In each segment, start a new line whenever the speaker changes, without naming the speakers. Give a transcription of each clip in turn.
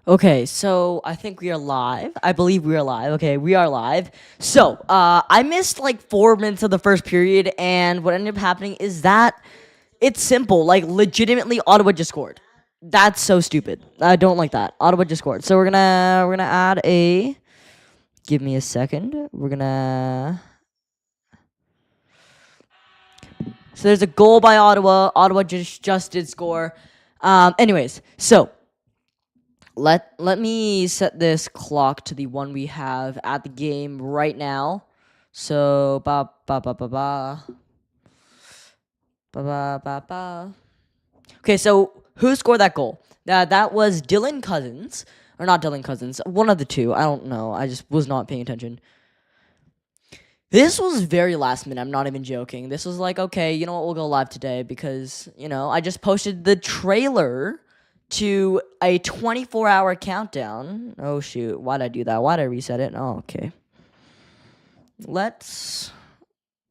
Okay, so I think we are live. I believe we are live. Okay, we are live. So, I missed like 4 minutes of the first period, and what ended up happening is that it's simple. Like, legitimately, Ottawa just scored. That's so stupid. I don't like that. Ottawa just scored. So we're gonna add a. Give me a second. We're gonna. So there's a goal by Ottawa. Ottawa just did score. Anyways, so let me set this clock to the one we have at the game right now. So ba ba ba ba ba ba ba ba ba. Okay, so who scored that goal? That was Dylan Cousins, or not Dylan Cousins, one of the two. I don't know. I just was not paying attention. This was very last minute. I'm not even joking. This was like, okay, you know what? We'll go live today because, I just posted the trailer to a 24-hour countdown. Oh, shoot. Why'd I do that? Why'd I reset it? Oh, okay. Let's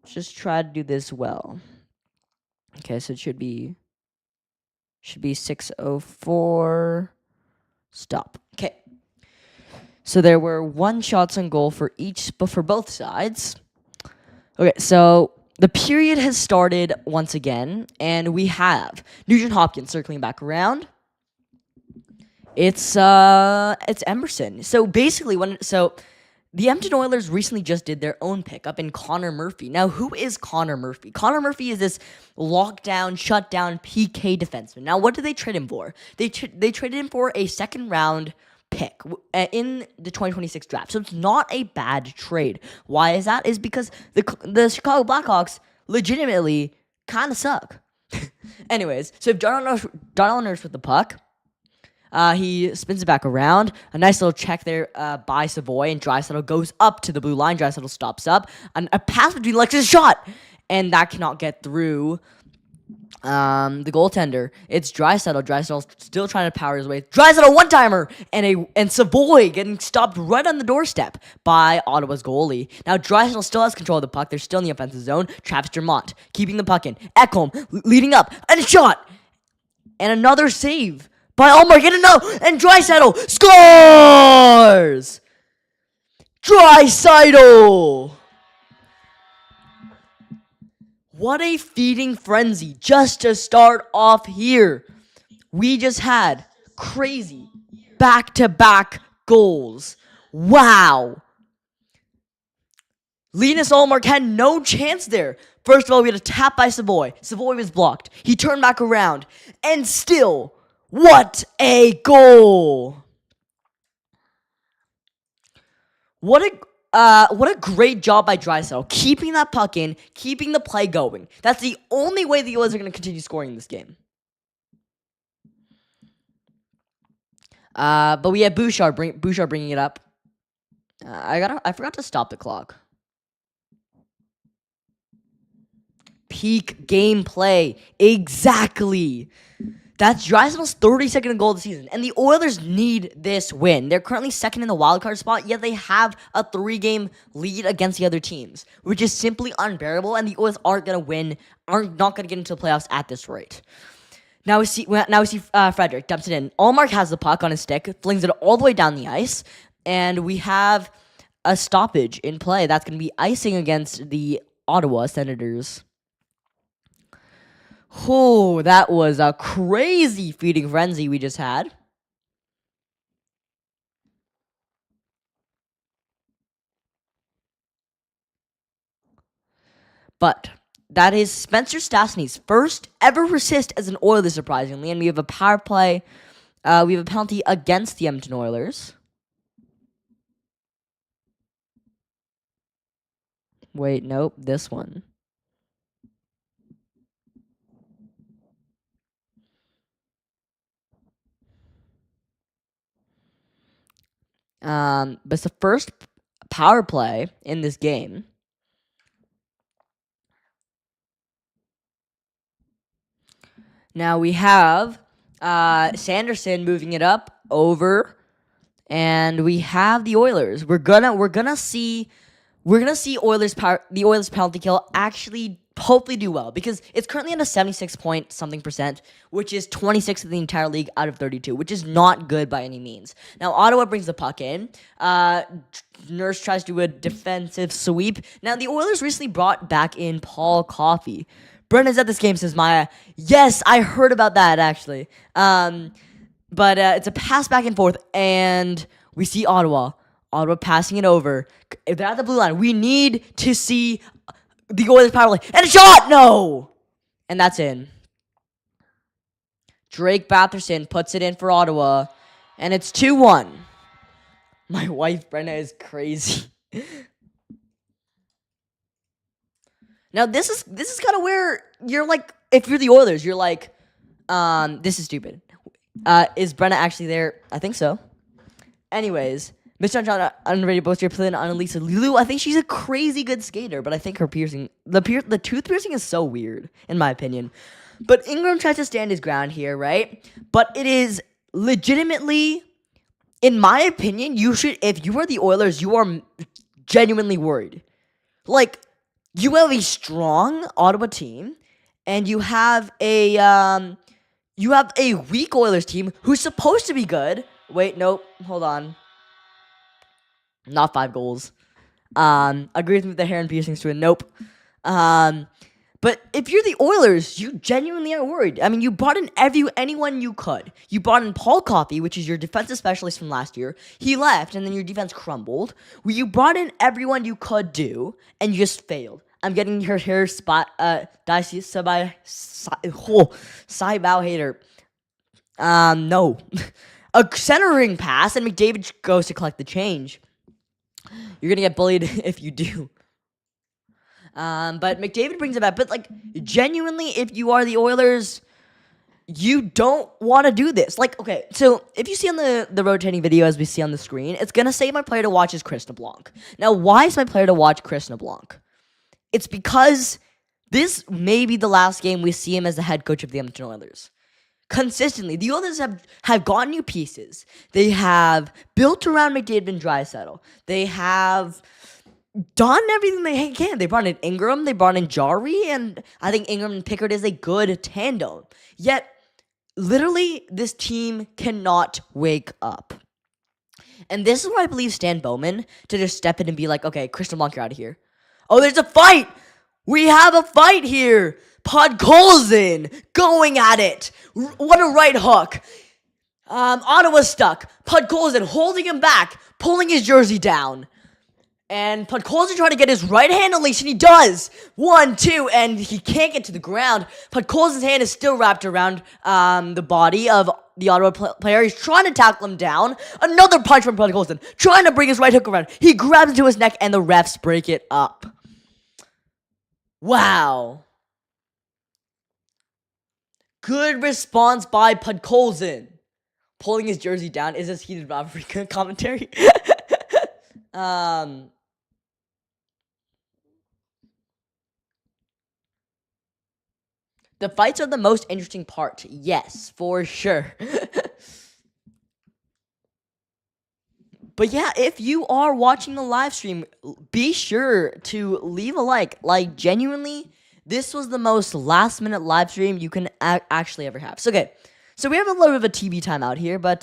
just try to do this well. Okay, so it should be 6:04. Stop. Okay. So there were 1 shots on goal for each, but for both sides. Okay, so the period has started once again, and we have Nugent Hopkins circling back around. It's Emerson. So basically, the Edmonton Oilers recently just did their own pickup in Connor Murphy. Now, who is Connor Murphy? Connor Murphy is this lockdown, shutdown PK defenseman. Now, what did they trade him for? They traded him for a second-round pick in the 2026 draft. So it's not a bad trade. Why is that? Is because the Chicago Blackhawks legitimately kind of suck. Anyways, so if Darnell Nurse with the puck, he spins it back around. A nice little check there by Savoy, and Draisaitl goes up to the blue line. Draisaitl stops up. And a pass between legs is a shot, and that cannot get through the goaltender. It's Draisaitl. Draisaitl's still trying to power his way. Draisaitl one-timer, and Savoy getting stopped right on the doorstep by Ottawa's goalie. Now Draisaitl still has control of the puck. They're still in the offensive zone. Travis Dermott keeping the puck in. Ekholm leading up, and a shot, and another save by Ullmark, and Draisaitl scores! Draisaitl! What a feeding frenzy just to start off here. We just had crazy back-to-back goals. Wow. Linus Ullmark had no chance there. First of all, we had a tap by Savoy. Savoy was blocked. He turned back around. And still, what a goal. What a great job by Draisaitl, keeping that puck in, keeping the play going. That's the only way the Oilers are going to continue scoring this game. But we had Bouchard bringing it up. I forgot to stop the clock. Peak gameplay, exactly. That's Draisaitl's 32nd goal of the season, and the Oilers need this win. They're currently second in the wildcard spot, yet they have a 3-game lead against the other teams, which is simply unbearable, and the Oilers aren't not going to get into the playoffs at this rate. Now we see Frederick dumps it in. Ullmark has the puck on his stick, flings it all the way down the ice, and we have a stoppage in play. That's going to be icing against the Ottawa Senators. Oh, that was a crazy feeding frenzy we just had. But that is Spencer Stastny's first ever assist as an Oiler, surprisingly. And we have a power play. We have a penalty against the Edmonton Oilers. Wait, nope, this one. But it's the first power play in this game. Now we have Sanderson moving it up over, and we have the Oilers. We're gonna see the Oilers penalty kill actually hopefully do well because it's currently at a 76 point something percent, which is 26th in the entire league out of 32, which is not good by any means. Now, Ottawa brings the puck in. Nurse tries to do a defensive sweep. Now, the Oilers recently brought back in Paul Coffey. Brendan's at this game, says Maya. Yes, I heard about that, actually. But it's a pass back and forth, and we see Ottawa passing it over. If they're at the blue line, we need to see the Oilers power play. And a shot! No! And that's in. Drake Batherson puts it in for Ottawa, and it's 2-1. My wife, Brenna, is crazy. Now, this is kind of where you're like, if you're the Oilers, you're like, this is stupid. Is Brenna actually there? I think so. Anyways, Mr. John underrated both your playing on Elisa Lulu. I think she's a crazy good skater, but I think her the tooth piercing is so weird, in my opinion. But Ingram tries to stand his ground here, right? But it is legitimately, in my opinion, if you are the Oilers, you are genuinely worried. Like, you have a strong Ottawa team, and you have a weak Oilers team who's supposed to be good. Wait, nope, hold on. Not 5 goals. Agree with me with the hair and piercings to a nope. But if you're the Oilers, you genuinely are worried. I mean, you brought in anyone you could. You brought in Paul Coffey, which is your defensive specialist from last year. He left, and then your defense crumbled. You brought in everyone you could do, and you just failed. I'm getting your hair spot. Saibao hater. No. A centering pass, and McDavid goes to collect the change. You're gonna get bullied if you do. But McDavid brings it back. But, like, genuinely, if you are the Oilers, you don't want to do this. Like, okay, so if you see on the rotating video as we see on the screen, it's going to say my player to watch is Chris LeBlanc. Now, why is my player to watch Chris LeBlanc? It's because this may be the last game we see him as the head coach of the Edmonton Oilers. Consistently, the Oilers have gotten new pieces. They have built around McDavid and Draisaitl. They have done everything they can. They brought in Ingram, they brought in Jari, and I think Ingram and Pickard is a good tandem. Yet, literally, this team cannot wake up. And this is where I believe Stan Bowman to just step in and be like, okay, Chris LeBlanc, you're out of here. Oh, there's a fight! We have a fight here! Podkolzin going at it. What a right hook. Ottawa stuck. Podkolzin holding him back, pulling his jersey down. And Podkolzin trying to get his right hand unleashed, and he does. 1, 2, and he can't get to the ground. Podkolzin's hand is still wrapped around the body of the Ottawa player. He's trying to tackle him down. Another punch from Podkolzin, trying to bring his right hook around. He grabs into his neck, and the refs break it up. Wow. Good response by Podkolzin. Pulling his jersey down. Is this heated rivalry commentary? The fights are the most interesting part. Yes, for sure. But yeah, if you are watching the live stream, be sure to leave a like. Like, genuinely, this was the most last-minute live stream you can actually ever have. So, okay. So, we have a little bit of a TV timeout here, but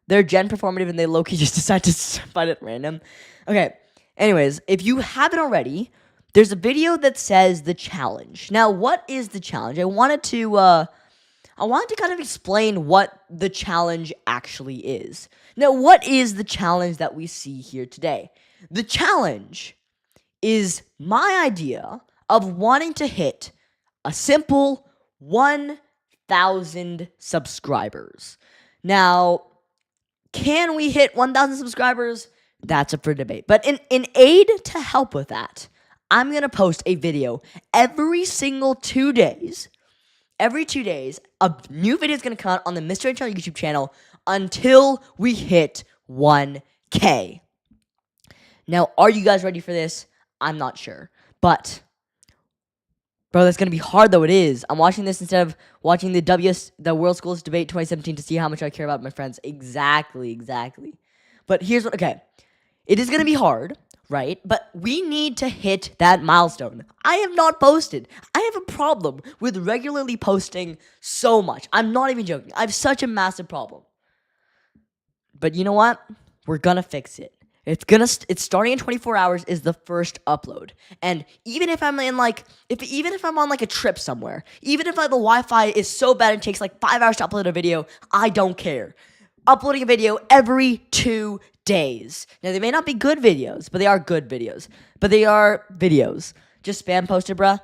they're gen performative and they low-key just decide to fight it random. Okay. Anyways, if you haven't already, there's a video that says the challenge. Now, what is the challenge? I wanted to kind of explain what the challenge actually is. Now, what is the challenge that we see here today? The challenge is my idea of wanting to hit a simple 1,000 subscribers. Now, can we hit 1,000 subscribers? That's up for debate. But in aid to help with that, I'm going to post a video every single 2 days. Every 2 days, a new video is going to come out on the Mr. Channel YouTube channel until we hit 1K. Now, are you guys ready for this? I'm not sure. But, bro, that's going to be hard, though it is. I'm watching this instead of watching the World Schools Debate 2017 to see how much I care about my friends. Exactly. But here's what, okay. It is going to be hard. right? But we need to hit that milestone. I have not posted. I have a problem with regularly posting so much. I'm not even joking. I have such a massive problem. But you know what? We're gonna fix it. It's starting in 24 hours is the first upload. And even if I'm in even if I'm on like a trip somewhere, even if the Wi-Fi is so bad it takes like 5 hours to upload a video, I don't care. Uploading a video every 2 days. Now they may not be good videos, but they are good videos. But they are videos. Just spam posted, bruh.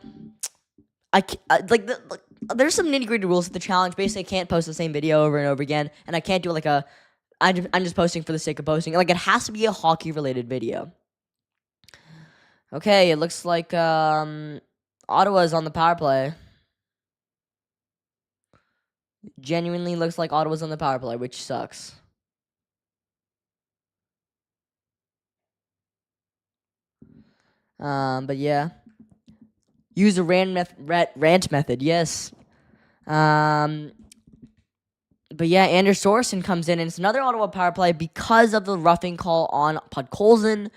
There's some nitty-gritty rules of the challenge. Basically, I can't post the same video over and over again, and I can't do I'm just posting for the sake of posting. Like, it has to be a hockey-related video. Okay, it looks like Ottawa's on the power play. Genuinely looks like Ottawa's on the power play, which sucks. But yeah. Use a rant method, yes. But yeah, Anders Sorensen comes in, and it's another Ottawa power play because of the roughing call on Podkolzin.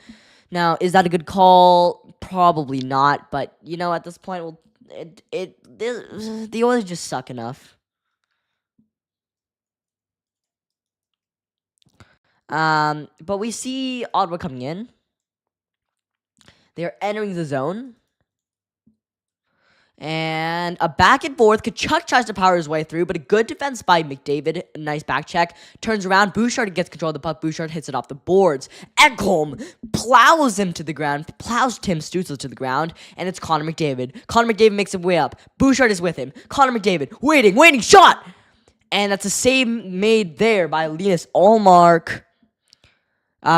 Now, is that a good call? Probably not, but, you know, at this point, the Oilers just suck enough. But we see Ottawa coming in. They are entering the zone. And a back and forth. Tkachuk tries to power his way through, but a good defense by McDavid. A nice back check. Turns around. Bouchard gets control of the puck. Bouchard hits it off the boards. Ekholm plows him to the ground. Plows Tim Stützle to the ground. And it's Connor McDavid. Connor McDavid makes him way up. Bouchard is with him. Connor McDavid waiting, shot! And that's a save made there by Linus Ullmark.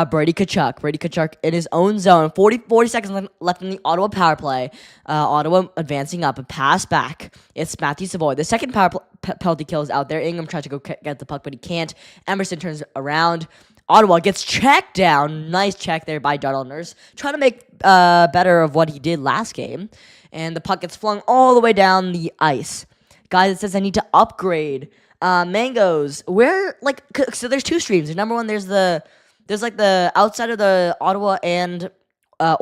Brady Tkachuk in his own zone. 40 seconds left in the Ottawa power play. Ottawa advancing up. A pass back. It's Matthew Savoy. The second penalty kill is out there. Ingram tries to go get the puck, but he can't. Emerson turns around. Ottawa gets checked down. Nice check there by Darnell, trying to make better of what he did last game. And the puck gets flung all the way down the ice. Guys, it says I need to upgrade. Mangoes. So there's two streams. Number one, there's the outside of the Ottawa and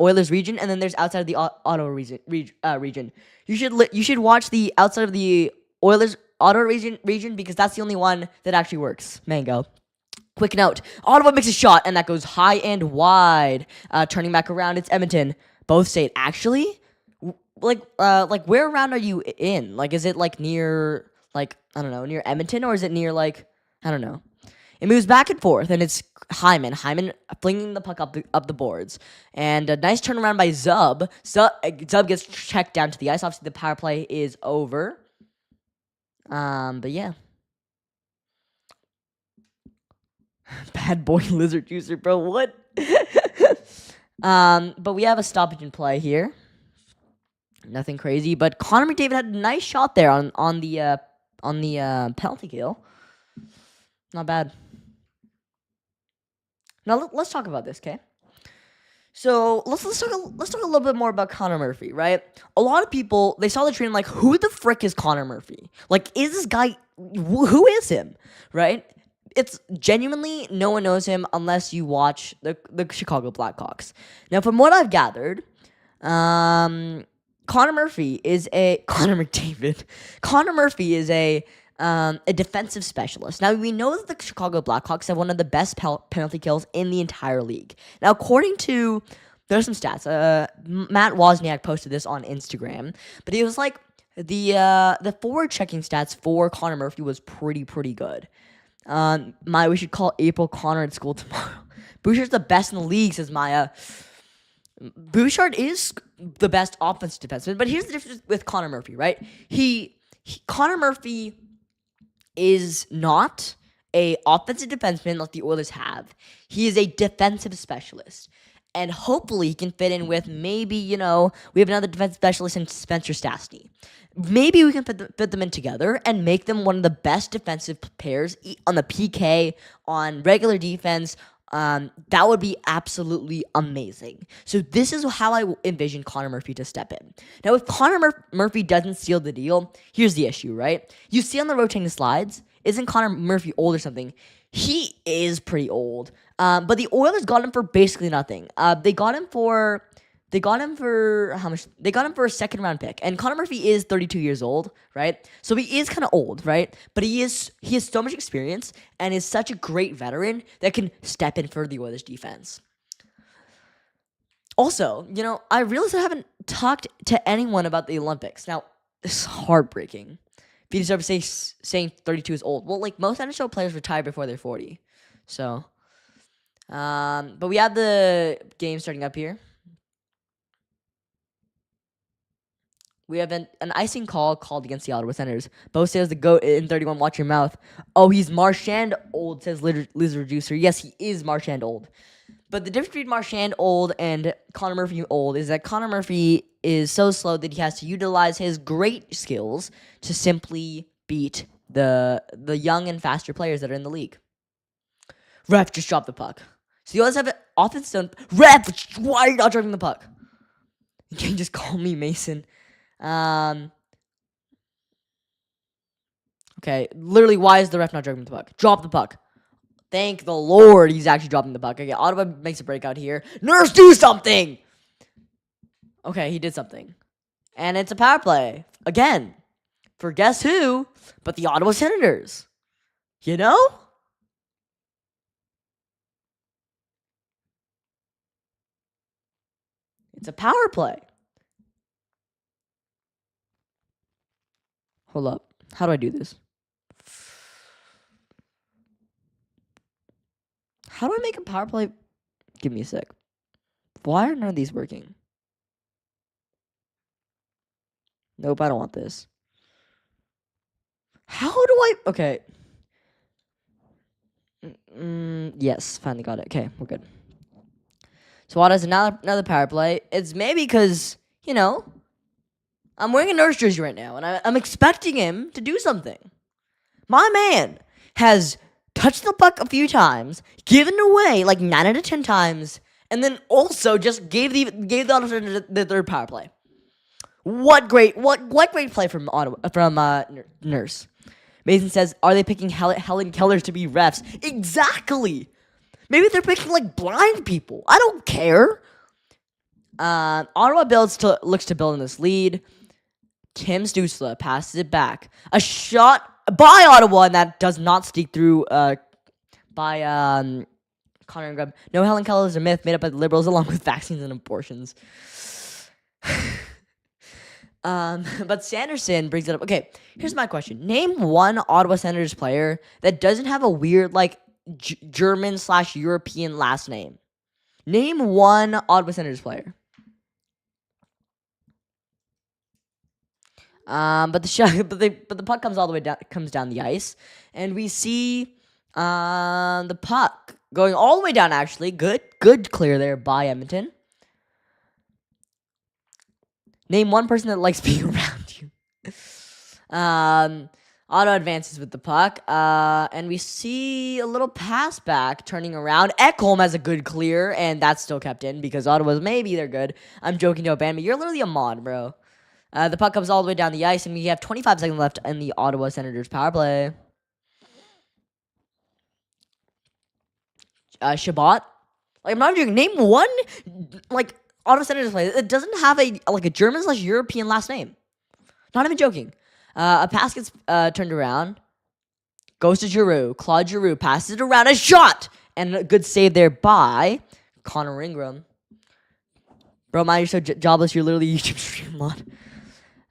Oilers region, and then there's outside of the Ottawa region. You should watch the outside of the Oilers Ottawa region because that's the only one that actually works. Mango. Quick note: Ottawa makes a shot, and that goes high and wide. Turning back around, it's Edmonton. Both say it. Actually, where around are you in? Is it near near Edmonton, or is it near I don't know. It moves back and forth, and it's Hyman flinging the puck up the boards. And a nice turnaround by Zub. Zub gets checked down to the ice. Obviously, the power play is over. But yeah. Bad boy lizard juicer, bro. What? But we have a stoppage in play here. Nothing crazy, but Connor McDavid had a nice shot there on the penalty kill. Not bad. Now let's talk about this, okay? So let's talk a little bit more about Connor Murphy, right? A lot of people, they saw the trade and who the frick is Connor Murphy? Is this guy? Who is him? Right? It's genuinely no one knows him unless you watch the Chicago Blackhawks. Now, from what I've gathered, Connor Murphy is a Connor McDavid. Connor Murphy is a defensive specialist. Now, we know that the Chicago Blackhawks have one of the best penalty kills in the entire league. Now, according to, there's some stats. Matt Wozniak posted this on Instagram, but he was the forward checking stats for Connor Murphy was pretty good. We should call April Connor at school tomorrow. Bouchard's the best in the league, says Maya. Bouchard is the best offensive defenseman, but here's the difference with Connor Murphy, right? Connor Murphy is not a offensive defenseman like the Oilers have. He is a defensive specialist. And hopefully he can fit in with maybe, we have another defensive specialist in Spencer Stastny. Maybe we can fit them in together and make them one of the best defensive pairs on the PK, on regular defense. That would be absolutely amazing. So this is how I envision Connor Murphy to step in. Now, if Connor Murphy doesn't seal the deal, here's the issue, right? You see on the rotating slides, isn't Connor Murphy old or something? He is pretty old. But the Oilers got him for basically nothing. They got him for how much? They got him for a second round pick. And Connor Murphy is 32 years old, right? So he is kind of old, right? But he has so much experience and is such a great veteran that can step in for the Oilers defense. Also, I realized I haven't talked to anyone about the Olympics. Now, this is heartbreaking. If you start saying 32 is old. Well, like, most NHL players retire before they're 40. So, but we have the game starting up here. We have an icing call called against the Ottawa Senators. Bo says the GOAT in 31, watch your mouth. Oh, he's Marchand old, says Lizard Juicer. Yes, he is Marchand old. But the difference between Marchand old and Connor Murphy old is that Connor Murphy is so slow that he has to utilize his great skills to simply beat the young and faster players that are in the league. Ref just dropped the puck. So you always have an offense zone. Ref, why are you not dropping the puck? You can just call me Mason. Okay, literally, why is the ref not dropping the puck? Drop the puck. Thank the Lord he's actually dropping the puck. Okay, Ottawa makes a breakout here. Nurse, do something! Okay, he did something. And it's a power play. Again. For guess who? But the Ottawa Senators. You know? It's a power play. Hold up. How do I do this? How do I make a power play? Give me a sec. Why are none of these working? Nope, I don't want this. How do I... Okay. Yes, finally got it. Okay, we're good. So Ottawa's another power play. It's maybe because, I'm wearing a Nurse jersey right now, and I'm expecting him to do something. My man has touched the puck a few times, given away like 9 out of 10 times, and then also just gave the Ottawa the third power play. What great play from Nurse. Mason says, are they picking Helen Kellers to be refs? Exactly. Maybe they're picking like blind people. I don't care. Ottawa looks to build in this lead. Tim Stützle passes it back. A shot by Ottawa, and that does not sneak through by Connor and Grub. No, Helen Keller is a myth made up by the Liberals along with vaccines and abortions. But Sanderson brings it up. Okay, here's my question. Name one Ottawa Senators player that doesn't have a weird, like, German/European last name. Name one Ottawa Senators player. But the puck comes all the way down, comes down the ice, and we see the puck going all the way down. Actually, good clear there by Edmonton. Name one person that likes being around you. Ottawa advances with the puck, and we see a little pass back, turning around. Ekholm has a good clear, and that's still kept in because Ottawa's maybe they're good. I'm joking, no ban, but you're literally a mod, bro. The puck comes all the way down the ice, and we have 25 seconds left in the Ottawa Senators power play. Shabbat. Like, I'm not joking. Name one, like, Ottawa Senators player that doesn't have a German/European last name. Not even joking. A pass gets turned around. Goes to Giroux. Claude Giroux passes it around. A shot! And a good save there by Connor Ingram. Bro, man, you're so jobless. You're literally a YouTube stream mod.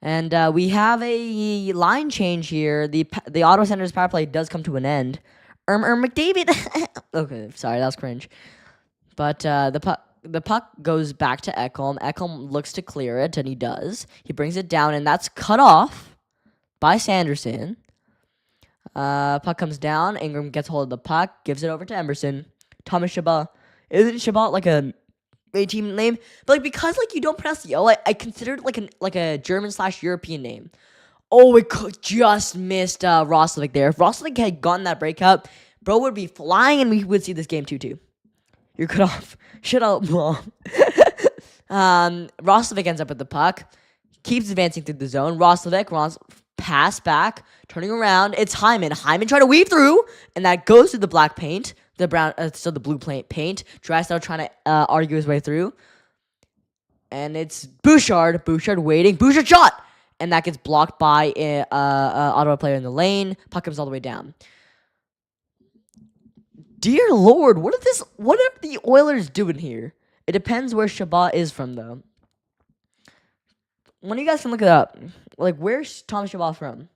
And we have a line change here. The Ottawa Senators power play does come to an end. McDavid. Okay, sorry, that was cringe. But the puck goes back to Ekholm. Ekholm looks to clear it, and he does. He brings it down, and that's cut off by Sanderson. Puck comes down. Ingram gets hold of the puck, gives it over to Emerson. Thomas Chabot. Isn't Chabot like a team name? But like because like you don't pronounce the O, I considered like a German/European name. Oh, it just missed Roslovic there. If Roslovic had gotten that breakout, bro would be flying, and we would see this game 2-2. You're cut off. Shut up, mom. Roslovic ends up with the puck. Keeps advancing through the zone. Roslovic pass back, turning around. It's Hyman. Hyman trying to weave through, and that goes to the black paint. The brown, the blue paint. Draisaitl trying to argue his way through. And it's Bouchard. Bouchard waiting. Bouchard shot! And that gets blocked by an Ottawa player in the lane. Puck comes all the way down. Dear Lord, what are the Oilers doing here? It depends where Chabot is from, though. One of you guys can look it up. Like, where's Thomas Chabot from?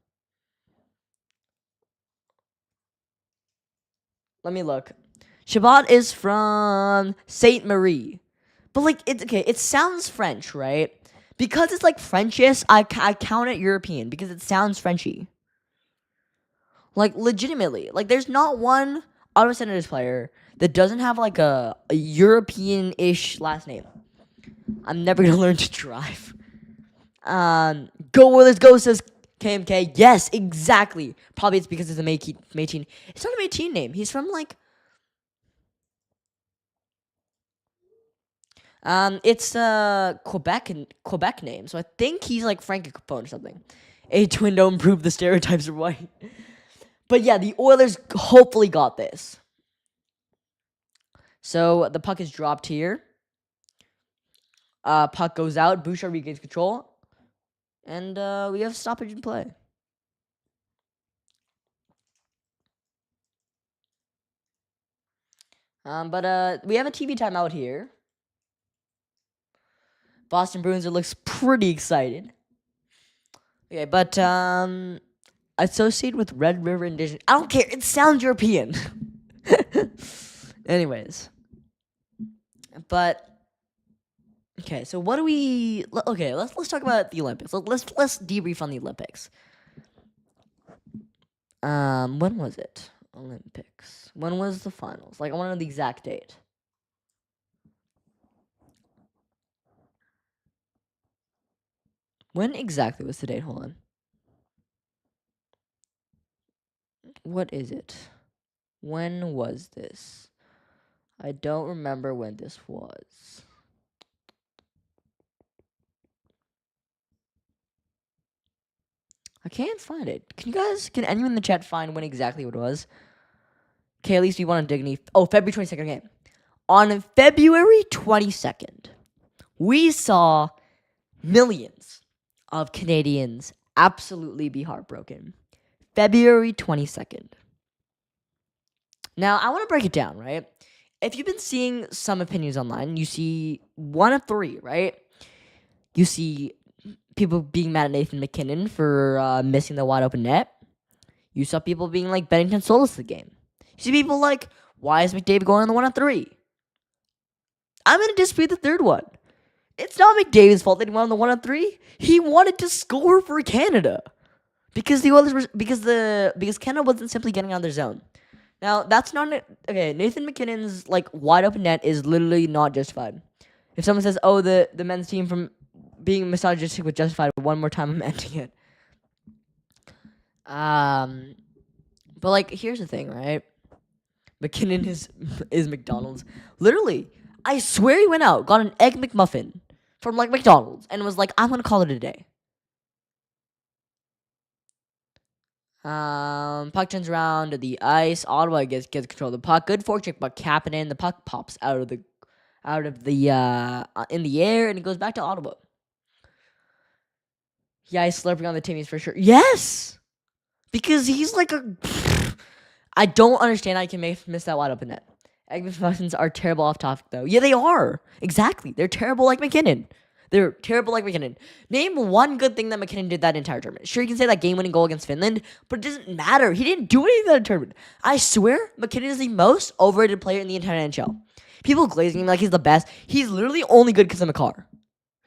Let me look. Chabot is from Saint Marie. But, like, it's okay. It sounds French, right? Because it's, like, Frenchish, I count it European. Because it sounds Frenchy. Like, legitimately. Like, there's not one Ottawa Senators player that doesn't have, like, a European-ish last name. I'm never going to learn to drive. Go Oilers, go, says KMK. Yes, exactly. Probably it's because it's a Métis. It's not a Métis name. He's from, like... It's a Quebec name, so I think he's like Francophone or something. A twin don't improve the stereotypes of white. But yeah, the Oilers hopefully got this. So the puck is dropped here. Puck goes out. Bouchard regains control. And we have stoppage in play. But we have a TV timeout here. Boston Bruins looks pretty excited. Okay, but associated with Red River Indigenous. I don't care. It sounds European. Anyways, but okay. So what do we? Okay, let's talk about the Olympics. Let's debrief on the Olympics. When was it? Olympics. When was the finals? Like, I want to know the exact date. When exactly was the date? Hold on. What is it? When was this? I don't remember when this was. I can't find it. Can anyone in the chat find when exactly it was? Okay, at least you want to dig any. Oh, February 22nd. Okay. On February 22nd, we saw millions of Canadians absolutely be heartbroken. February 22nd. Now, I want to break it down, right? If you've been seeing some opinions online, you see one of three, right? You see people being mad at Nathan MacKinnon for missing the wide open net. You saw people being like, Bennington sold us the game. You see people like, why is McDavid going on the 1-on-3? I'm going to dispute the third one. It's not McDavid's fault that he went on the 1-on-3. He wanted to score for Canada because because Canada wasn't simply getting out of their zone. Now that's not okay. Nathan MacKinnon's like wide open net is literally not justified. If someone says, "Oh, the men's team from being misogynistic was justified," one more time I'm ending it. But like here's the thing, right? MacKinnon is McDonald's. Literally, I swear he went out, got an egg McMuffin from like McDonald's, and was like, "I'm gonna call it a day." Puck turns around to the ice. Ottawa gets control of the puck. Good forecheck, but Kapanen. The puck pops out of the in the air, and it goes back to Ottawa. Yeah, he's slurping on the Timmies for sure. Yes, because he's like a. I don't understand how you can miss that wide open net. Egg McMuffins are terrible off topic, though. Yeah, they are. Exactly. They're terrible like MacKinnon. They're terrible like MacKinnon. Name one good thing that MacKinnon did that entire tournament. Sure, you can say that game-winning goal against Finland, but it doesn't matter. He didn't do anything that tournament. I swear, MacKinnon is the most overrated player in the entire NHL. People glazing him like he's the best. He's literally only good because of Makar.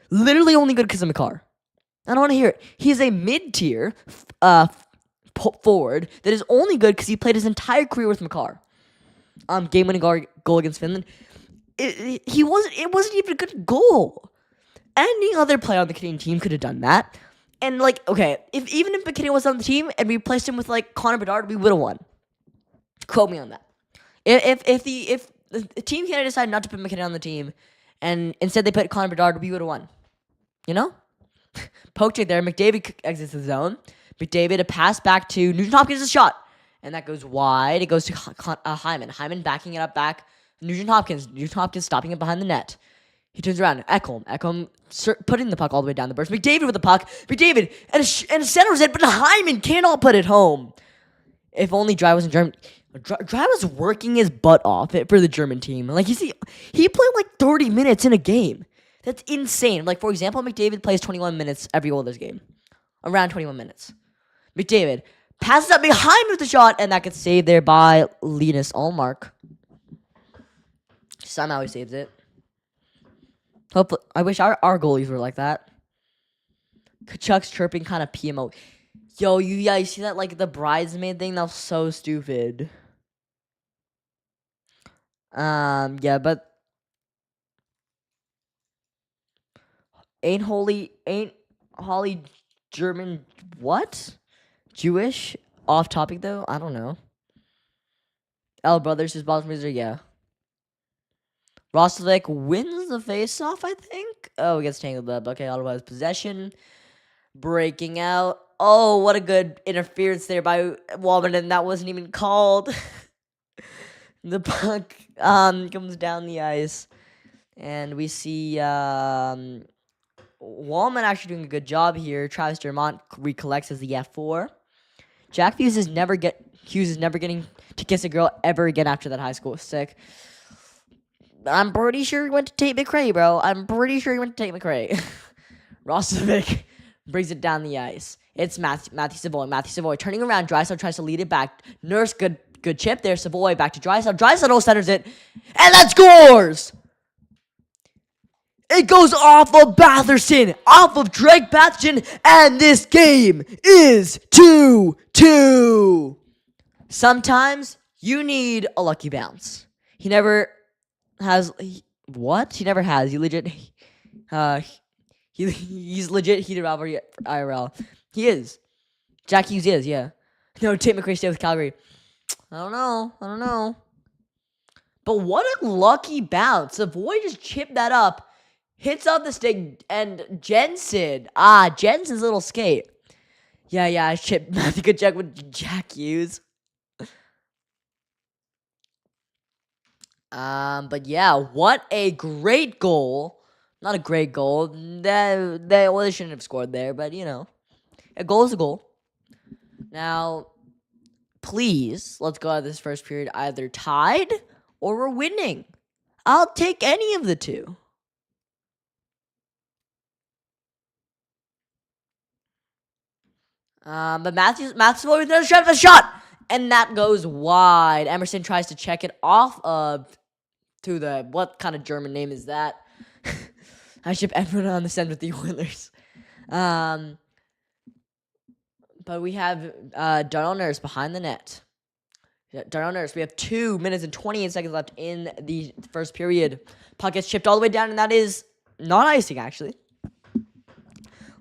Literally only good because of Makar. I don't want to hear it. He's a mid-tier forward that is only good because he played his entire career with Makar. Game-winning goal against Finland. It wasn't even a good goal. Any other player on the Canadian team could have done that. And, like, okay, even if McKinnon was on the team and we replaced him with, like, Connor Bedard, we would have won. Quote me on that. If the Team Canada decided not to put McKinnon on the team and instead they put Connor Bedard, we would have won. You know? Poked it there. McDavid exits the zone. McDavid, a pass back to Nugent Hopkins, a shot. And that goes wide. It goes to Hyman. Hyman backing it up back. Nugent Hopkins. Nugent Hopkins stopping it behind the net. He turns around. Ekholm putting the puck all the way down the burst. McDavid with the puck. McDavid and a center's it, but Hyman cannot put it home. If only Dry was in Germany. Dry was working his butt off for the German team. Like he played like 30 minutes in a game. That's insane. Like for example, McDavid plays 21 minutes every Oilers game. Around 21 minutes. McDavid passes up behind with the shot, and that gets saved there by Linus Ullmark. Somehow he saves it. Hopefully, I wish our goalies were like that. Tkachuk's chirping kind of PMO. Yo, you see that, like, the bridesmaid thing? That was so stupid. Yeah, but ain't Holly German, what? Jewish? Off topic, though? I don't know. L Brothers, his bottom loser, yeah. Rostovik wins the face-off, I think. Oh, he gets tangled up. Okay, Ottawa has possession. Breaking out. Oh, what a good interference there by Walman, and that wasn't even called. The puck comes down the ice, and we see Wallman actually doing a good job here. Travis Dermott recollects as the F4. Jack Hughes is never getting to kiss a girl ever again after that high school. Sick. I'm pretty sure he went to Tate McRae, bro. I'm pretty sure he went to Tate McRae. Rostovic brings it down the ice. It's Matthew Savoy. Matthew Savoy turning around. Draisaitl tries to lead it back. Nurse, good chip there. Savoy back to Draisaitl. Draisaitl centers it. And that scores! It goes off of Batherson. Off of Drake Batherson. And this game is 2-2. Sometimes you need a lucky bounce. He never has. What? He never has. He legit. He's legit heated rivalry for IRL. He is. Jack Hughes is, yeah. No, Tate McRae stay with Calgary. I don't know. But what a lucky bounce. Savoy just chipped that up. Hits off the stick. And Jensen's little skate. Yeah, I chipped Matthew Tkachuk with Jack Hughes. But yeah, what a great goal. Not a great goal. They shouldn't have scored there, but you know. A goal is a goal. Now, please, let's go out of this first period either tied or we're winning. I'll take any of the two. But Matthews with a shot! And that goes wide. Emerson tries to check it off to the, what kind of German name is that? I ship Edmonton on the send with the Oilers. But we have Darnell Nurse behind the net. Darnell Nurse, we have 2 minutes and 28 seconds left in the first period. Puck gets chipped all the way down, and that is not icing, actually.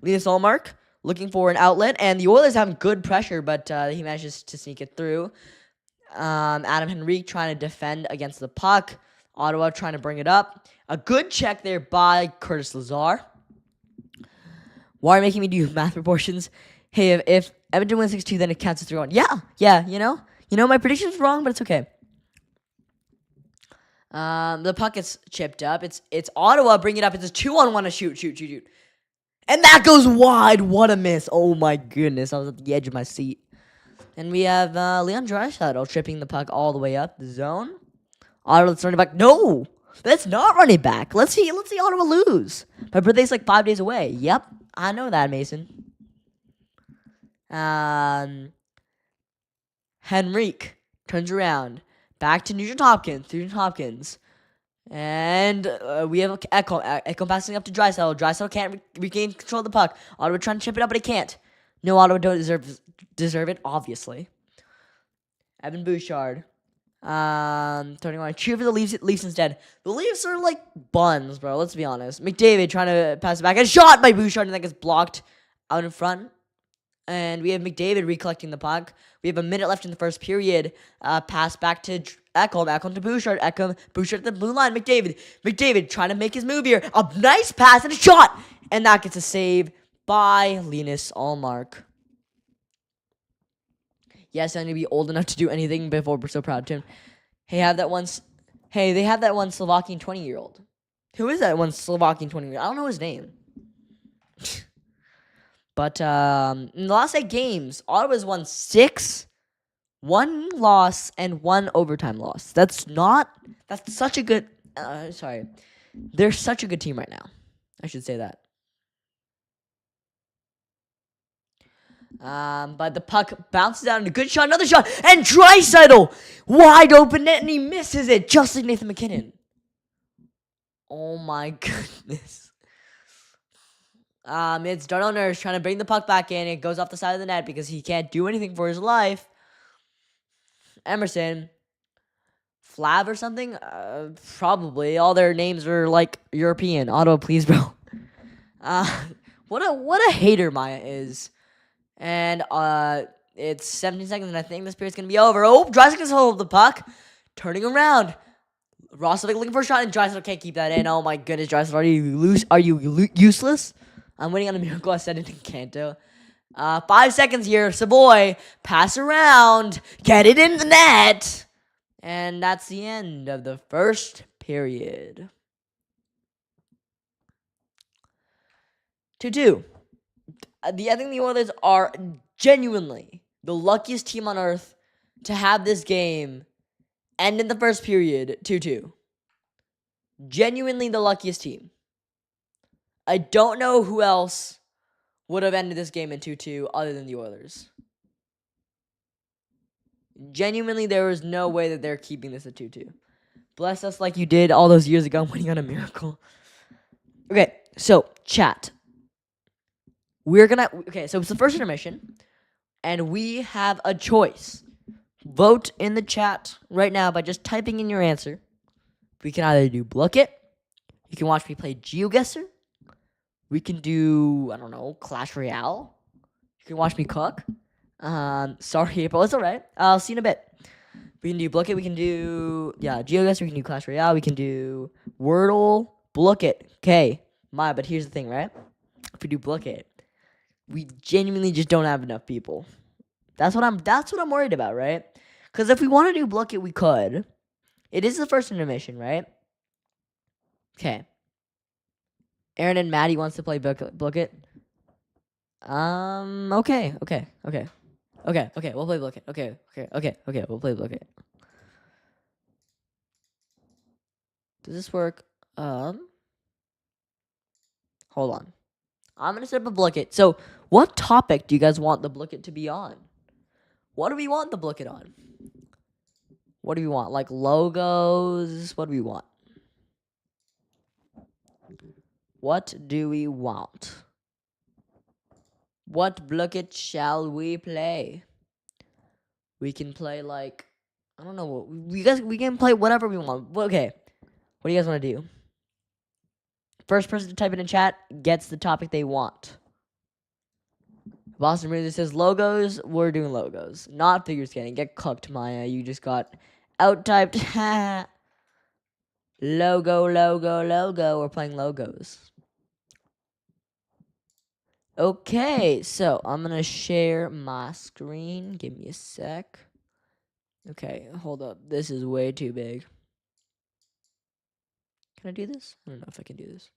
Linus Ullmark looking for an outlet, and the Oilers have good pressure, but he manages to sneak it through. Adam Henrique trying to defend against the puck. Ottawa trying to bring it up. A good check there by Curtis Lazar. Why are you making me do math proportions? Hey, if Edmonton wins 6-2, then it counts as 3-1. Yeah, you know, my prediction's wrong, but it's okay. The puck gets chipped up. It's Ottawa bringing it up. It's a 2-on-1 to shoot. And that goes wide. What a miss. Oh, my goodness. I was at the edge of my seat. And we have Leon Draisaitl tripping the puck all the way up the zone. Ottawa's running back. No, that's not running back. Let's see Ottawa lose. My birthday's like 5 days away. Yep, I know that, Mason. Henrique turns around. Back to Nugent Hopkins. And we have Echo passing up to Draisaitl. Draisaitl can't regain control of the puck. Ottawa trying to chip it up, but he can't. No, Ottawa don't deserve it, obviously. Evan Bouchard. Turning on. Cheer for the Leafs instead. The Leafs are like buns, bro. Let's be honest. McDavid trying to pass it back. And shot by Bouchard, and that gets blocked out in front. And we have McDavid recollecting the puck. We have a minute left in the first period. Pass back to Ekholm to Bouchard. Bouchard at the blue line. McDavid trying to make his move here. A nice pass and a shot. And that gets a save by Linus Ullmark. Yes, I need to be old enough to do anything before we're so proud of him. Hey, they have that one Slovakian 20-year-old. Who is that one Slovakian 20-year-old? I don't know his name. But in the last 8 games, Ottawa's won 6, 1 loss, and 1 overtime loss. That's such a good. Sorry, they're such a good team right now. I should say that. But the puck bounces out and a good shot, another shot, and Draisaitl wide open net, and he misses it, just like Nathan MacKinnon. Oh my goodness. It's Darnell Nurse trying to bring the puck back in. It goes off the side of the net because he can't do anything for his life. Emerson. Flav or something? Probably. All their names are like European. Ottawa, please, bro. What a hater Maya is. And it's 17 seconds, and I think this period's gonna be over. Oh, Draisaitl hold the puck, turning around. Roslovic looking for a shot, and Draisaitl can't keep that in. Oh my goodness, Draisaitl, are you useless? I'm waiting on a miracle. I said it in Canto. 5 seconds here. Savoy, pass around, get it in the net. And that's the end of the first period. 2-2. I think the Oilers are genuinely the luckiest team on earth to have this game end in the first period 2-2. Genuinely the luckiest team. I don't know who else would have ended this game in 2-2 other than the Oilers. Genuinely, there is no way that they're keeping this at 2-2. Bless us like you did all those years ago winning on a miracle. Okay, so, chat. So it's the first intermission, and we have a choice. Vote in the chat right now by just typing in your answer. We can either do Block It, you can watch me play Geoguessr, we can do, I don't know, Clash Royale, you can watch me cook. Sorry, but it's alright. I'll see you in a bit. We can do Block It, we can do, Geoguessr, we can do Clash Royale, we can do Wordle, Block It. Okay, but here's the thing, right? If we do Block It, we genuinely just don't have enough people. That's what I'm worried about, right? Because if we want to do Block It, we could. It is the first intermission, right? Okay. Aaron and Maddie wants to play Block It. Okay. We'll play Block It. Okay. We'll play Block It. Does this work? Hold on. I'm gonna set up a Block It. So, what topic do you guys want the Block It to be on? What do we want the Block It on? What do we want? Like logos? What do we want? What do we want? What Block It shall we play? We can play like, I don't know. We can play whatever we want. Okay. What do you guys want to do? First person to type it in chat gets the topic they want. Boston Bruiser says logos. We're doing logos. Not figure skating. Get cooked, Maya. You just got out-typed. Logo. We're playing logos. Okay, so I'm going to share my screen. Give me a sec. Okay, hold up. This is way too big. Can I do this? I don't know if I can do this.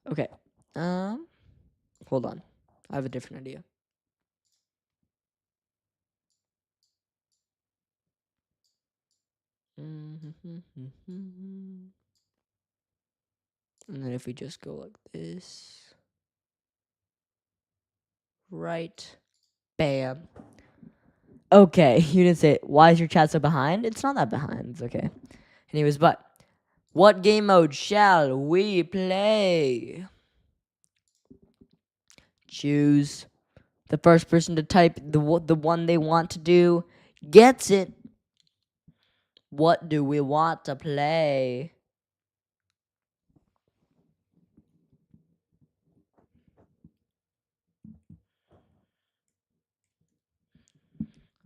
Okay. Hold on. I have a different idea. And then if we just go like this. Right. Bam. Okay, you didn't say, why is your chat so behind? It's not that behind. It's okay. Anyways, but what game mode shall we play? Choose. The first person to type the one they want to do gets it. What do we want to play?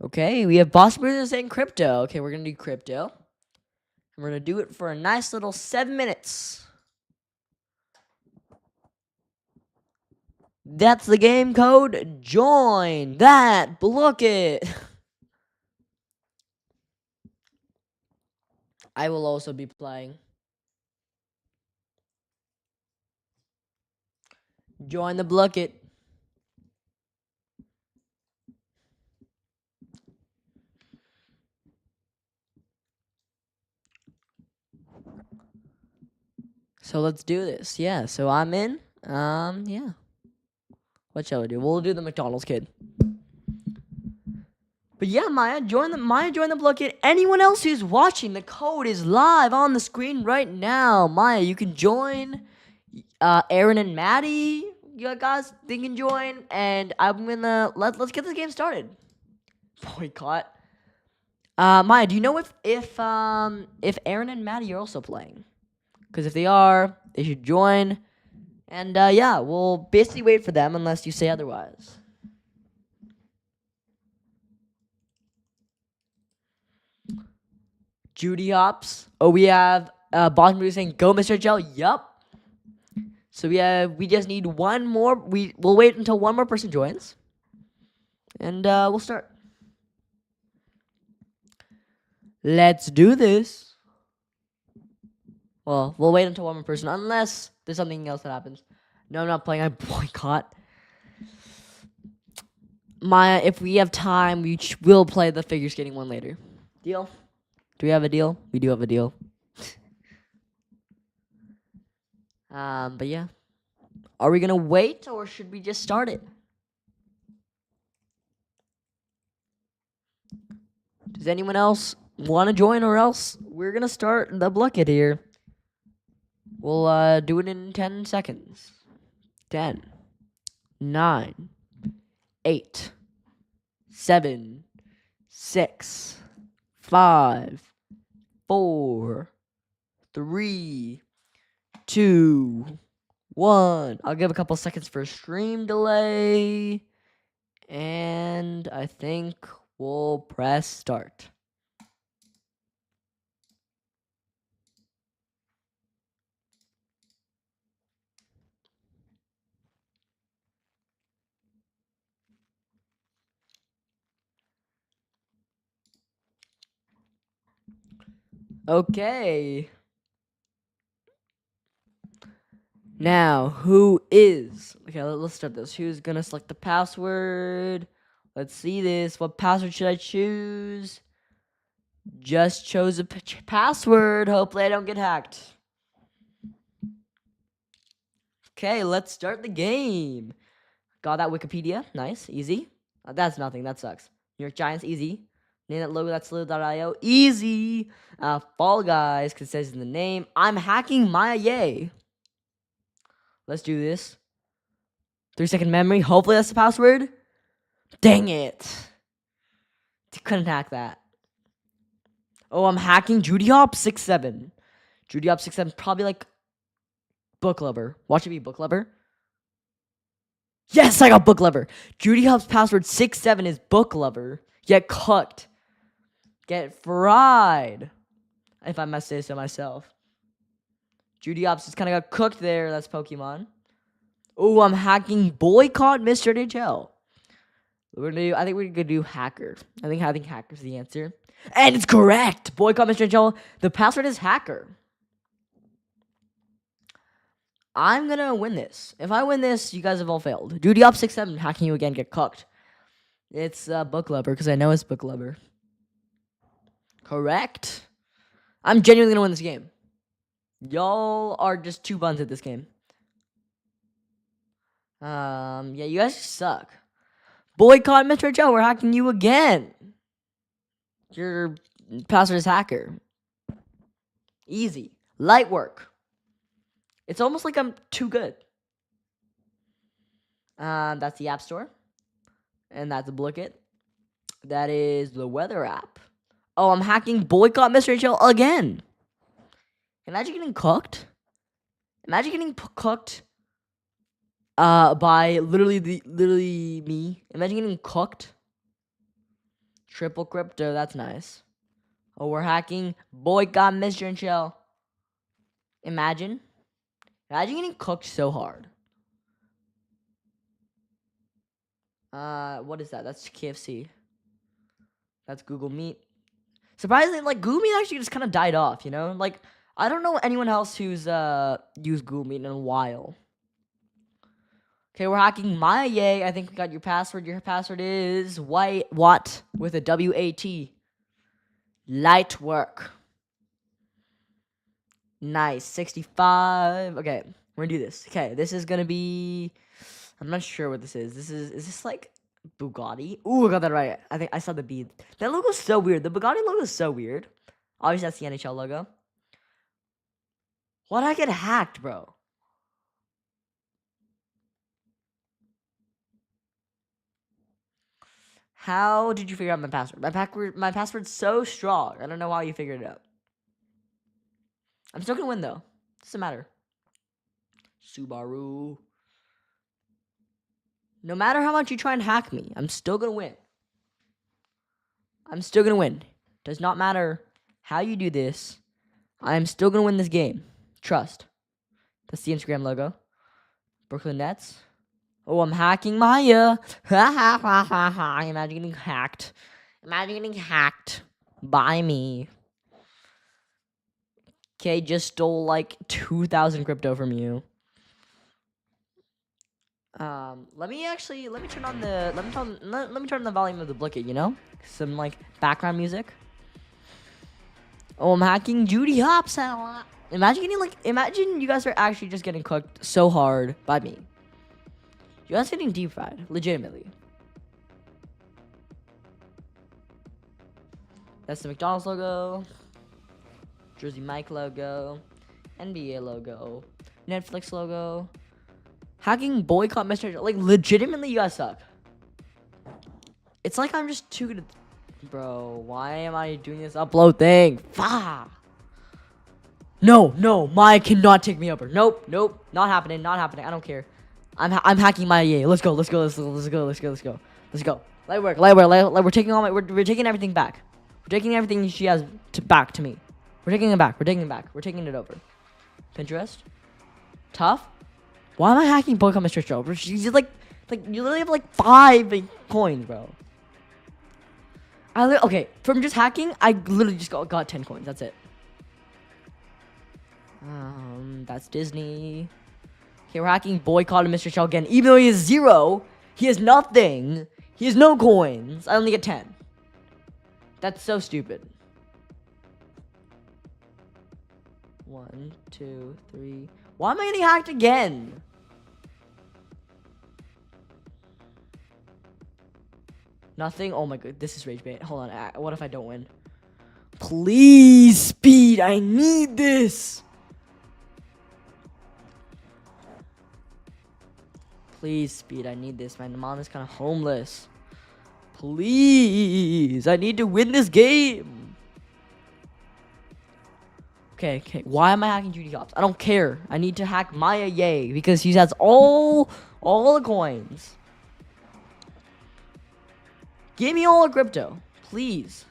Okay, we have Boss Bruiser saying crypto. Okay, we're going to do crypto. We're going to do it for a nice little 7 minutes. That's the game code. Join that bucket. I will also be playing. Join the bucket. So let's do this. Yeah, so I'm in. Yeah. What shall we do? We'll do the McDonald's kid. But yeah, Maya, join the bucket. Anyone else who's watching, the code is live on the screen right now. Maya, you can join. Aaron and Maddie, you guys, they can join. And I'm gonna let's get this game started. Boycott. Maya, do you know if Aaron and Maddie are also playing? Because if they are, they should join. And yeah, we'll basically wait for them unless you say otherwise. Judy Hops. Oh, we have Boston Blue saying go Mrnhl. Yup. So we just need one more. We'll wait until one more person joins. And we'll start. Let's do this. Well, we'll wait until one more person unless there's something else that happens. No, I'm not playing. I boycott. Maya, if we have time, we will play the figure skating one later. Deal? Do we have a deal? We do have a deal. But yeah. Are we gonna wait or should we just start it? Does anyone else want to join or else we're gonna start the bucket here? We'll do it in 10 seconds. 10, 9, 8, 7, 6, 5, 4, 3, 2, 1. I'll give a couple seconds for a stream delay. And I think we'll press start. Okay. Now, who is... Okay, let's start this. Who's going to select the password? Let's see this. What password should I choose? Just chose a password. Hopefully I don't get hacked. Okay, let's start the game. Got that Wikipedia. Nice. Easy. That's nothing. That sucks. New York Giants. Easy. Name that logo. That's Slither.io. Easy. Fall Guys, because it says in the name. I'm hacking Maya Yay. Let's do this. 3-second memory. Hopefully that's the password. Dang it. Couldn't hack that. Oh, I'm hacking Judy Hop 67. Judy Hop 67. Probably like Book Lover. Watch it be Book Lover. Yes, I got Book Lover. Judy Hop's password 67 is Book Lover. Get cooked. Get fried. If I must say so myself. Judy Hopps just kind of got cooked there. That's Pokemon. Oh, I'm hacking Boycott Mr. NHL. I think we're gonna do hacker. I think hacker's the answer. And it's correct. Boycott Mr. NHL. The password is hacker. I'm gonna win this. If I win this, you guys have all failed. Judy Hop 67 hacking you again. Get cooked. It's Book Lover because I know it's Book Lover. Correct. I'm genuinely gonna win this game. Y'all are just two buns at this game. Yeah, you guys suck. Boycott Mr. Joe, we're hacking you again. Your password is hacker. Easy. Light work. It's almost like I'm too good. That's the App Store. And that's a bucket. That is the weather app. Oh, I'm hacking Boycott Mr. Joe again. Imagine getting cooked. Imagine getting cooked by literally me. Imagine getting cooked. Triple crypto, that's nice. Oh, we're hacking. Boycott Mr. and Shell. Imagine getting cooked so hard. What is that? That's KFC. That's Google Meet. Surprisingly, like Google Meet actually just kind of died off. You know, like I don't know anyone else who's used Google Meet in a while. Okay, we're hacking Maya. Yay! I think we got your password. Your password is what with a W-A-T. Light work. Nice. 65. Okay, we're gonna do this. Okay, this is gonna be. I'm not sure what this is. Is this like Bugatti? Ooh, I got that right. I think I saw the B. That logo's so weird. The Bugatti logo is so weird. Obviously, that's the NHL logo. Why'd I get hacked, bro? How did you figure out my password? My password's so strong. I don't know how you figured it out. I'm still gonna win though. Doesn't matter. Subaru. No matter how much you try and hack me, I'm still gonna win. I'm still gonna win. Does not matter how you do this. I'm still gonna win this game. Trust. That's the Instagram logo. Brooklyn Nets. Oh, I'm hacking Maya. Ha ha ha ha ha. Imagine getting hacked. Imagine getting hacked by me. Okay, just stole like 2,000 crypto from you. Let me turn on the volume of the Blicket, you know? Some like background music. Oh, I'm hacking Judy Hopps. Imagine you guys are actually just getting cooked so hard by me. You guys getting deep fried, legitimately. That's the McDonald's logo, Jersey Mike logo, NBA logo, Netflix logo. Hacking boycott Mr. Like, legitimately, you guys suck. It's like I'm just too good at... Bro, why am I doing this upload thing? Fuck. No, Maya cannot take me over. Nope, not happening. I don't care. I'm hacking Maya. Yeah, let's go. Let's go. Light work. We're taking all we're taking everything back. We're taking everything she has back to me. We're taking it back. We're taking it over. Pinterest. Tough. Why am I hacking boycott Mr. Show? She's like you literally have like 5 coins, bro. Okay, from just hacking, I literally just got 10 coins. That's it. That's Disney. Okay, we're hacking boycott Mr. Shell again. Even though he has 0, he has nothing. He has no coins. I only get 10. That's so stupid. 1, 2, 3. Why am I getting hacked again? Nothing? Oh my god, this is rage bait. Hold on, what if I don't win? Please, speed, I need this. Please, speed, I need this. My mom is kind of homeless. Please, I need to win this game. Okay. Why am I hacking Judy Hopps? I don't care. I need to hack Maya Yay because he has all the coins. Give me all the crypto, please.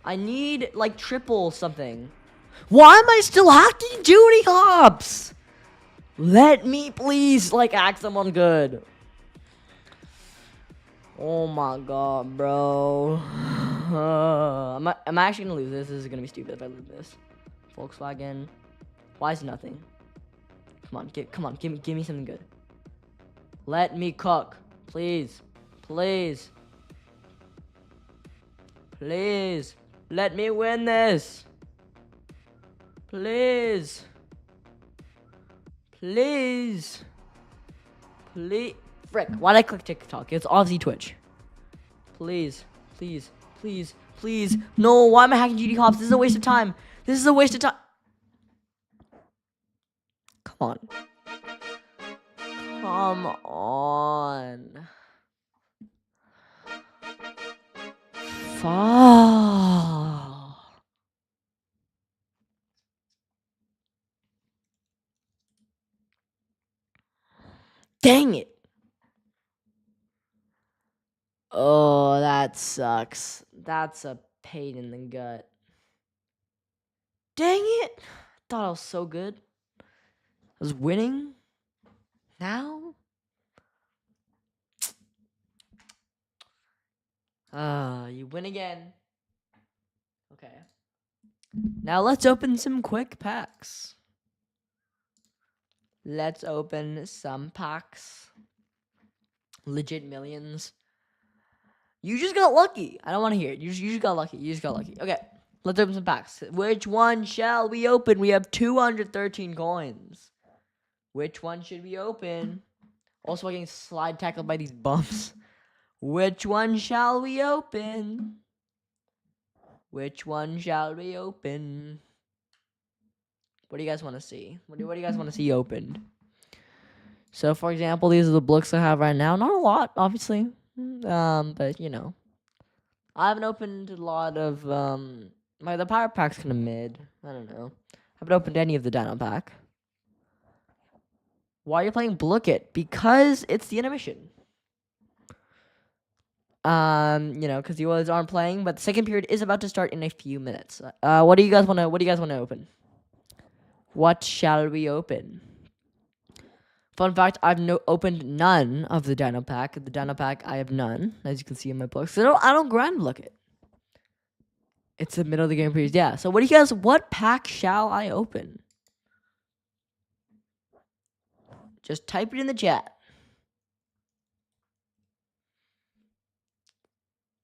I need like triple something. Why am I still hacking Judy Hopps? Let me please like hack someone good. Oh my god, bro. I'm actually gonna lose this. This is gonna be stupid if I lose this. Volkswagen. Why is nothing? Come on, give me something good. Let me cook, please. Let me win this. Please. Frick, why'd I click TikTok? It's obviously Twitch. Please. No, why am I hacking GD Hops? This is a waste of time. Come on. Fuck. Dang it. Oh, that sucks. That's a pain in the gut. Dang it! Thought I was so good. I was winning. Now? You win again. Okay. Now let's open some quick packs. Let's open some packs. Legit millions. You just got lucky. I don't want to hear it. You just got lucky. You just got lucky. Okay. Let's open some packs. Which one shall we open? We have 213 coins. Which one should we open? Also, I'm getting slide tackled by these bumps. Which one shall we open? Which one shall we open? What do you guys want to see? What do you guys want to see opened? So, for example, these are the books I have right now. Not a lot, obviously. But, you know. I haven't opened a lot of, the Power Pack's kind of mid. I don't know. I haven't opened any of the Dino Pack. Why are you playing Blook-It? Because it's the intermission. Because you always aren't playing, but the second period is about to start in a few minutes. What do you guys want to open? What shall we open? Fun fact, I've opened none of the Dino Pack. The Dino Pack, I have none, as you can see in my books. So I don't grind Blook-It. It's the middle of the game period. Yeah. So what pack shall I open? Just type it in the chat.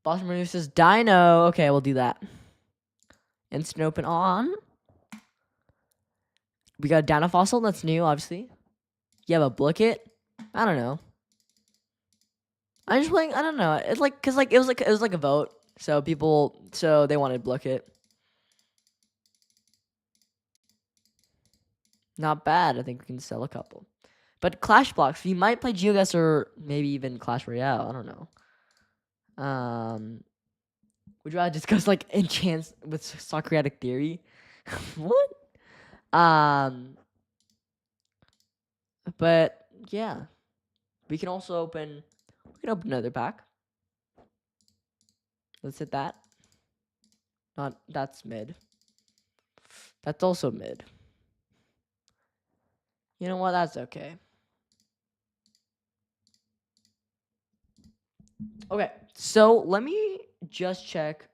Boston Mrnhl says Dino. Okay, we'll do that. Instant open on. We got a Dino Fossil. That's new, obviously. You have a Blook-It. I don't know. I'm just playing. I don't know. It's like because it was like a vote. So they wanted Blook-It. Not bad. I think we can sell a couple. But Clash blocks. You might play Geoguessr or maybe even Clash Royale. I don't know. Would you rather discuss like enchants with Socratic theory? What? But yeah, we can open another pack. Let's hit that. That's mid. That's also mid. You know what? That's okay. Okay, so let me just check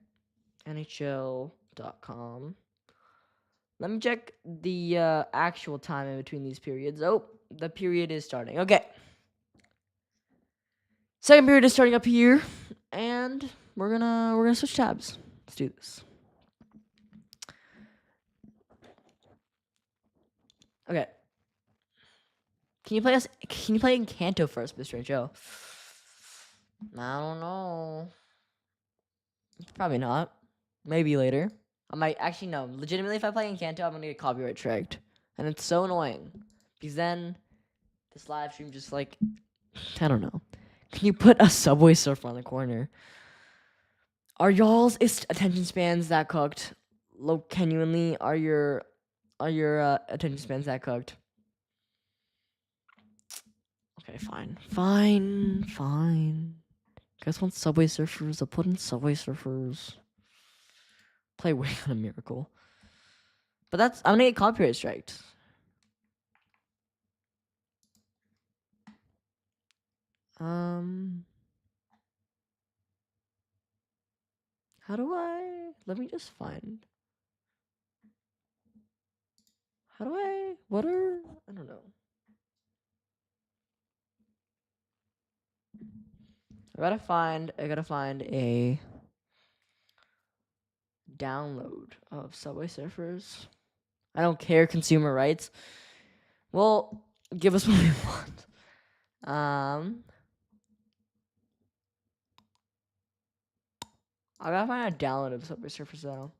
NHL.com. Let me check the actual time in between these periods. Oh, the period is starting. Okay. Second period is starting up here, and we're gonna switch tabs. Let's do this. Okay. Can you play in Kanto first, Mr. Joe? I don't know. Probably not. Maybe later. I might actually no. Legitimately, if I play in Kanto, I'm gonna get copyright striked, and it's so annoying because then this live stream just like I don't know. Can you put a Subway Surfer on the corner? Are y'all's attention spans that cooked? Genuinely, are your attention spans that cooked? Okay, fine. Guys want Subway Surfers? I'll put in Subway Surfers. Play Wing on a Miracle. But I'm gonna get copyright striked. How do I? Let me just find. How do I? I don't know. I gotta find a download of Subway Surfers. I don't care, consumer rights. Well, give us what we want. I gotta find a download of Subway Surfers though.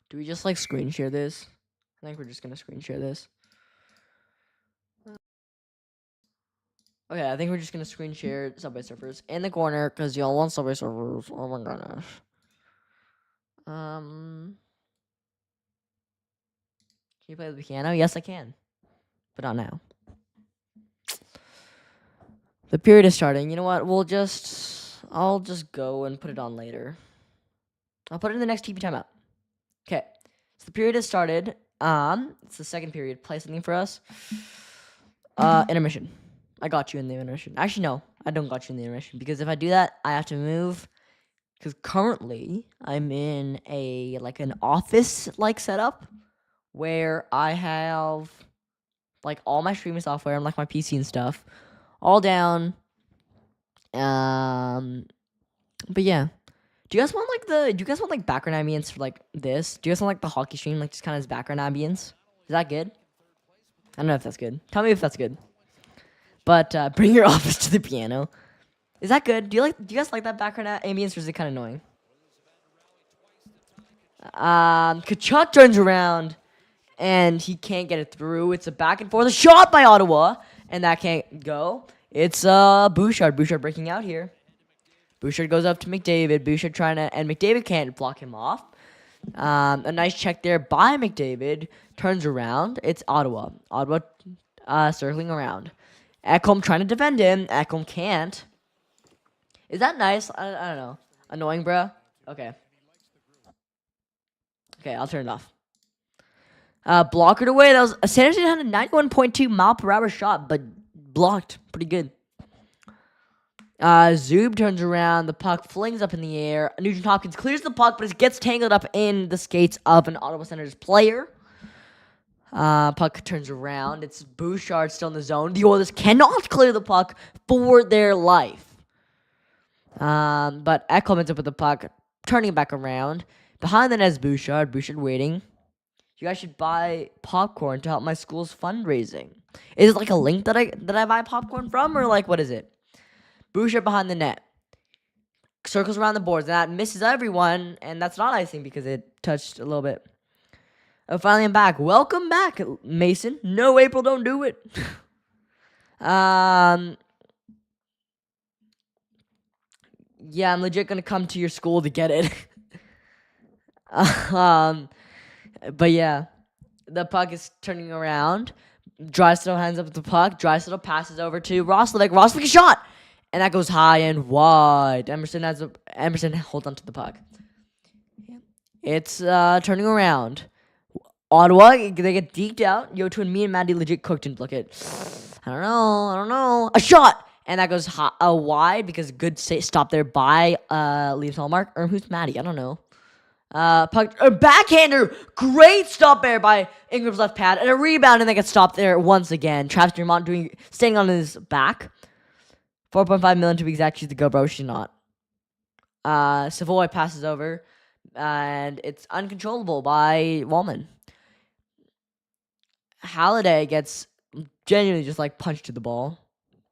Do we just like screen share this? I think we're just gonna screen share this. Okay, I think we're just gonna screen share Subway Surfers in the corner because y'all want Subway Surfers. Oh my gosh. you play the piano? Yes, I can. But not now. The period is starting. You know what? I'll just go and put it on later. I'll put it in the next TV timeout. Okay. So the period has started. It's the second period. Play something for us. Intermission. I got you in the intermission. Actually, no. I don't got you in the intermission. Because if I do that, I have to move. Because currently, I'm in an office-like setup. Where I have, all my streaming software and, my PC and stuff. All down. But yeah. Do you guys want background ambience for this? Do you guys want the hockey stream just kind of as background ambience? Is that good? I don't know if that's good. Tell me if that's good. But bring your office to the piano. Is that good? Do you guys like that background ambience, or is it kind of annoying? Tkachuk turns around and he can't get it through. It's a back and forth. A shot by Ottawa, and that can't go. It's Bouchard. Bouchard breaking out here. Bouchard goes up to McDavid. Bouchard and McDavid can't block him off. A nice check there by McDavid. Turns around. It's Ottawa. Ottawa circling around. Ekholm trying to defend him. Ekholm can't. Is that nice? I don't know. Annoying, bruh? Okay. Okay, I'll turn it off. Blockered away. That was Sanderson had a 91.2 mile per hour shot, but blocked. Pretty good. Zub turns around. The puck flings up in the air. Nugent Hopkins clears the puck, but it gets tangled up in the skates of an Ottawa Senators player. Puck turns around. It's Bouchard still in the zone. The Oilers cannot clear the puck for their life. But Ekholm ends up with the puck, turning it back around. Behind the net is Bouchard. Bouchard waiting. You guys should buy popcorn to help my school's fundraising. Is it a link that I buy popcorn from, or what is it? Bouchard behind the net. Circles around the boards, and that misses everyone, and that's not icing because it touched a little bit. Oh, finally I'm back. Welcome back, Mason. No, April, don't do it. Yeah, I'm legit gonna come to your school to get it. But yeah, the puck is turning around. Draisaitl hands up the puck. Draisaitl passes over to Roslovic. Roslovic a shot, and that goes high and wide. Emerson holds on to the puck. It's turning around. Ottawa, they get deked out. Yo, Twin, me and Maddie legit cooked and look at. I don't know. A shot, and that goes wide because good stop there by Leaves Hallmark. Or who's Maddie? I don't know. Puck, backhander, great stop there by Ingram's left pad, and a rebound, and they get stopped there once again. Travis Dermott staying on his back. 4.5 million to be exact. She's the go, bro. She's not. Savoy passes over, and it's uncontrollable by Wallman. Halliday gets genuinely just punched to the ball.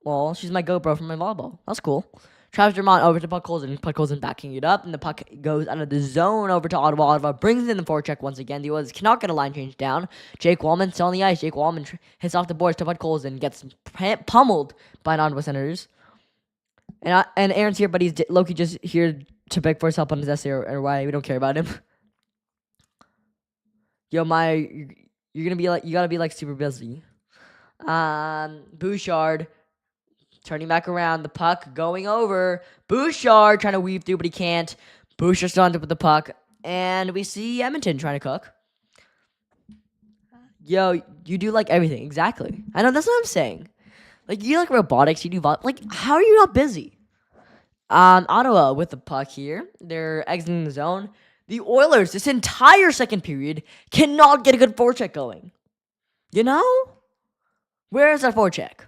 Well, she's my GoPro from my volleyball. That's cool. Travis Dermott over to Puck Colson. Puck Colson backing it up, and the puck goes out of the zone over to Ottawa. Ottawa brings in the forecheck once again. The Oilers cannot get a line change down. Jake Wallman still on the ice. Jake Wallman hits off the boards to Puck Colson. Gets pummeled by an Ottawa Senators. And Aaron's here, but he's Loki just here to beg for his help on his essay or why we don't care about him. Yo, you're gonna be you gotta be super busy. Bouchard turning back around, the puck going over. Bouchard trying to weave through, but he can't. Bouchard still on top of the puck, and we see Edmonton trying to cook. Yo, you do everything exactly. I know, that's what I'm saying. You robotics, you do how are you not busy? Ottawa with the puck here. They're exiting the zone. The Oilers, this entire second period, cannot get a good forecheck going. You know? Where is that forecheck?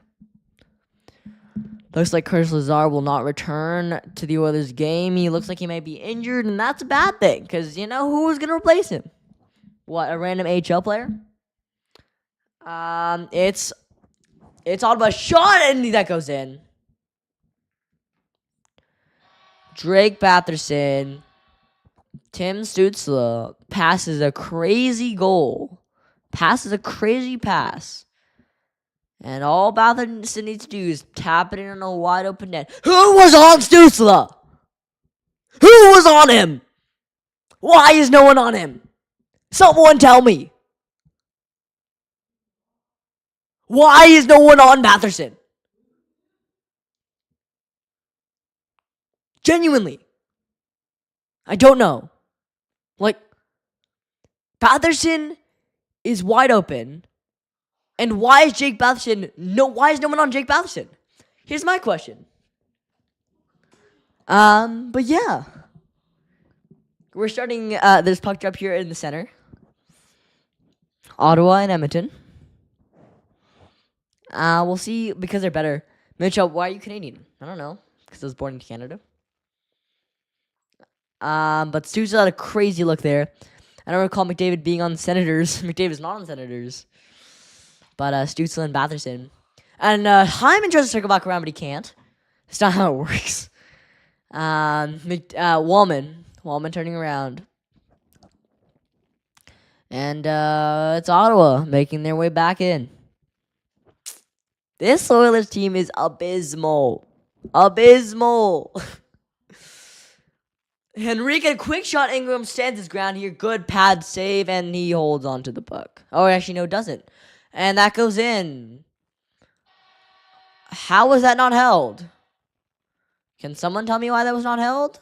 Looks like Curtis Lazar will not return to the Oilers game. He looks like he might be injured, and that's a bad thing, because you know who's going to replace him? What, a random AHL player? It's Ottawa shot, and that goes in. Drake Batherson, Tim Stützle passes a crazy goal. Passes a crazy pass. And all Batherson needs to do is tap it in on a wide open net. Who was on Stützle? Who was on him? Why is no one on him? Someone tell me. Why is no one on Batherson? Genuinely. I don't know. Like, Batherson is wide open. And why is Jake Batherson why is no one on Jake Batherson? Here's my question. But yeah. We're starting this puck drop here in the center. Ottawa and Edmonton. We'll see because they're better. Mitchell, why are you Canadian? I don't know. Because I was born in Canada. But Stu's had a crazy look there. I don't recall McDavid being on the Senators. McDavid's not on the Senators. But Stützle and Batherson. And Hyman tries to circle back around, but he can't. That's not how it works. Wallman turning around. And it's Ottawa making their way back in. This Oilers team is abysmal. Abysmal. Henrique, quick shot. Ingram stands his ground here. Good pad save, and he holds on to the puck. Oh, actually, no, doesn't. And that goes in. How was that not held? Can someone tell me why that was not held?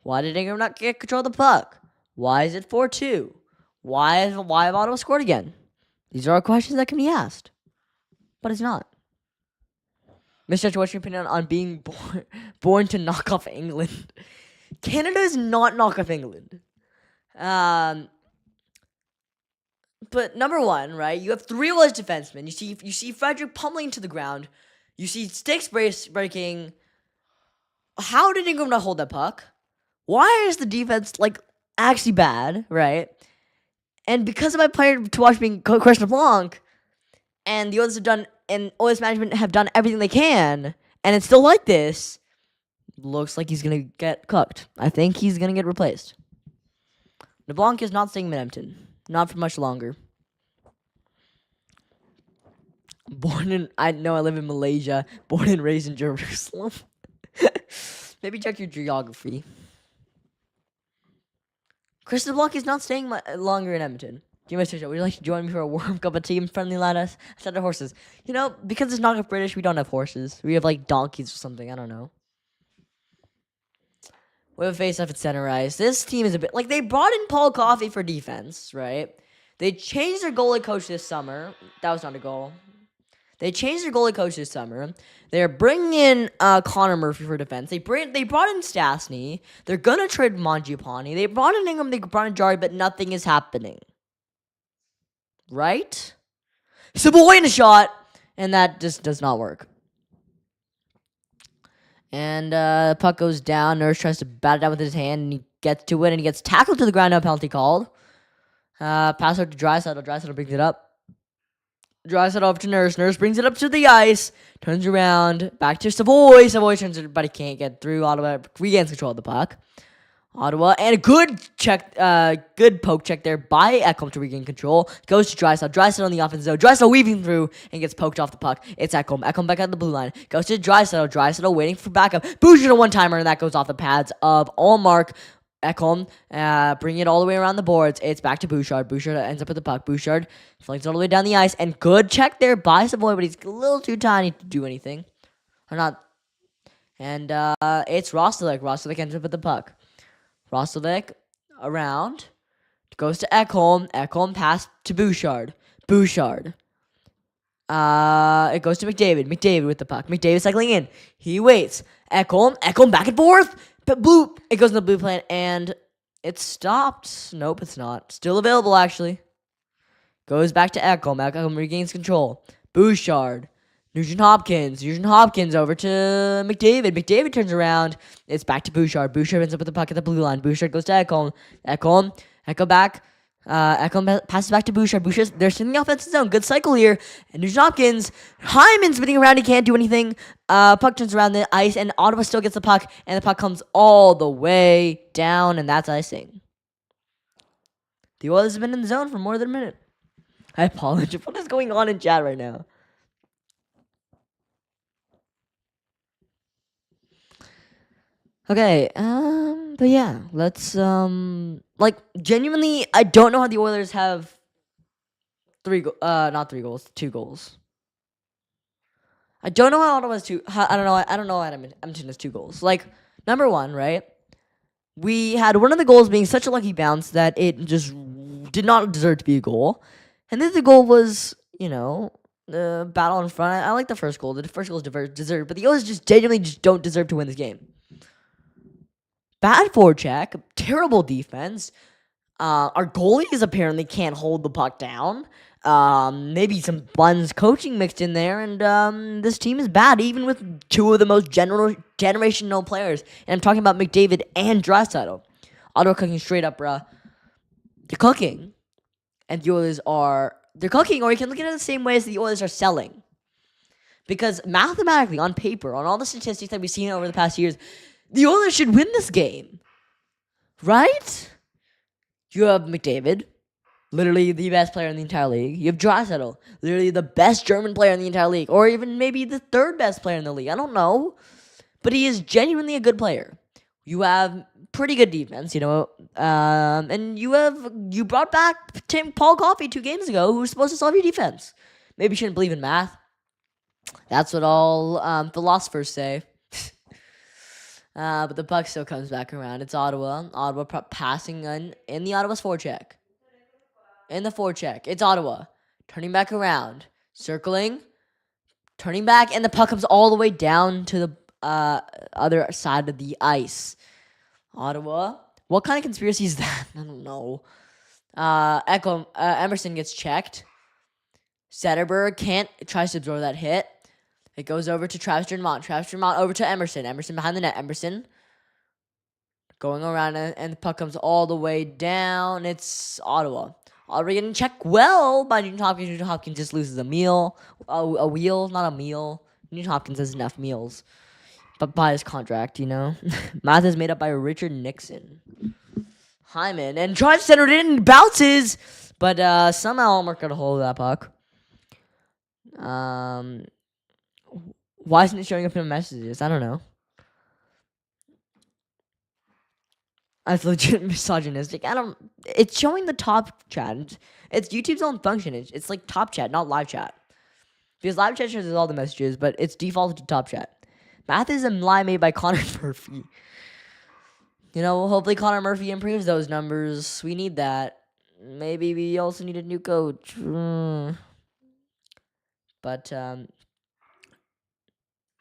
Why did Ingram not get control of the puck? Why is it 4-2? Why have Ottawa scored again? These are all questions that can be asked. But it's not. Mr. What's your opinion on being born to knock off England? Canada is not knock off England. But number one, right? You have 3 Oilers defensemen. You see Frederick pummeling to the ground. You see sticks breaking. How did Ingram not hold that puck? Why is the defense actually bad, right? And because of my player to watch being Christian Blanc, and the Oilers Oilers management have done everything they can, and it's still like this. Looks like he's gonna get cooked. I think he's gonna get replaced. LeBlanc is not staying in Edmonton. Not for much longer. I live in Malaysia. Born and raised in Jerusalem. Maybe check your geography. Chris LeBlanc is not staying longer in Edmonton. Mr. Show, would you like to join me for a warm cup of tea and friendly let us set our horses? Because it's not British, we don't have horses. We have donkeys or something. I don't know. We have a face-off at center ice. This team is a bit they brought in Paul Coffey for defense, right? They changed their goalie coach this summer. That was not a goal. They changed their goalie coach this summer. They're bringing in Connor Murphy for defense. They brought in Stastny. They're gonna trade Mangiapane. They brought in Ingram. They brought in Jari, but nothing is happening. Right? Savoy in a shot, and that just does not work. And the puck goes down. Nurse tries to bat it down with his hand, and he gets to it, and he gets tackled to the ground. No penalty called. Pass out to Draisaitl. Draisaitl brings it up. Draisaitl over to Nurse. Nurse brings it up to the ice. Turns around. Back to Savoy. Savoy turns it, but he can't get through. Ottawa regains control of the puck. Ottawa, and a good poke check there by Ekholm to regain control. Goes to Draisaitl. Draisaitl on the offensive zone. Draisaitl weaving through and gets poked off the puck. It's Ekholm. Ekholm back at the blue line. Goes to Draisaitl. Draisaitl waiting for backup. Bouchard a one-timer, and that goes off the pads of Allmark. Ekholm bringing it all the way around the boards. It's back to Bouchard. Bouchard ends up with the puck. Bouchard flanks all the way down the ice, and good check there by Savoy, but he's a little too tiny to do anything. Or not. And it's Rostovich. Rostovich ends up with the puck. Rostovich around. Goes to Ekholm. Ekholm pass to Bouchard. Bouchard. It goes to McDavid. McDavid with the puck. McDavid cycling in. He waits. Ekholm back and forth. But bloop. It goes in the blue plan, and it's stopped. Nope, it's not. Still available, actually. Goes back to Ekholm. Ekholm regains control. Bouchard. Nugent Hopkins over to McDavid. McDavid turns around. It's back to Bouchard. Bouchard ends up with the puck at the blue line. Bouchard goes to Ekholm. Ekholm back. Ekholm passes back to Bouchard. They're sitting in the offensive zone. Good cycle here. And Nugent Hopkins. Hyman's spinning around. He can't do anything. Puck turns around the ice, and Ottawa still gets the puck, and the puck comes all the way down, and that's icing. The Oilers have been in the zone for more than a minute. I apologize. What is going on in chat right now? Okay, but yeah, let's, genuinely, I don't know how the Oilers have 2 goals. I don't know how Ottawa's two. I don't know. I don't know how Edmonton has 2 goals. Like, number one, right? We had one of the goals being such a lucky bounce that it just did not deserve to be a goal, and then the goal was, the battle in front. I like the first goal. The first goal is deserved, but the Oilers just genuinely just don't deserve to win this game. Bad forecheck, terrible defense. Our goalies apparently can't hold the puck down. Maybe some Buns coaching mixed in there, and this team is bad, even with 2 of the most generational players. And I'm talking about McDavid and Draisaitl. Ottawa cooking straight up, bruh. They're cooking, and the Oilers they're cooking, or you can look at it the same way as the Oilers are selling. Because mathematically, on paper, on all the statistics that we've seen over the past years, the Oilers should win this game, right? You have McDavid, literally the best player in the entire league. You have Draisaitl, literally the best German player in the entire league, or even maybe the 3rd best player in the league. I don't know, but he is genuinely a good player. You have pretty good defense, and you brought back Paul Coffey 2 games ago, who was supposed to solve your defense. Maybe you shouldn't believe in math. That's what all philosophers say. But the puck still comes back around. It's Ottawa. Ottawa passing in the Ottawa's forecheck. In the forecheck. It's Ottawa. Turning back around. Circling. Turning back. And the puck comes all the way down to the other side of the ice. Ottawa. What kind of conspiracy is that? I don't know. Emerson gets checked. Zetterberg tries to absorb that hit. It goes over to Travis Dermott. Travis Dermott over to Emerson. Emerson behind the net. Emerson going around, and the puck comes all the way down. It's Ottawa. Ottawa getting checked well by Nugent Hopkins. Nugent Hopkins just loses a wheel, not a meal. Nugent Hopkins has enough meals, but by his contract, Math is made up by Richard Nixon. Hyman and drive centered in, bounces, but somehow Allmark got a hold of that puck. Why isn't it showing up in messages? I don't know. That's legit misogynistic. It's showing the top chat. It's YouTube's own function. It's like top chat, not live chat. Because live chat shows all the messages, but it's defaulted to top chat. Math is a lie made by Connor Murphy. Hopefully Connor Murphy improves those numbers. We need that. Maybe we also need a new coach. But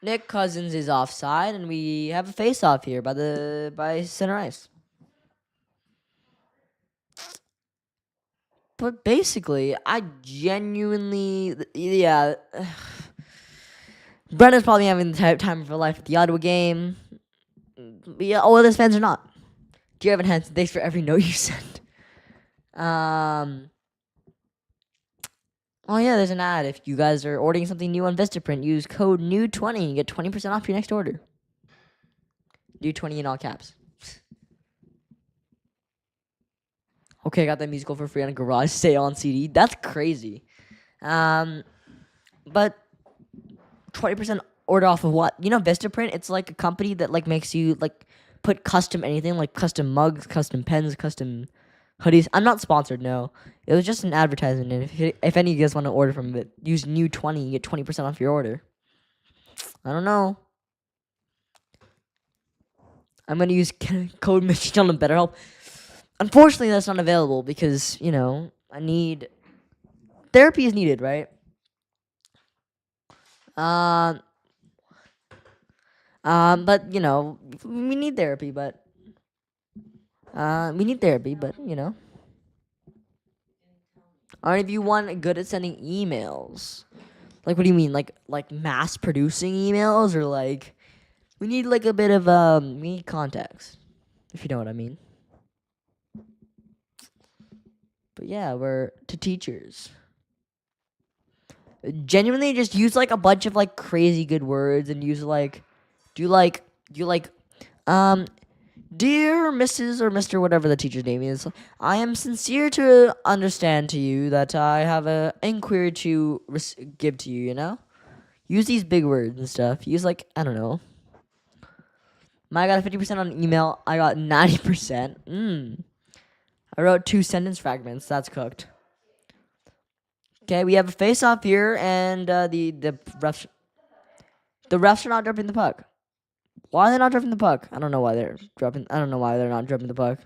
Nick Cousins is offside, and we have a face-off here by center ice. But basically, I genuinely, Brenda's probably having the time of her life at the Ottawa game. But yeah, Oilers fans are not. Dear Evan Hansen, thanks for every note you sent. Oh yeah, there's an ad. If you guys are ordering something new on Vistaprint, use code NEW20 and get 20% off your next order. NEW20 in all caps. Okay, I got that musical for free on a garage sale on CD. That's crazy. But 20% order off of what? Vistaprint, it's like a company that makes you put custom anything, like custom mugs, custom pens, custom hoodies. I'm not sponsored, no. It was just an advertisement, and if any of you guys want to order from it, use NEW20, you get 20% off your order. I don't know. I'm going to use code Mitch on BetterHelp. Unfortunately, that's not available because, I need... Therapy is needed, right? But, we need therapy, but... Aren't of you one good at sending emails? What do you mean? Like mass producing emails? Or we need a bit of, we need context. If you know what I mean. But yeah, we're to teachers. Genuinely just use a bunch of crazy good words and use dear Mrs. or Mr. whatever the teacher's name is, I am sincere to understand to you that I have an inquiry to give to you, Use these big words and stuff. Use I don't know. I got a 50% on email. I got 90%. I wrote 2 sentence fragments. That's cooked. Okay, we have a face-off here, and the ref... The refs are not dropping the puck. Why are they not dropping the puck? I don't know why they're not dropping the puck.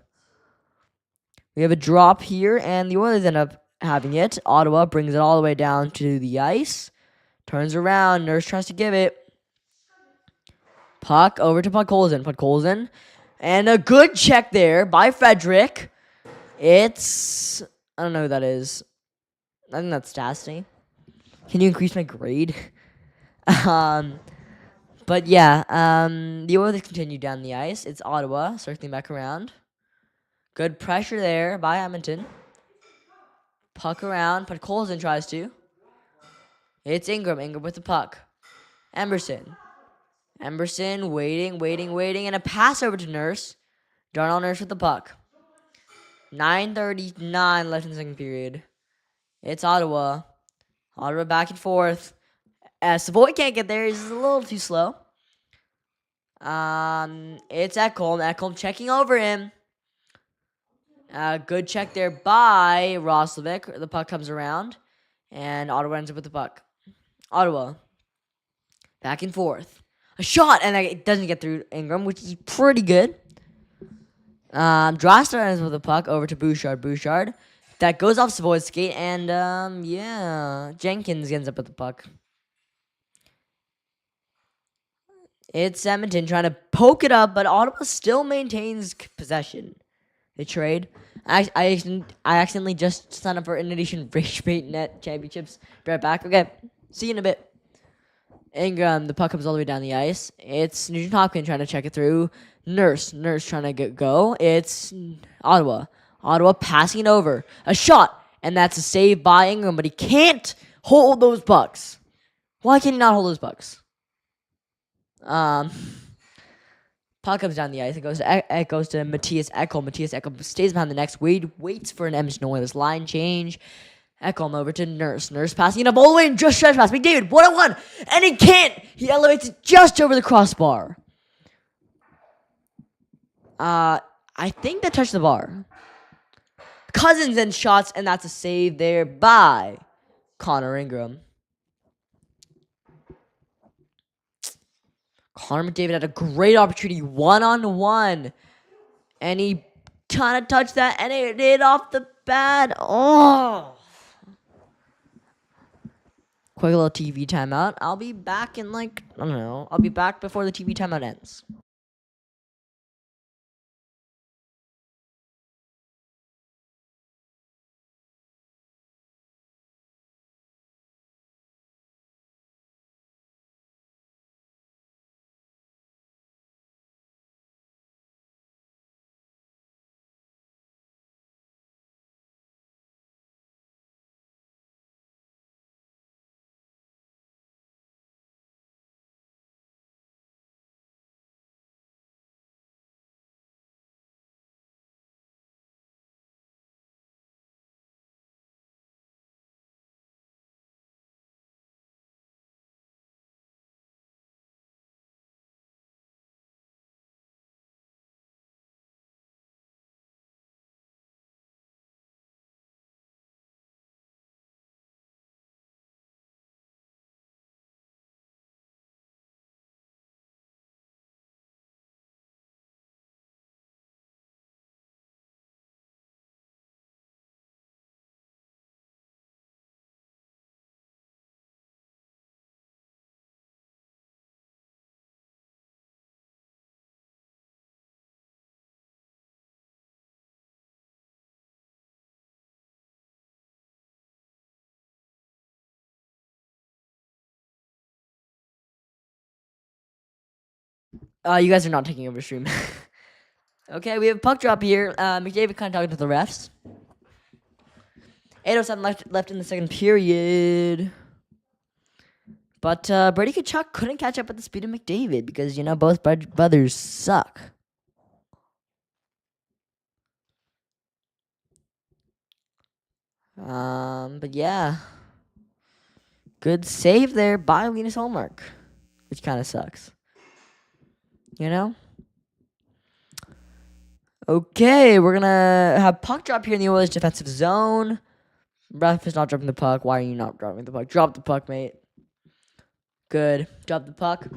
We have a drop here, and the Oilers end up having it. Ottawa brings it all the way down to the ice. Turns around. Nurse tries to give it. Puck over to Podkolzin. And a good check there by Frederick. It's... I don't know who that is. I think that's Stastny. Can you increase my grade? But yeah, the Oilers continue down the ice. It's Ottawa circling back around. Good pressure there by Edmonton. Puck around. Podkolzin tries to. It's Ingram. Ingram with the puck. Emerson waiting, and a pass over to Nurse. Darnell Nurse with the puck. 9:39 left in the second period. It's Ottawa. Ottawa back and forth. Savoy can't get there. He's a little too slow. It's Ekholm. Ekholm checking over him. Good check there by Roslovic. The puck comes around, and Ottawa ends up with the puck. Ottawa. Back and forth. A shot, and it doesn't get through Ingram, which is pretty good. Draisaitl ends with the puck over to Bouchard. That goes off Savoy's skate, and, Jenkins ends up with the puck. It's Edmonton trying to poke it up, but Ottawa still maintains possession. They trade. I accidentally just signed up for Indonesian Rage Bait Net Championships. Be right back. Okay, see you in a bit. Ingram, the puck comes all the way down the ice. It's Nugent Hopkins trying to check it through. Nurse trying to go. It's Ottawa. Ottawa passing it over. A shot, and that's a save by Ingram, but he can't hold those pucks. Why can he not hold those pucks? Puck comes down the ice. It goes to Matthias Ekholm. Matthias Ekholm stays behind the net. Waits for an Edmonton Oilers line change. Ekholm over to Nurse. Nurse passing it up all the way and just stretch past McDavid. 1-on-1. And he can't. He elevates it just over the crossbar. I think that touched the bar. Cousins and shots, and that's a save there by Connor Ingram. Connor McDavid had a great opportunity, 1-on-1. And he kind of touched that, and it hit off the bat. Oh. Quick little TV timeout. I'll be back in I'll be back before the TV timeout ends. You guys are not taking over stream. Okay, we have a puck drop here. McDavid kind of talking to the refs. 8:07 left in the second period. But Brady Tkachuk couldn't catch up at the speed of McDavid because, both brothers suck. But yeah. Good save there by Linus Ullmark, which kind of sucks. Okay, we're going to have puck drop here in the Oilers defensive zone. Ref is not dropping the puck. Why are you not dropping the puck? Drop the puck, mate. Good. Drop the puck.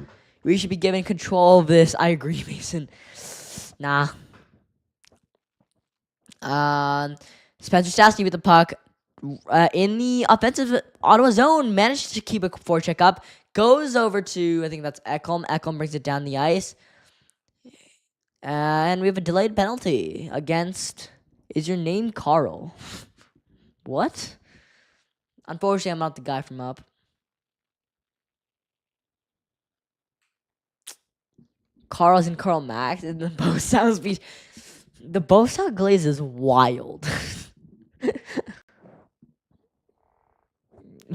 We should be given control of this. I agree, Mason. Nah. Spencer Stastny with the puck. In the offensive Ottawa zone, managed to keep a forecheck up. Goes over to, I think that's Ekholm. Ekholm brings it down the ice. And we have a delayed penalty against... Is your name Carl? What? Unfortunately, I'm not the guy from up. Carl's and Carl Max and the Bosow speech. The Bosow glaze is wild.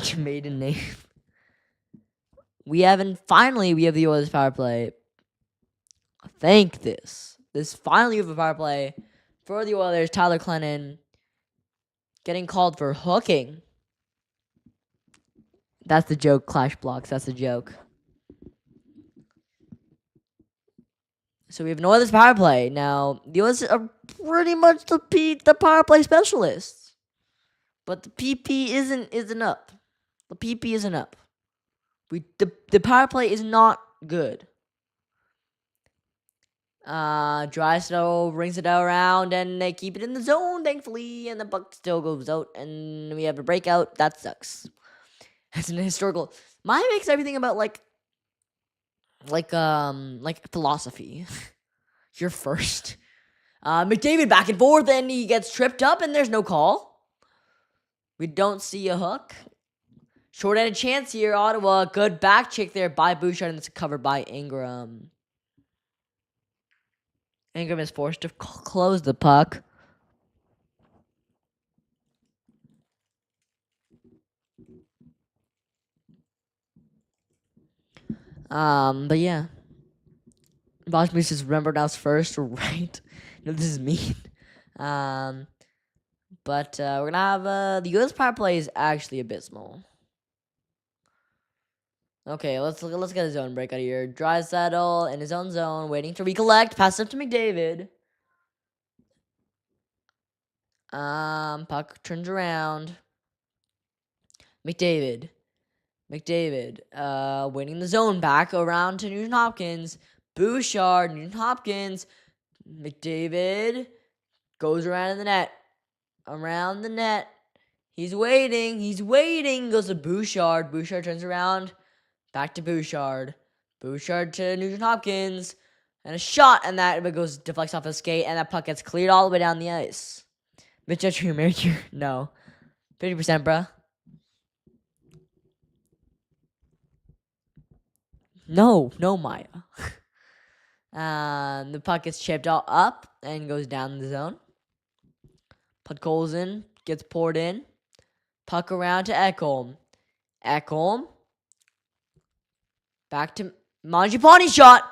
Your maiden name. We have the Oilers power play. Thank this. Finally we have a power play for the Oilers. Tyler Clennon getting called for hooking. That's the joke, Clash Blocks. That's the joke. So we have an Oilers power play. Now, the Oilers are pretty much the power play specialists. But the PP isn't up. The PP isn't up. The power play is not good. Draisaitl rings it around, and they keep it in the zone, thankfully, and the puck still goes out, and we have a breakout. That sucks. It's an historical... Mine makes everything about, like philosophy. You're first. McDavid back and forth, and he gets tripped up, and there's no call. We don't see a hook. Short-handed chance here, Ottawa. Good back check there by Bouchard, and it's covered by Ingram. Ingram is forced to close the puck. But yeah. Bosch Moose is remembered us first, right? This is mean. But we're gonna have the US power play is actually abysmal. Okay, let's get a zone break out of here. Draisaitl in his own zone, waiting to recollect. Pass up to McDavid. Puck turns around. McDavid, winning the zone back around to Nugent Hopkins. Bouchard, Nugent Hopkins. McDavid goes around in the net. Around the net. He's waiting. Goes to Bouchard. Bouchard turns around. Back to Bouchard. Bouchard to Nugent Hopkins. And a shot, and that deflects off his skate, and that puck gets cleared all the way down the ice. Mitch, you're married here? No. 50%, bruh. No, Maya. The puck gets chipped all up and goes down the zone. Puck goes in, gets poured in. Puck around to Ekholm. Back to Mangiapane shot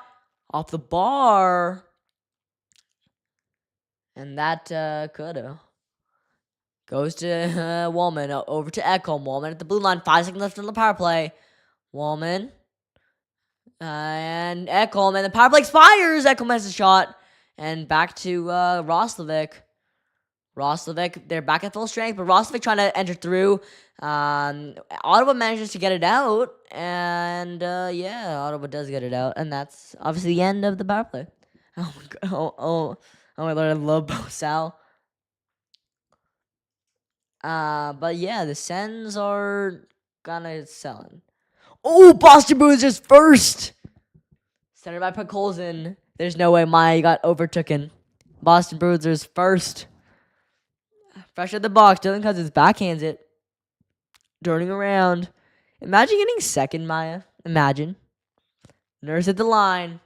off the bar. And that coulda. Goes to Wallman, over to Ekholm. Wallman at the blue line, 5 seconds left on the power play. Wallman. And Ekholm, and the power play expires. Ekholm has a shot. And back to Roslovic. They're back at full strength, but Roslovic trying to enter through. Ottawa manages to get it out. And, Ottawa does get it out. And that's obviously the end of the power play. Oh, my God. Oh my Lord, I love Bosow. But yeah, the SENS are gonna selling. Oh, Boston Bruins is first. Centered by Podkolzin. There's no way Maya got overtooken. Boston Bruins is first. Fresh at the box. Dylan Cousins backhands it. Turning around. Imagine getting second, Maya. Imagine. Nurse at the line.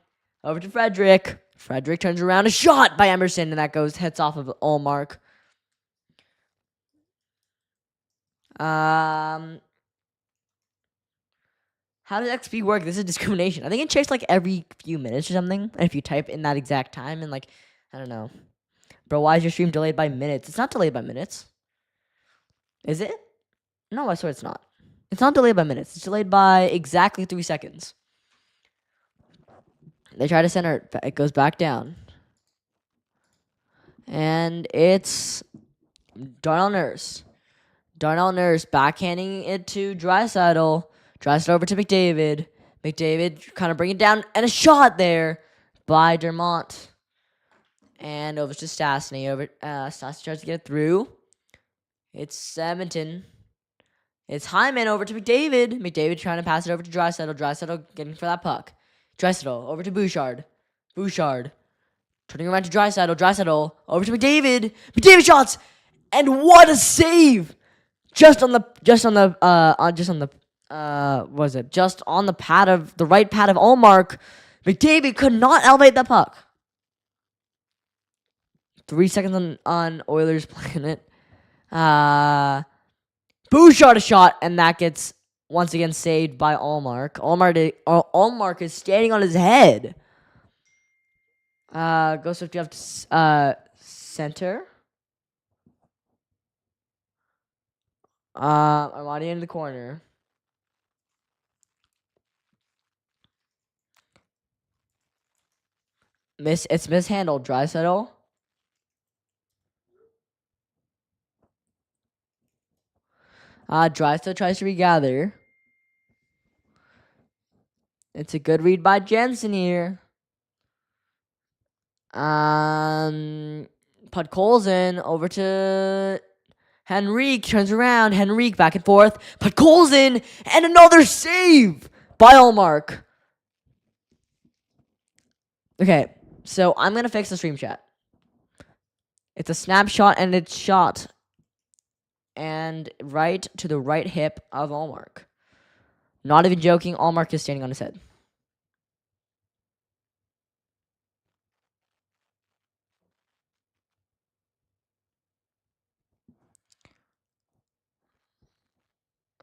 Over to Frederick. Frederick turns around. A shot by Emerson, and that hits off of Allmark. How does XP work? This is discrimination. I think it checks like every few minutes or something. And if you type in that exact time and like, I don't know. Bro, why is your stream delayed by minutes? It's not delayed by minutes. Is it? No, I swear it's not. It's not delayed by minutes. It's delayed by exactly 3 seconds. They try to center it. It goes back down. And it's Darnell Nurse. Darnell Nurse backhanding it to Draisaitl. Draisaitl over to McDavid. McDavid kind of bring it down, and a shot there by Dermott. And over to Stastny. Stastny tries to get it through. It's Edmonton. It's Hyman over to McDavid. McDavid trying to pass it over to Draisaitl. Draisaitl getting for that puck. Draisaitl over to Bouchard. Bouchard turning around to Draisaitl. Draisaitl over to McDavid. McDavid shots, and what a save! Just on the pad of the right pad of Allmark. McDavid could not elevate the puck. 3 seconds on Oilers playing it. Bouchard a shot, and that gets once again saved by Allmark. Allmark is standing on his head. Goes up to center. Armani in the corner. It's mishandled. Draisaitl. Draisaitl tries to regather. It's a good read by Jensen here. Podkolzin over to Henrique. Turns around. Henrique back and forth. Podkolzin, and another save by Allmark. Okay, so I'm going to fix the stream chat. It's a snapshot, and it's shot. And right to the right hip of Allmark. Not even joking, Allmark is standing on his head.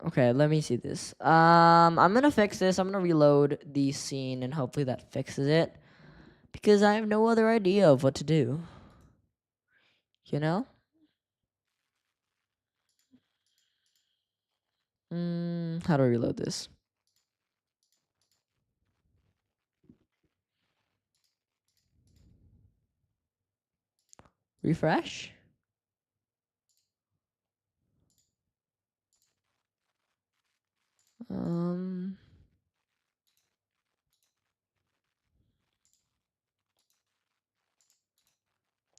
Okay, let me see this. I'm gonna fix this. I'm gonna reload the scene, and hopefully that fixes it. Because I have no other idea of what to do. You know? How do I reload this? Refresh?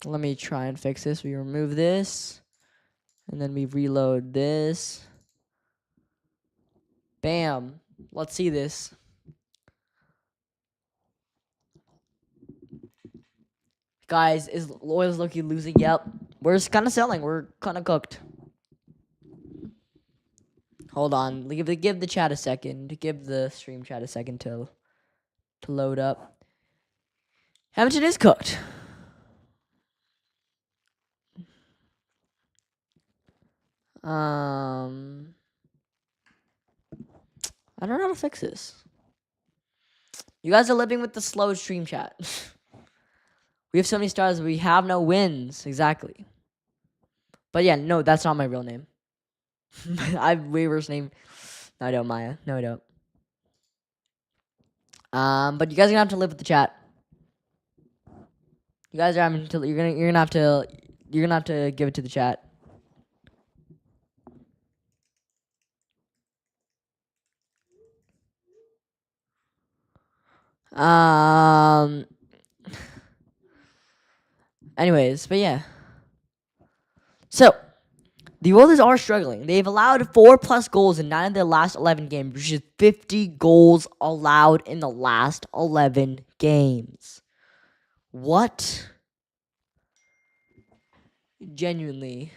Let me try and fix this. We remove this, and then we reload this. Bam. Let's see this. Guys, is Loyal's Loki losing? Yep. We're just kind of selling. We're kind of cooked. Hold on. Give the chat a second. Give the stream chat a second to load up. Edmonton is cooked. I don't know how to fix this. You guys are living with the slow stream chat. We have so many stars, we have no wins. Exactly. But yeah, no, that's not my real name. I have way worse name. No, I don't, Maya. No, I don't. But you guys are gonna have to live with the chat. You guys are having to. You're gonna have to give it to the chat. Anyways, but yeah. So, the Oilers are struggling. They've allowed 4+ goals in 9 of their last 11 games, which is 50 goals allowed in the last 11 games. What? Genuinely.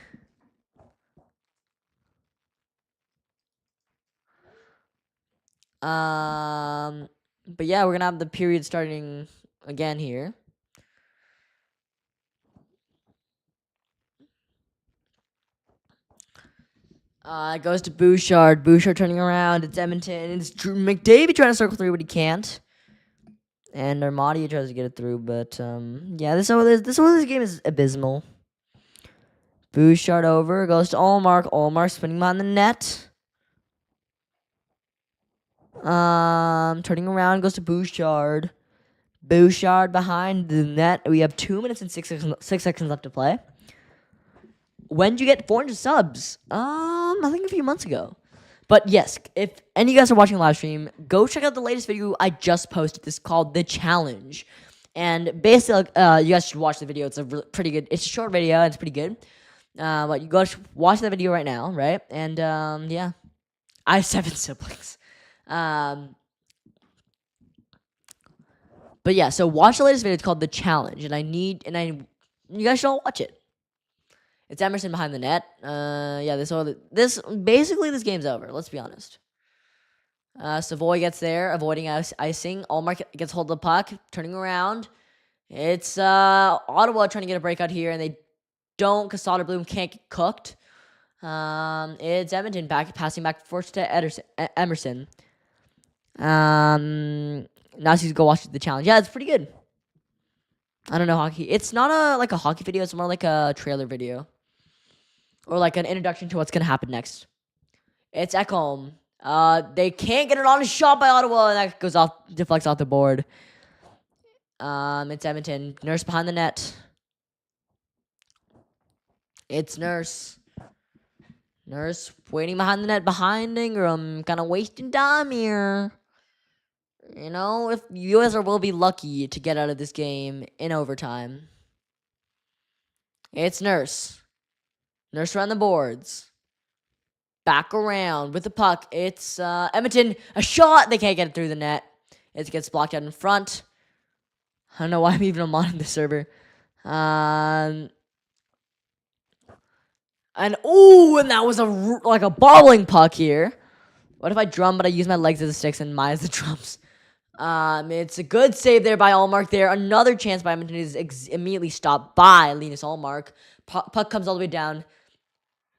But yeah, we're gonna have the period starting again here. It goes to Bouchard. Bouchard turning around. It's Edmonton. It's McDavid trying to circle through, but he can't. And Armani tries to get it through, but yeah, this Oilers game is abysmal. Bouchard over, goes to Allmark. Allmark spinning behind the net. Turning around, goes to Bouchard. Bouchard behind the net. We have 2 minutes and 6 seconds left to play. When did you get 400 subs? I think a few months ago. But yes, if any of you guys are watching live stream, go check out the latest video I just posted. This is called The Challenge. And basically, you guys should watch the video. It's pretty good. It's a short video. It's pretty good. But you go watch the video right now, right? And yeah, I have 7 siblings. But yeah, so watch the latest video. It's called The Challenge, and you guys should all watch it. It's Emerson behind the net. Yeah, this game's over. Let's be honest. Savoy gets there, avoiding icing. Allmark gets hold of the puck, turning around. It's Ottawa trying to get a breakout here, and they don't, because Soderblom can't get cooked. It's Edmonton passing back and forth to Emerson. Now she's go watch the challenge. Yeah, it's pretty good. I don't know hockey. It's not a hockey video. It's more like a trailer video, or like an introduction to what's gonna happen next. It's Ekholm. They can't get it on a shot by Ottawa, and that deflects off the board. It's Edmonton. Nurse behind the net. It's Nurse. Nurse waiting behind the net behind Ingram. Kind of wasting time here. You know, if you guys will be lucky to get out of this game in overtime. It's Nurse. Nurse around the boards. Back around with the puck. It's Edmonton. A shot. They can't get it through the net. It gets blocked out in front. I don't know why I'm even on the server. And that was a bobbling puck here. What if I drum, but I use my legs as the sticks and mine as the drums? It's a good save there by Allmark there. Another chance by Edmonton is immediately stopped by Linus Allmark. Puck comes all the way down.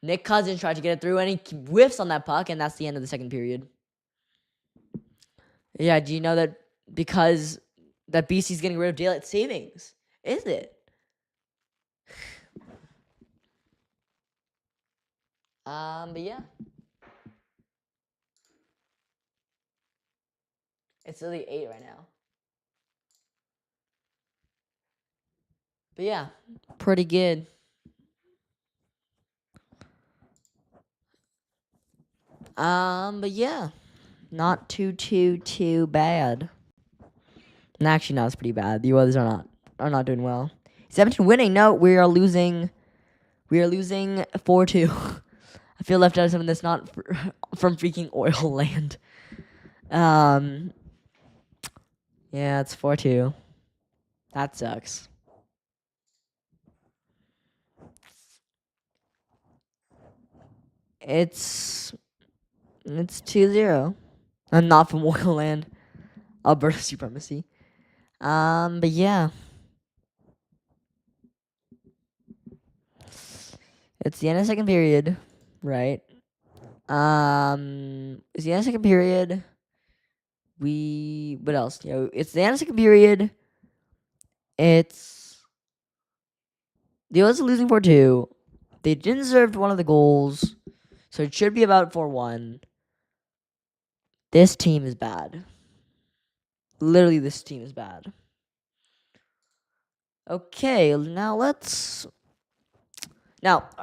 Nick Cousins tried to get it through, and he whiffs on that puck, and that's the end of the second period. Yeah, do you know that because that BC's getting rid of daylight savings? Is it? But yeah. It's really 8 right now. But yeah, pretty good. But yeah, not too bad. And actually, no, it's pretty bad. The others are not doing well. Is Edmonton winning? No, we are losing. We are losing 4-2. I feel left out of something that's not from freaking oil land. Yeah, it's 4-2. That sucks. It's 2-0. I'm not from oil land. Alberta supremacy. But yeah. It's the end of the second period, right? It's the end of the second period. What else? It's the end of the second period. It's the Oilers are losing 4-2. They didn't deserve one of the goals, so it should be about 4-1. This team is bad. Literally, this team is bad. Okay, now,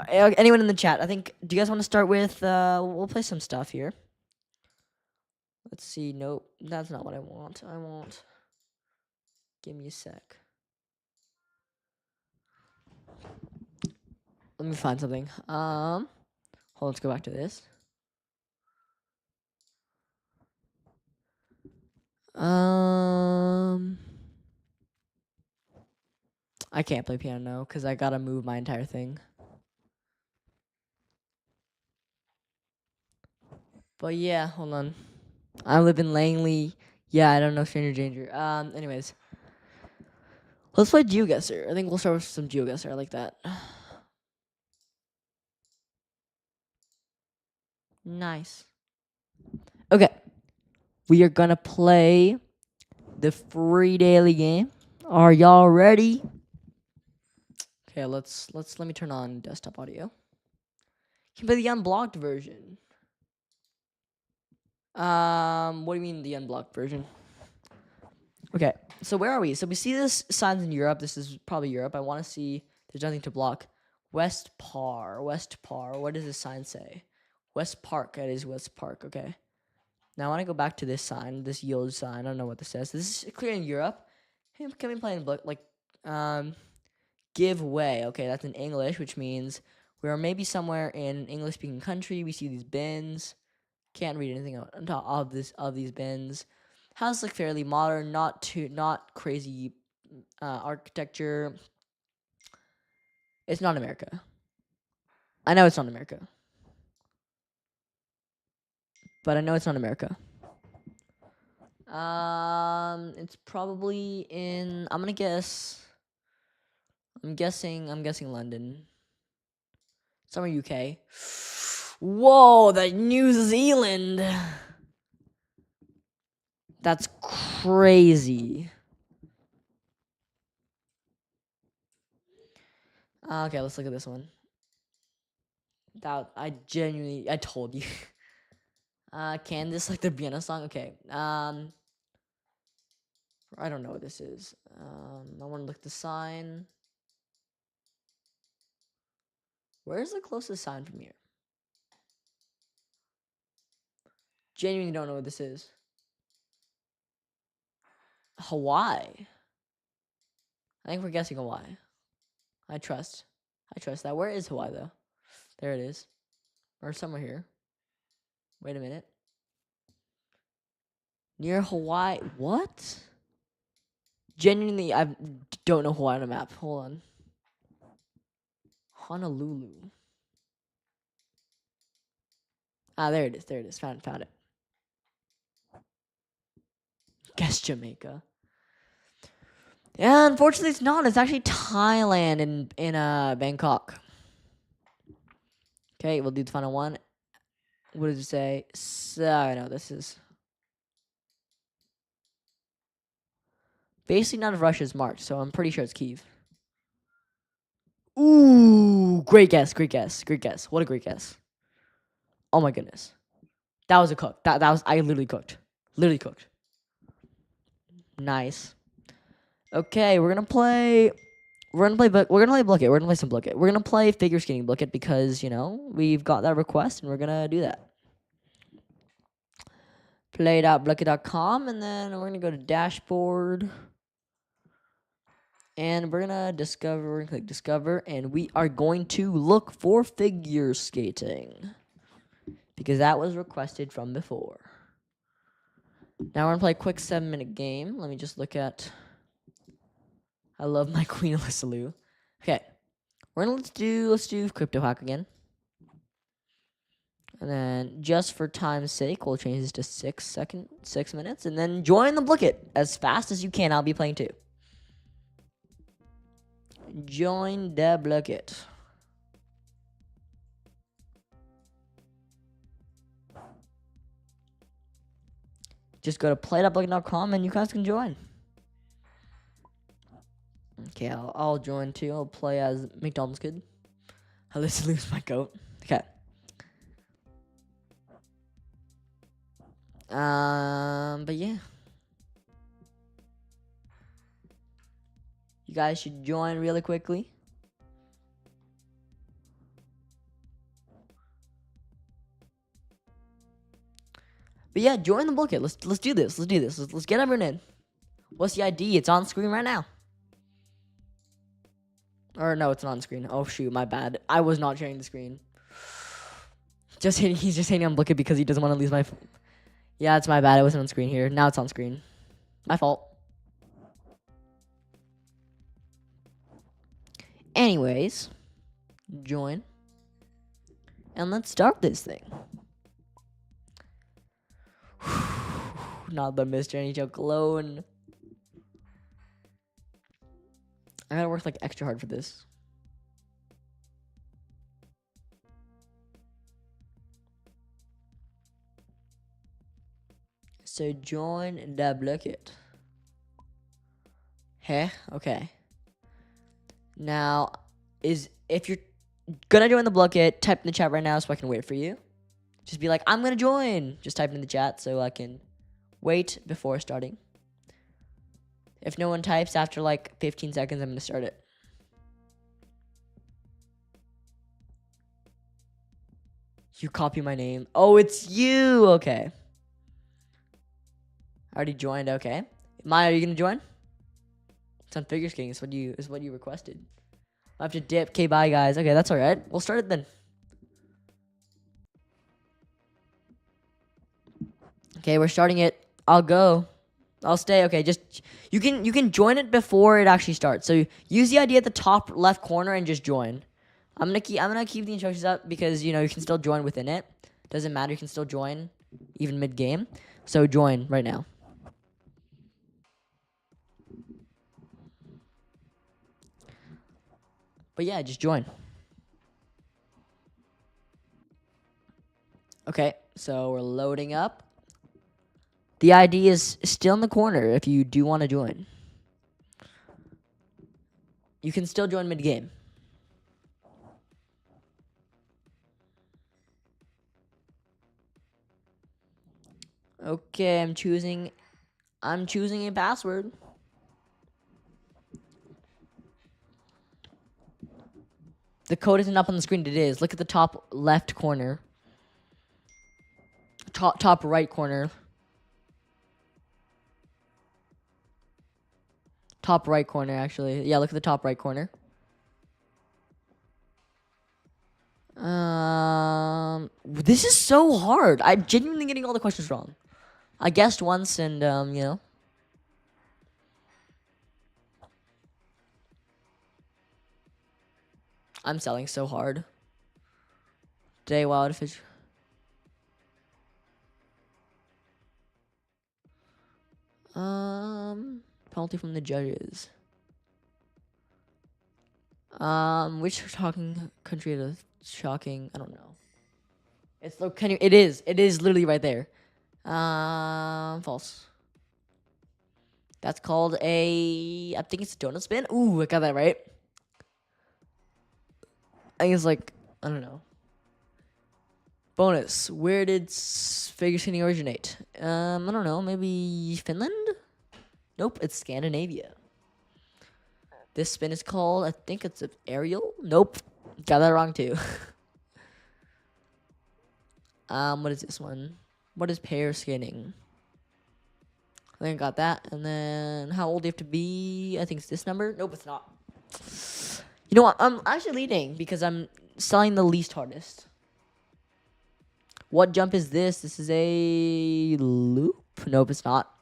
anyone in the chat, do you guys want to start with, we'll play some stuff here. Let's see, nope, that's not what I want. Give me a sec. Let me find something. Hold on, let's go back to this. I can't play piano because I gotta move my entire thing. But yeah, hold on. I live in Langley. Yeah, I don't know Stranger Danger. Anyways. Let's play Geoguessr. I think we'll start with some Geoguessr. I like that. Nice. Okay. We are gonna play the free daily game. Are y'all ready? Okay, let me turn on desktop audio. You can play the unblocked version. What do you mean the unblocked version? Okay, so where are we? So we see this signs in Europe. This is probably Europe. I want to see. There's nothing to block. West Par. What does this sign say? West Park. That is West Park. Okay. Now I want to go back to this sign, this yield sign. I don't know what this says. This is clear in Europe. Hey, can we play in give way? Okay, that's in English, which means we are maybe somewhere in an English-speaking country. We see these bins. Can't read anything on top of these bins. House look fairly modern, not crazy architecture. It's not America. I know it's not America. But I know it's not America. It's probably in. I'm guessing London. Somewhere UK. Whoa, that New Zealand. That's crazy. Okay, let's look at this one. I told you. Can this like the Vienna song? Okay. I don't know what this is. I want to look at the sign. Where's the closest sign from here? Genuinely don't know what this is. Hawaii. I think we're guessing Hawaii. I trust that. Where is Hawaii though? There it is. Or somewhere here. Wait a minute. Near Hawaii. What? Genuinely, I don't know Hawaii on a map. Hold on. Honolulu. There it is. Found it. Guess Jamaica. Yeah, unfortunately it's not. It's actually Thailand in Bangkok. Okay, we'll do the final one. What does it say? So, I know this is basically none of Russia's marked, so I'm pretty sure it's Kyiv. Ooh, great guess. What a great guess. Oh my goodness. That was a cook. That was I literally cooked. Nice. Okay, we're gonna play Blocket. We're gonna play some Blocket. We're gonna play figure skating Blocket because, we've got that request and we're gonna do that. Play.blocket.com, and then we're gonna go to dashboard. And we're gonna click discover, and we are going to look for figure skating. Because that was requested from before. Now we're gonna play a quick 7-minute game. Let me just look at. I love my Queen Alyssa Lou. Okay, let's do crypto hack again. And then just for time's sake, we'll change this to 6 minutes, and then join the Blocket as fast as you can. I'll be playing too. Join the Blocket. Just go to play.blocket.com and you guys can join. Okay, I'll join too. I'll play as McDonald's kid. I'll just lose my goat. Okay. But yeah. You guys should join really quickly. But yeah, join the Blocket. Let's do this. Let's get everyone in. What's the ID? It's on screen right now. Or no, it's not on screen. Oh shoot, my bad. I was not sharing the screen. He's just hitting on Blocket because he doesn't want to lose my. Yeah, it's my bad. It wasn't on screen here. Now it's on screen. My fault. Anyways, join. And let's start this thing. Not the Mr. NHL clone. I gotta work like extra hard for this. So join the Blocket. Hey, okay. Now, if you're gonna join the Blocket, type in the chat right now so I can wait for you. Just be like, I'm gonna join. Just type in the chat so I can wait before starting. If no one types after like 15 seconds, I'm gonna start it. You copy my name. Oh, it's you. Okay. I already joined. Okay. Maya, are you gonna join? It's on figure skating. Is what you requested. I have to dip. Okay, bye guys. Okay, that's all right. We'll start it then. Okay, we're starting it. I'll go. I'll stay. Okay, just you can join it before it actually starts. So use the ID at the top left corner and just join. I'm gonna keep the instructions up because you can still join within it. Doesn't matter. You can still join even mid game. So join right now. But yeah, just join. Okay, so we're loading up. The ID is still in the corner if you do want to join. You can still join mid-game. Okay, I'm choosing a password. The code isn't up on the screen. It is. Look at the top left corner. Top right corner. Top right corner, actually. Yeah, look at the top right corner. This is so hard. I'm genuinely getting all the questions wrong. I guessed once, and I'm selling so hard. Day wild fish. Penalty from the judges. Which shocking country is shocking? I don't know. It's look. Can you? It is. It is literally right there. False. That's called a. I think it's a donut spin. Ooh, I got that right. I think it's like I don't know. Bonus. Where did figure skating originate? I don't know. Maybe Finland. Nope. It's Scandinavia. This spin is called. I think it's an aerial. Nope. Got that wrong too. What is this one? What is pair skating? I think I got that. And then how old do you have to be? I think it's this number. Nope, it's not. You know what? I'm actually leading because I'm selling the least hardest. What jump is this? This is a loop? Nope, it's not.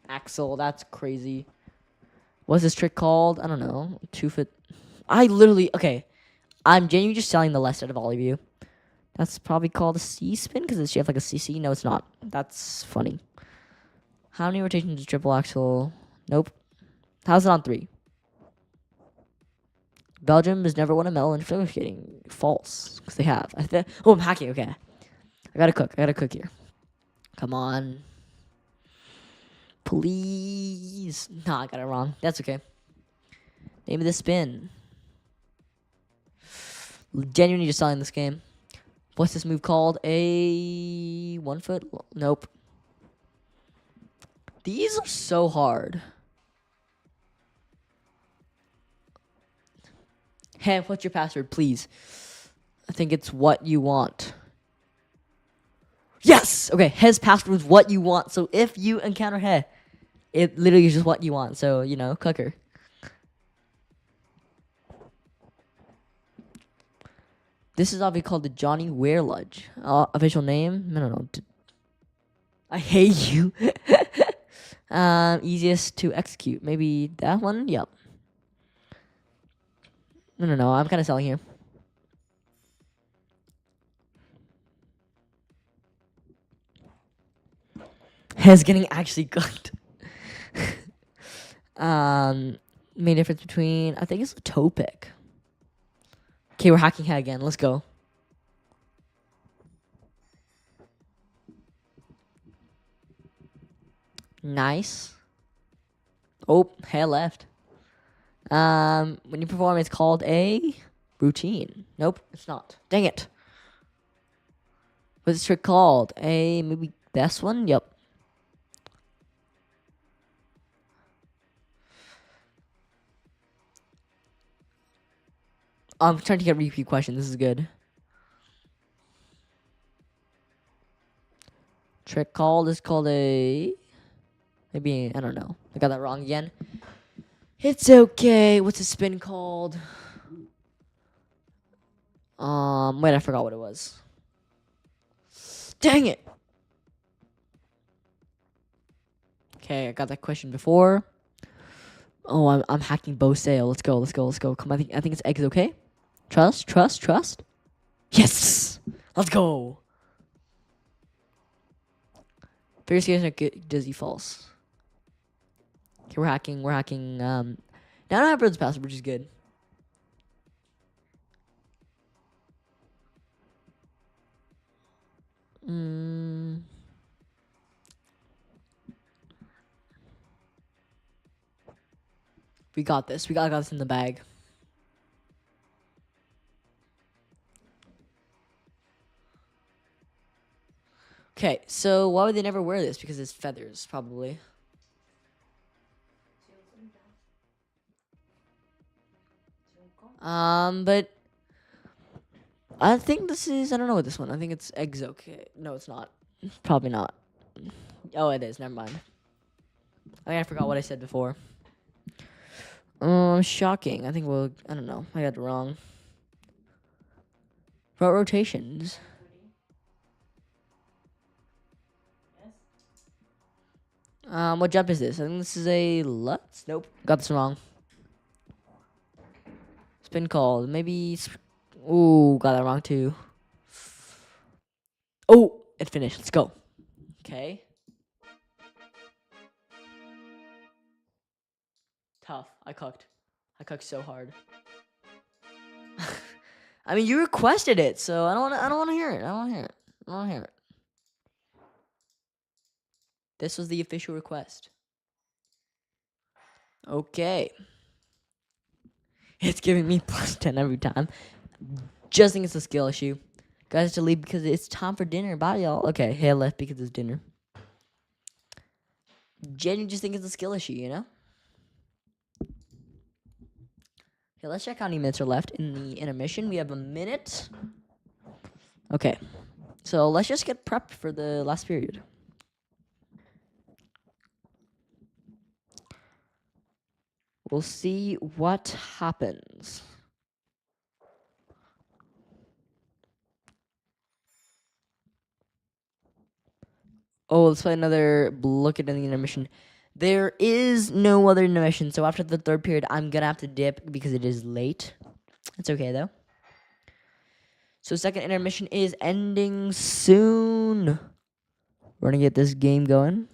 Axel, that's crazy. What's this trick called? I don't know. 2 foot. Okay. I'm genuinely just selling the less out of all of you. That's probably called a C spin because she have like a CC. No, it's not. That's funny. How many rotations is triple axel? Nope. How's it on 3? Belgium has never won a medal in figure skating. False, because they have. I'm hacking. Okay, I gotta cook here. Come on, please. Nah, I got it wrong. That's okay. Name of the spin. Genuinely just selling this game. What's this move called? A 1 foot? Nope. These are so hard. Hey, what's your password, please? I think it's what you want. Yes! Okay, his password is what you want. So if you encounter he, it literally is just what you want. So, cook her. This is obviously called the Johnny Ware Lodge. Official name? I don't know. I hate you. Easiest to execute. Maybe that one? Yep. No. I'm kind of selling here. He's getting actually cooked. Main difference between I think it's a toe pick. Okay, we're hacking head again. Let's go. Nice. Oh, hair left. When you perform, it's called a routine. Nope, it's not. Dang it. What's this trick called? Maybe this one? Yep. I'm trying to get repeat question. This is good. Trick call is called a... Maybe, I don't know. I got that wrong again. It's okay. What's a spin called? Wait, I forgot what it was. Dang it. Okay, I got that question before. Oh, I'm hacking bow sail. Let's go. Come on, I think it's eggs, okay? Trust. Yes! Let's go. Figure skaters are good, dizzy false. Okay, we're hacking. Now I don't have Bird's password, which is good. We got this. We got this in the bag. Okay, so why would they never wear this? Because it's feathers, probably. But I think this is, I don't know what this one. I think it's eggs, okay. No, it's not. Probably not. Oh, it is. Never mind. I forgot what I said before. Shocking. I think I don't know. I got it wrong. Route rotations. What jump is this? I think this is a Lutz. Nope. Got this wrong. Spin called. Maybe. Ooh, got that wrong too. Oh, it finished. Let's go. Okay. Tough. I cooked so hard. I mean, you requested it, so I don't want to hear it. This was the official request. Okay. It's giving me +10 every time. Just think it's a skill issue. Guys have to leave because it's time for dinner. Bye, y'all. Okay, hey, I left because it's dinner. Jenny just think it's a skill issue, you know? Okay, let's check how many minutes are left in the intermission. We have a minute. Okay. So let's just get prepped for the last period. We'll see what happens. Oh, let's play another look at the intermission. There is no other intermission, so after the third period, I'm going to have to dip because it is late. It's okay, though. So second intermission is ending soon. We're going to get this game going.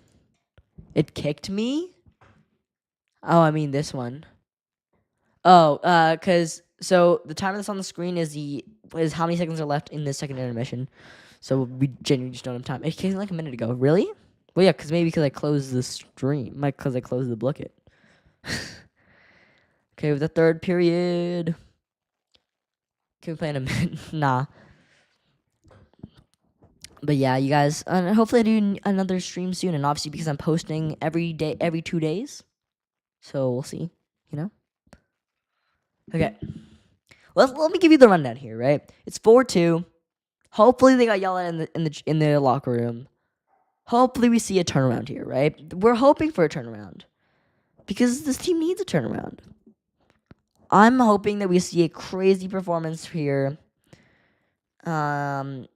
It kicked me? Oh, I mean this one. Oh, because so the timer that's on the screen is how many seconds are left in this second intermission. So we genuinely just don't have time. It came like a minute ago. Really? Well, yeah, because I closed the stream. Because I closed the bucket. Okay, with the third period. Can we play in a minute? Nah. But yeah, you guys, hopefully I do another stream soon. And obviously because I'm posting every day, every 2 days. So we'll see, you know? Okay. Let me give you the rundown here, right? It's 4-2. Hopefully they got yelled at in the locker room. Hopefully we see a turnaround here, right? We're hoping for a turnaround. Because this team needs a turnaround. I'm hoping that we see a crazy performance here. Hopefully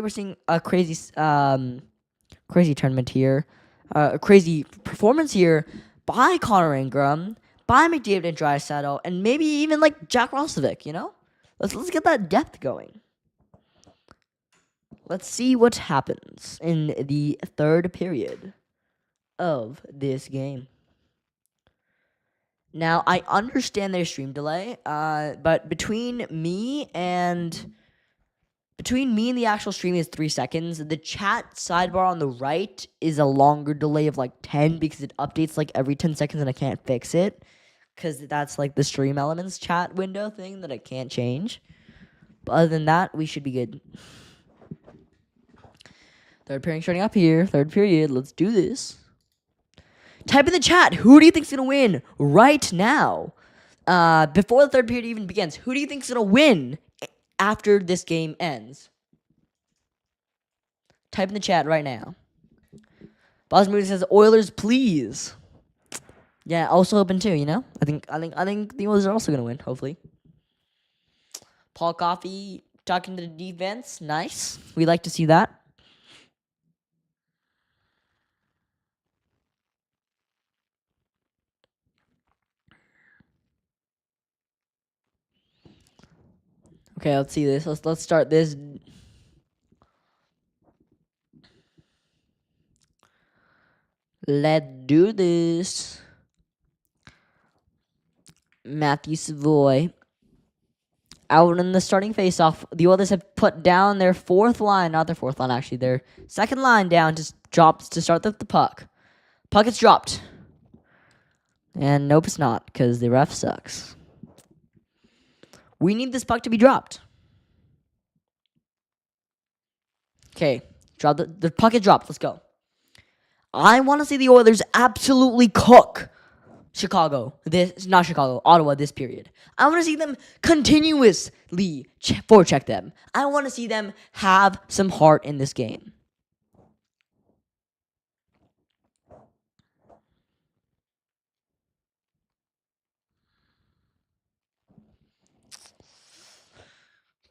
we're seeing a crazy tournament here. A crazy performance here by Connor Ingram, by McDavid and Draisaitl, and maybe even like Jack Roslovic, you know? Let's get that depth going. Let's see what happens in the third period of this game. Now, I understand their stream delay, but between me and the actual stream is 3 seconds. The chat sidebar on the right is a longer delay of like 10 because it updates like every 10 seconds and I can't fix it because that's like the stream elements chat window thing that I can't change. But other than that, we should be good. Third period starting up here. Third period. Let's do this. Type in the chat. Who do you think's going to win right now? Before the third period even begins, who do you think's going to win after this game ends? Type in the chat right now. Boss Moody says Oilers, please. Yeah, also open too. You know, I think the Oilers are also gonna win. Hopefully. Paul Coffey talking to the defense. Nice. We like to see that. Okay, let's see this. Let's start this. Let's do this. Matthew Savoy out in the starting faceoff. The Oilers have put down their fourth line, not their fourth line actually, their second line down to start the puck. Puck gets dropped. And nope, it's not, because the ref sucks. We need this puck to be dropped. Okay, drop the puck is dropped. Let's go. I want to see the Oilers absolutely cook Ottawa this period. I want to see them continuously forecheck them. I want to see them have some heart in this game.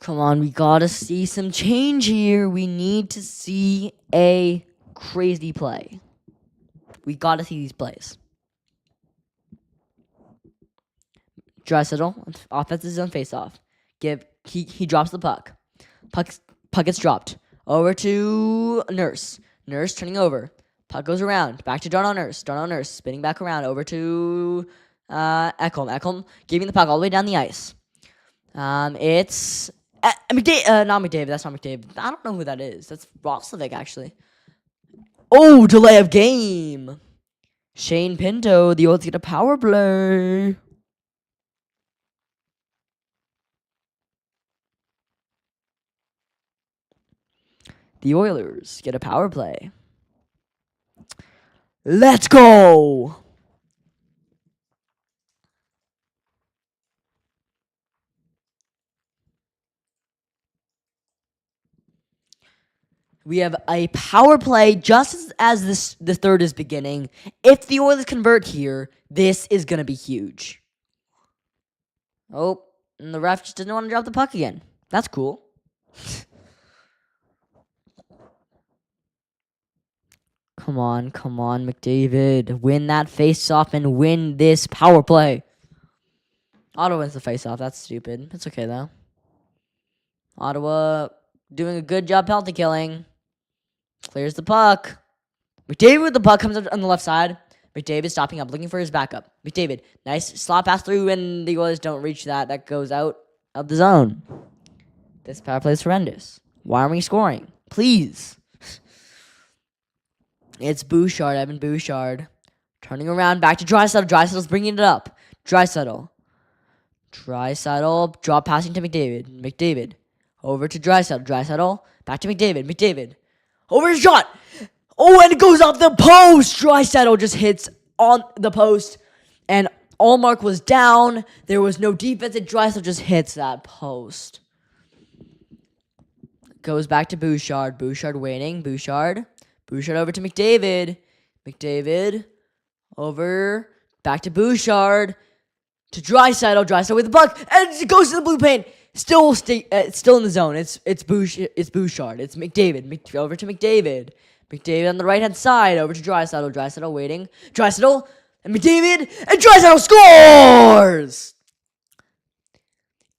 Come on, we gotta see some change here. We need to see a crazy play. We gotta see these plays. Draisaitl, offensive zone face-off. He drops the puck. Puck gets dropped. Over to Nurse. Nurse turning over. Puck goes around. Back to Darnell Nurse. Darnell Nurse spinning back around. Over to Ekholm. Ekholm giving the puck all the way down the ice. It's McDavid. Not McDavid. That's not McDavid. I don't know who that is. That's Roslovic, actually. Oh, delay of game. Shane Pinto. The Oilers get a power play. The Oilers get a power play. Let's go! We have a power play just as the third is beginning. If the Oilers convert here, this is going to be huge. Oh, and the ref just didn't want to drop the puck again. That's cool. Come on, McDavid. Win that face-off and win this power play. Ottawa wins the face-off. That's stupid. It's okay, though. Ottawa doing a good job penalty killing. Clears the puck. McDavid with the puck comes up on the left side. McDavid stopping up, looking for his backup. McDavid, nice slot pass through, and the Oilers don't reach that. That goes out of the zone. This power play is horrendous. Why aren't we scoring? Please. It's Bouchard, Evan Bouchard. Turning around, back to Draisaitl. Draisaitl's bringing it up. Draisaitl, drop passing to McDavid. McDavid, over to Draisaitl. Draisaitl, back to McDavid. McDavid, over his shot. Oh, and it goes off the post. Draisaitl just hits on the post. And Allmark was down. There was no defense, and Draisaitl just hits that post. Goes back to Bouchard. Bouchard waiting. Bouchard over to McDavid. McDavid over. Back to Bouchard. To Draisaitl. Draisaitl with the puck. And it goes to the blue paint. Still in the zone. It's Bouchard. It's McDavid. Over to McDavid. McDavid on the right-hand side. Over to Draisaitl. Draisaitl waiting. Draisaitl and McDavid. And Draisaitl scores!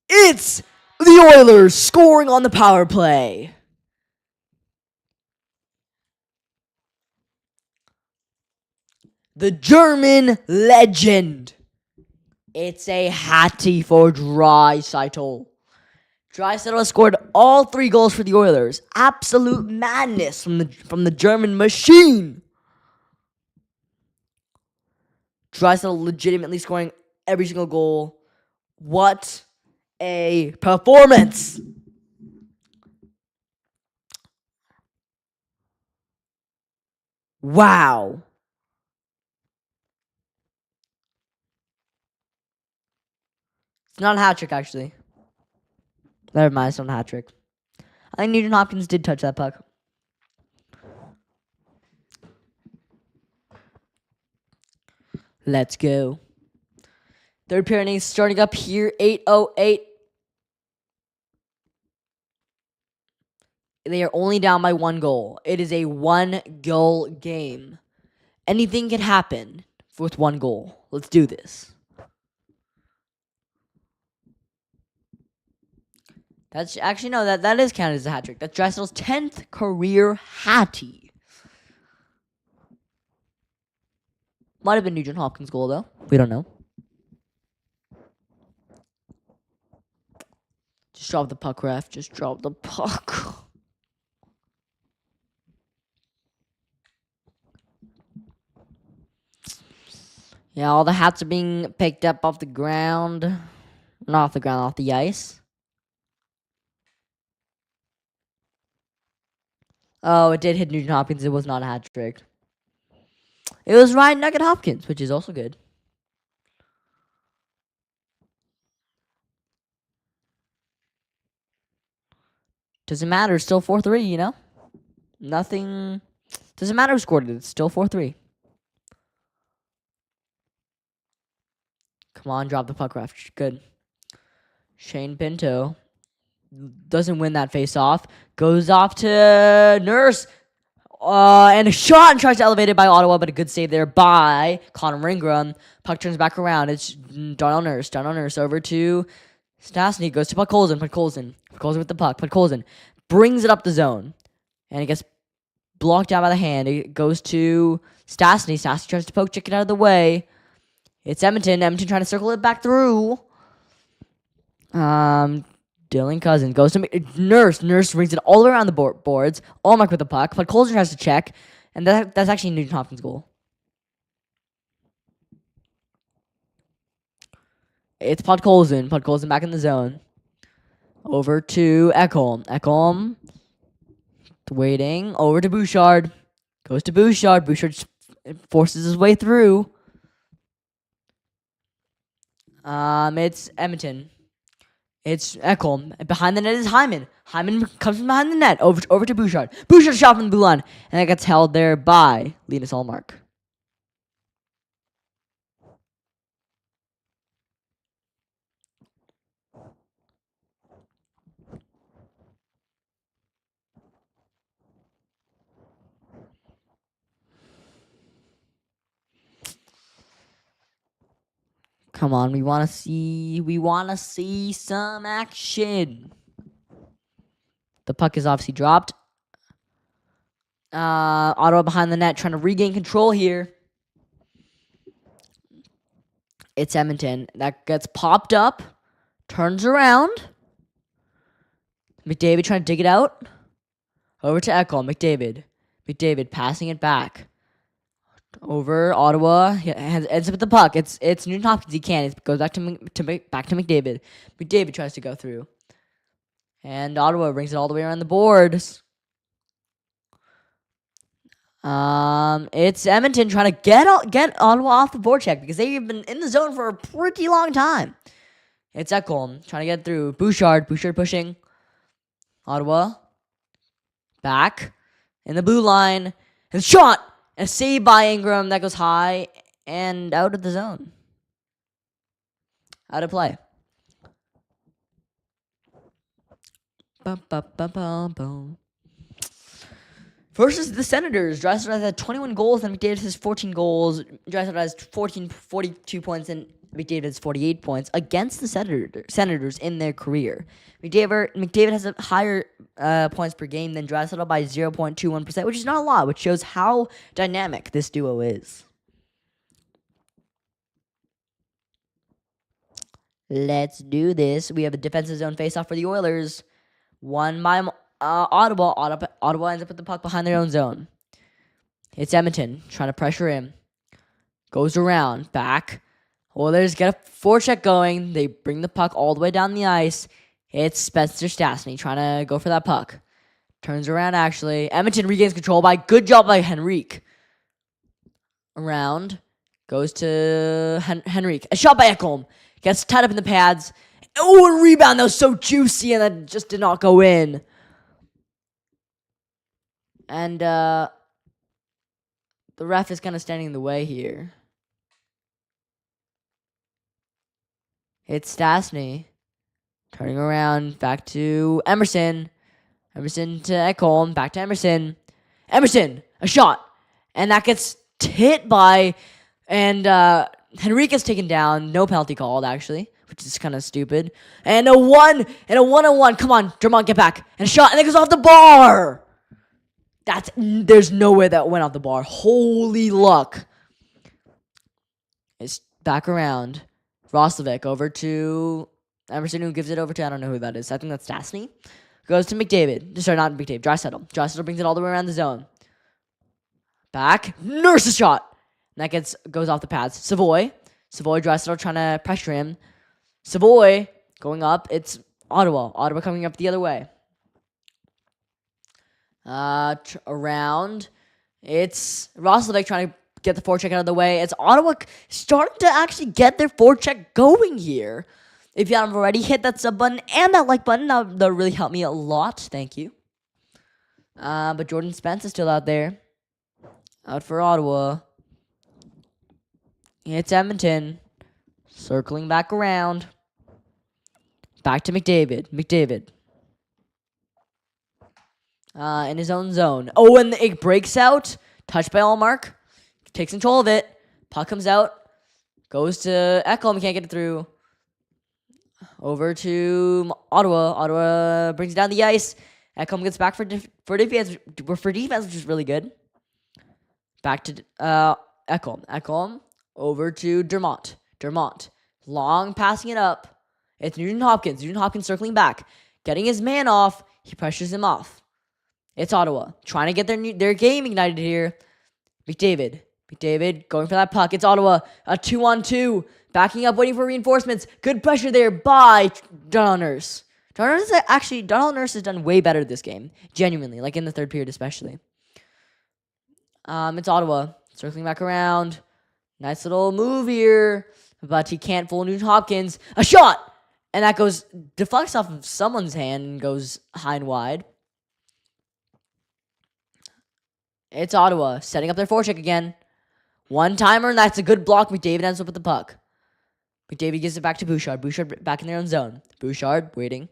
It's the Oilers scoring on the power play. The German legend. It's a hattie for Draisaitl. Draisaitl has scored all 3 goals for the Oilers. Absolute madness from the German machine. Draisaitl legitimately scoring every single goal. What a performance! Wow. It's not a hat trick, actually. Never mind, it's not a hat trick. I think Nugent Hopkins did touch that puck. Let's go. Third period innings starting up here. 8:08. They are only down by 1 goal. It is a 1-goal game. Anything can happen with 1 goal. Let's do this. That's actually no. That is counted as a hat trick. That's Draisaitl's 10th career hattie. Might have been Nugent Hopkins' goal though. We don't know. Just drop the puck, ref. Just drop the puck. Yeah, all the hats are being picked up off the ground. Not off the ground, off the ice. Oh, it did hit Nugent Hopkins. It was not a hat trick. It was Ryan Nugget Hopkins, which is also good. Doesn't matter. It's still 4-3, you know? Nothing. Doesn't matter who scored it. It's still 4-3. Come on, drop the puck, ref. Good. Shane Pinto doesn't win that face-off. Goes off to Nurse. And a shot and tries to elevate it by Ottawa, but a good save there by Connor Mrnhl. Puck turns back around. It's Darnell Nurse. Darnell Nurse over to Stastny. Goes to Podkolzin. Podkolzin with the puck. Podkolzin brings it up the zone. And it gets blocked out by the hand. It goes to Stastny. Stastny tries to poke check it out of the way. It's Edmonton. Edmonton trying to circle it back through. Dylan Cousins goes to Nurse. Nurse brings it all around the boards. Allmark with the puck. But Colson tries to check. And that's actually Nugent Hopkins' goal. It's Podkolzin. Podkolzin back in the zone. Over to Ekholm. Ekholm waiting. Over to Bouchard. Goes to Bouchard. Bouchard forces his way through. It's Edmonton. It's Ekholm. Behind the net is Hyman. Hyman comes from behind the net. Over to Bouchard. Bouchard shot from the blue line. And that gets held there by Linus Allmark. Come on, we want to see some action. The puck is obviously dropped. Ottawa behind the net trying to regain control here. It's Edmonton. That gets popped up. Turns around. McDavid trying to dig it out. Over to Ekholm. McDavid passing it back. Over Ottawa. He ends up with the puck. It's Nugent Hopkins. He can. It goes back to McDavid. McDavid tries to go through. And Ottawa brings it all the way around the boards. It's Edmonton trying to get Ottawa off the board check because they've been in the zone for a pretty long time. It's Ekholm trying to get through. Bouchard pushing. Ottawa. Back. In the blue line. And shot! And a save by Ingram that goes high and out of the zone. Out of play. Versus the Senators. Draisaitl has had 21 goals and McDavid has 14 goals. Draisaitl has 42 points and McDavid has 48 points against the Senators in their career. McDavid has a higher points per game than Draisaitl by 0.21%, which is not a lot, which shows how dynamic this duo is. Let's do this. We have a defensive zone faceoff for the Oilers. Won by Ottawa. Ottawa ends up with the puck behind their own zone. It's Edmonton trying to pressure him. Goes around. Back. Oilers get a forecheck going. They bring the puck all the way down the ice. It's Spencer Stastny trying to go for that puck. Turns around, actually. Edmonton regains control by good job by Henrique. Around. Goes to Henrique. A shot by Ekholm. Gets tied up in the pads. Oh, a rebound that was so juicy and that just did not go in. And the ref is kind of standing in the way here. It's Stastny. Turning around, back to Emerson. Emerson to Ekholm, back to Emerson. Emerson, a shot. And that gets hit by, and Henrique's taken down. No penalty called, actually, which is kind of stupid. And a one-on-one. Come on, Drummond, get back. And a shot, and it goes off the bar. There's no way that went off the bar. Holy luck. It's back around. Roslovic over to Emerson, who gives it over to, I don't know who that is. I think that's Stastny. Goes to McDavid. Sorry, not McDavid. Draisaitl. Draisaitl brings it all the way around the zone. Back. Nurse a shot. And that goes off the pads. Savoy. Draisaitl trying to pressure him. Savoy going up. It's Ottawa. Ottawa coming up the other way. Around. It's Roslovic trying to get the forecheck out of the way. It's Ottawa starting to actually get their forecheck going here. If you haven't already, hit that sub button and that like button. That would really help me a lot. Thank you. But Jordan Spence is still out there. Out for Ottawa. It's Edmonton. Circling back around. Back to McDavid. In his own zone. Oh, and it breaks out. Touched by Allmark. Takes control of it. Puck comes out. Goes to Ekholm. He can't get it through. Over to Ottawa. Ottawa brings it down the ice. Ekholm gets back for defense, which is really good. Back to Ekholm. Ekholm over to Dermott. Long passing it up. It's Nugent Hopkins. Nugent Hopkins circling back. Getting his man off. He pressures him off. It's Ottawa. Trying to get their game ignited here. McDavid going for that puck. It's Ottawa. A 2-on-2. Backing up, waiting for reinforcements. Good pressure there by Donald Nurse. Donald Nurse has done way better this game. Genuinely. Like in the third period especially. It's Ottawa. Circling back around. Nice little move here. But he can't fool Nugent Hopkins. A shot! And that deflects off of someone's hand and goes high and wide. It's Ottawa. Setting up their forecheck again. One-timer, and that's a good block. McDavid ends up with the puck. McDavid gives it back to Bouchard. Bouchard back in their own zone. Bouchard waiting.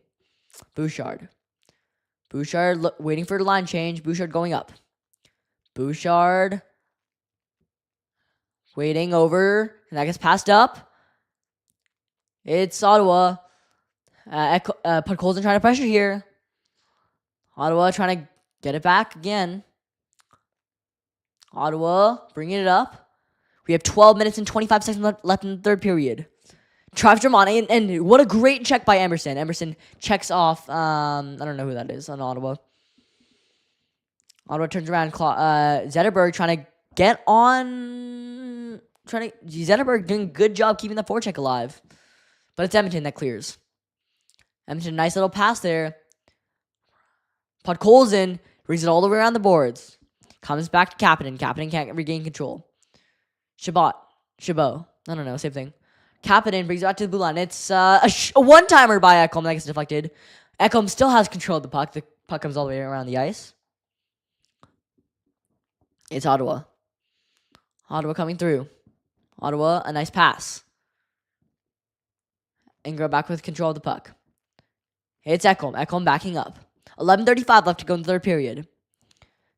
Bouchard waiting for the line change. Bouchard going up. Bouchard waiting over. And that gets passed up. It's Ottawa. Podkolzin trying to pressure here. Ottawa trying to get it back again. Ottawa bringing it up. We have 12 minutes and 25 seconds left in the third period. Travis Dermott, and what a great check by Emerson. Emerson checks off, I don't know who that is on Ottawa. Ottawa turns around, Zetterberg trying to get on, Zetterberg doing a good job keeping the forecheck alive. But it's Edmonton that clears. Edmonton, nice little pass there. Podkolzin brings it all the way around the boards. Comes back to Kapanen. Kapanen can't regain control. Chabot. I don't know, same thing. Kapanen brings it back to the blue line. It's a one-timer by Ekholm that gets deflected. Ekholm still has control of the puck. The puck comes all the way around the ice. It's Ottawa. Ottawa coming through. Ottawa, a nice pass. Ingram back with control of the puck. It's Ekholm. Ekholm backing up. 11:35 left to go in the third period.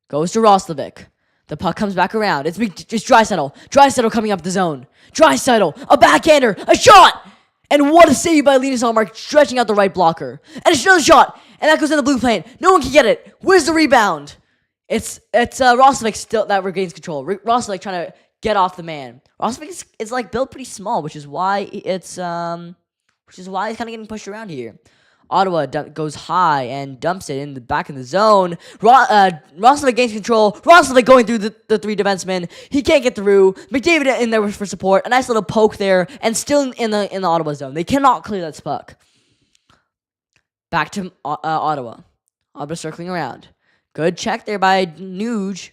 Goes to Roslovic. The puck comes back around. It's Draisaitl. Draisaitl coming up the zone. Draisaitl, a backhander, a shot! And what a save by Linus Ullmark, stretching out the right blocker. And it's another shot, and that goes in the blue plane. No one can get it. Where's the rebound? It's Roslovic still that regains control. Roslovic trying to get off the man. Roslovic is like built pretty small, which is why he's kind of getting pushed around here. Ottawa goes high and dumps it in the back of the zone. Roslovic gains control. Roslovic going through the three defensemen. He can't get through. McDavid in there for support. A nice little poke there, and still in the Ottawa zone. They cannot clear that puck. Back to Ottawa. Ottawa circling around. Good check there by Nuge.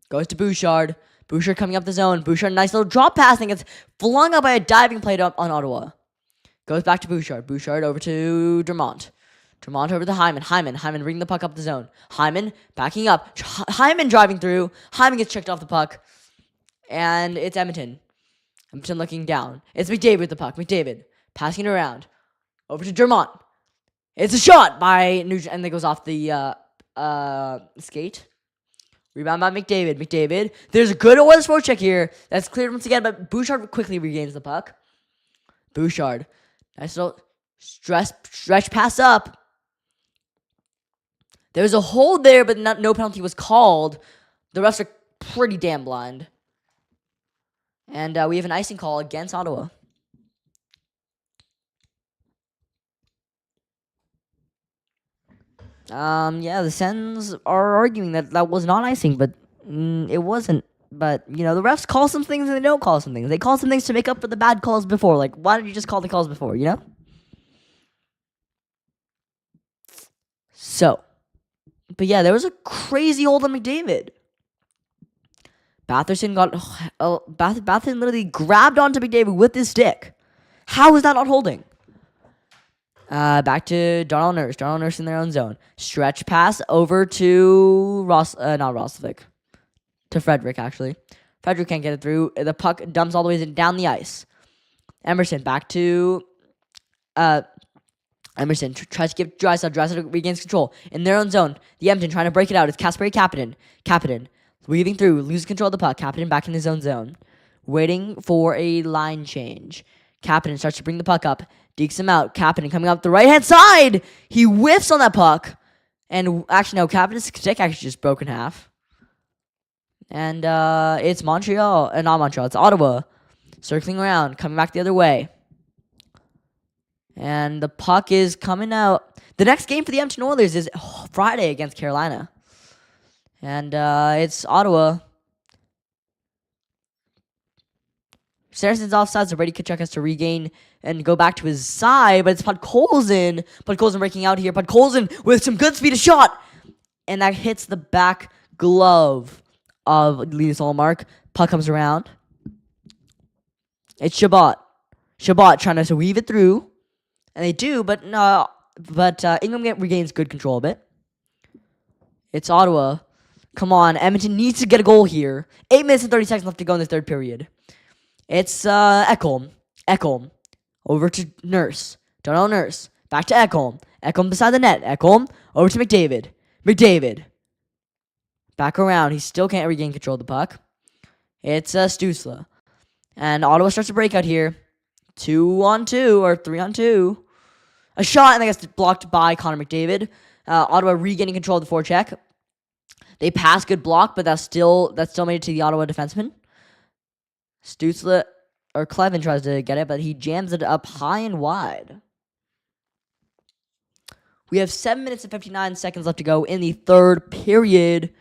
Goes to Bouchard. Bouchard coming up the zone. Bouchard, nice little drop pass, and gets flung up by a diving play up on Ottawa. Goes back to Bouchard. Bouchard over to Dermott. Dermott over to Hyman. Hyman bringing the puck up the zone. Hyman backing up. Hyman driving through. Hyman gets checked off the puck. And it's Edmonton. Edmonton looking down. It's McDavid with the puck. McDavid Passing it around. Over to Dermott. It's a shot by Nugent, and it goes off the skate. Rebound by McDavid. McDavid. There's a good Oilers forecheck here. That's cleared once again, but Bouchard quickly regains the puck. Bouchard. Nice little stretch pass up. There's a hold there, but no penalty was called. The refs are pretty damn blind. And we have an icing call against Ottawa. Yeah, the SENS are arguing that was not icing, but it wasn't. But, the refs call some things and they don't call some things. They call some things to make up for the bad calls before. Like, why don't you just call the calls before, So, but yeah, there was a crazy hold on McDavid. Batherson Batherson literally grabbed onto McDavid with his stick. How is that not holding? Back to Darnell Nurse. Darnell Nurse in their own zone. Stretch pass over to not Roslovic. To Frederick, actually. Frederick can't get it through. The puck dumps all the way down the ice. Emerson back to Emerson tries to give Draisaitl. Draisaitl regains control in their own zone. The Edmonton trying to break it out. It's Kasperi Kapanen weaving through, loses control of the puck. Kapanen back in his own zone. Waiting for a line change. Kapanen starts to bring the puck up. Dekes him out. Kapanen coming up the right-hand side. He whiffs on that puck. And actually, no, Kapanen's stick actually just broke in half. And it's Montreal. Not Montreal. It's Ottawa. Circling around. Coming back the other way. And the puck is coming out. The next game for the Edmonton Oilers is Friday against Carolina. And it's Ottawa. Saracens offside, so Brady Tkachuk has to regain and go back to his side, but it's Podkolzin. Podkolzin breaking out here. Podkolzin with some good speed, a shot! And that hits the back glove of Linus Ullmark. Puck comes around. It's Shabbat. Shabbat trying to weave it through. And they do, but Ingram regains good control of it. It's Ottawa. Come on, Edmonton needs to get a goal here. 8 minutes and 30 seconds left to go in the third period. It's Ekholm. Ekholm. Over to Nurse. Darnell Nurse. Back to Ekholm. Ekholm beside the net. Ekholm. Over to McDavid. McDavid. Back around. He still can't regain control of the puck. It's Stützle. And Ottawa starts to break out here. 2-on-2 or 3-on-2. A shot, and that gets blocked by Connor McDavid. Ottawa regaining control of the forecheck. They pass, good block, but that still made it to the Ottawa defenseman. Stützle or Clevin tries to get it, but he jams it up high and wide. We have 7 minutes and 59 seconds left to go in the third period.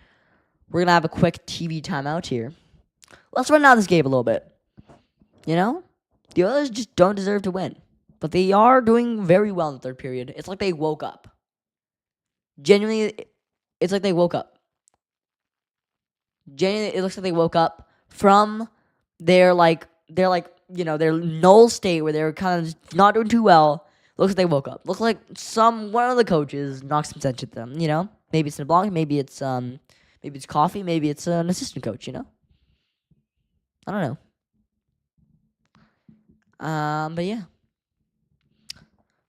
We're going to have a quick TV timeout here. Let's run out this game a little bit. The Oilers just don't deserve to win. But they are doing very well in the third period. It's like they woke up. Genuinely, it's like they woke up. Genuinely, it looks like they woke up from their null state where they're kind of not doing too well. Looks like they woke up. Looks like one of the coaches knocked some sense at them. Maybe it's in a blog, maybe it's coffee, maybe it's an assistant coach. I don't know. But yeah.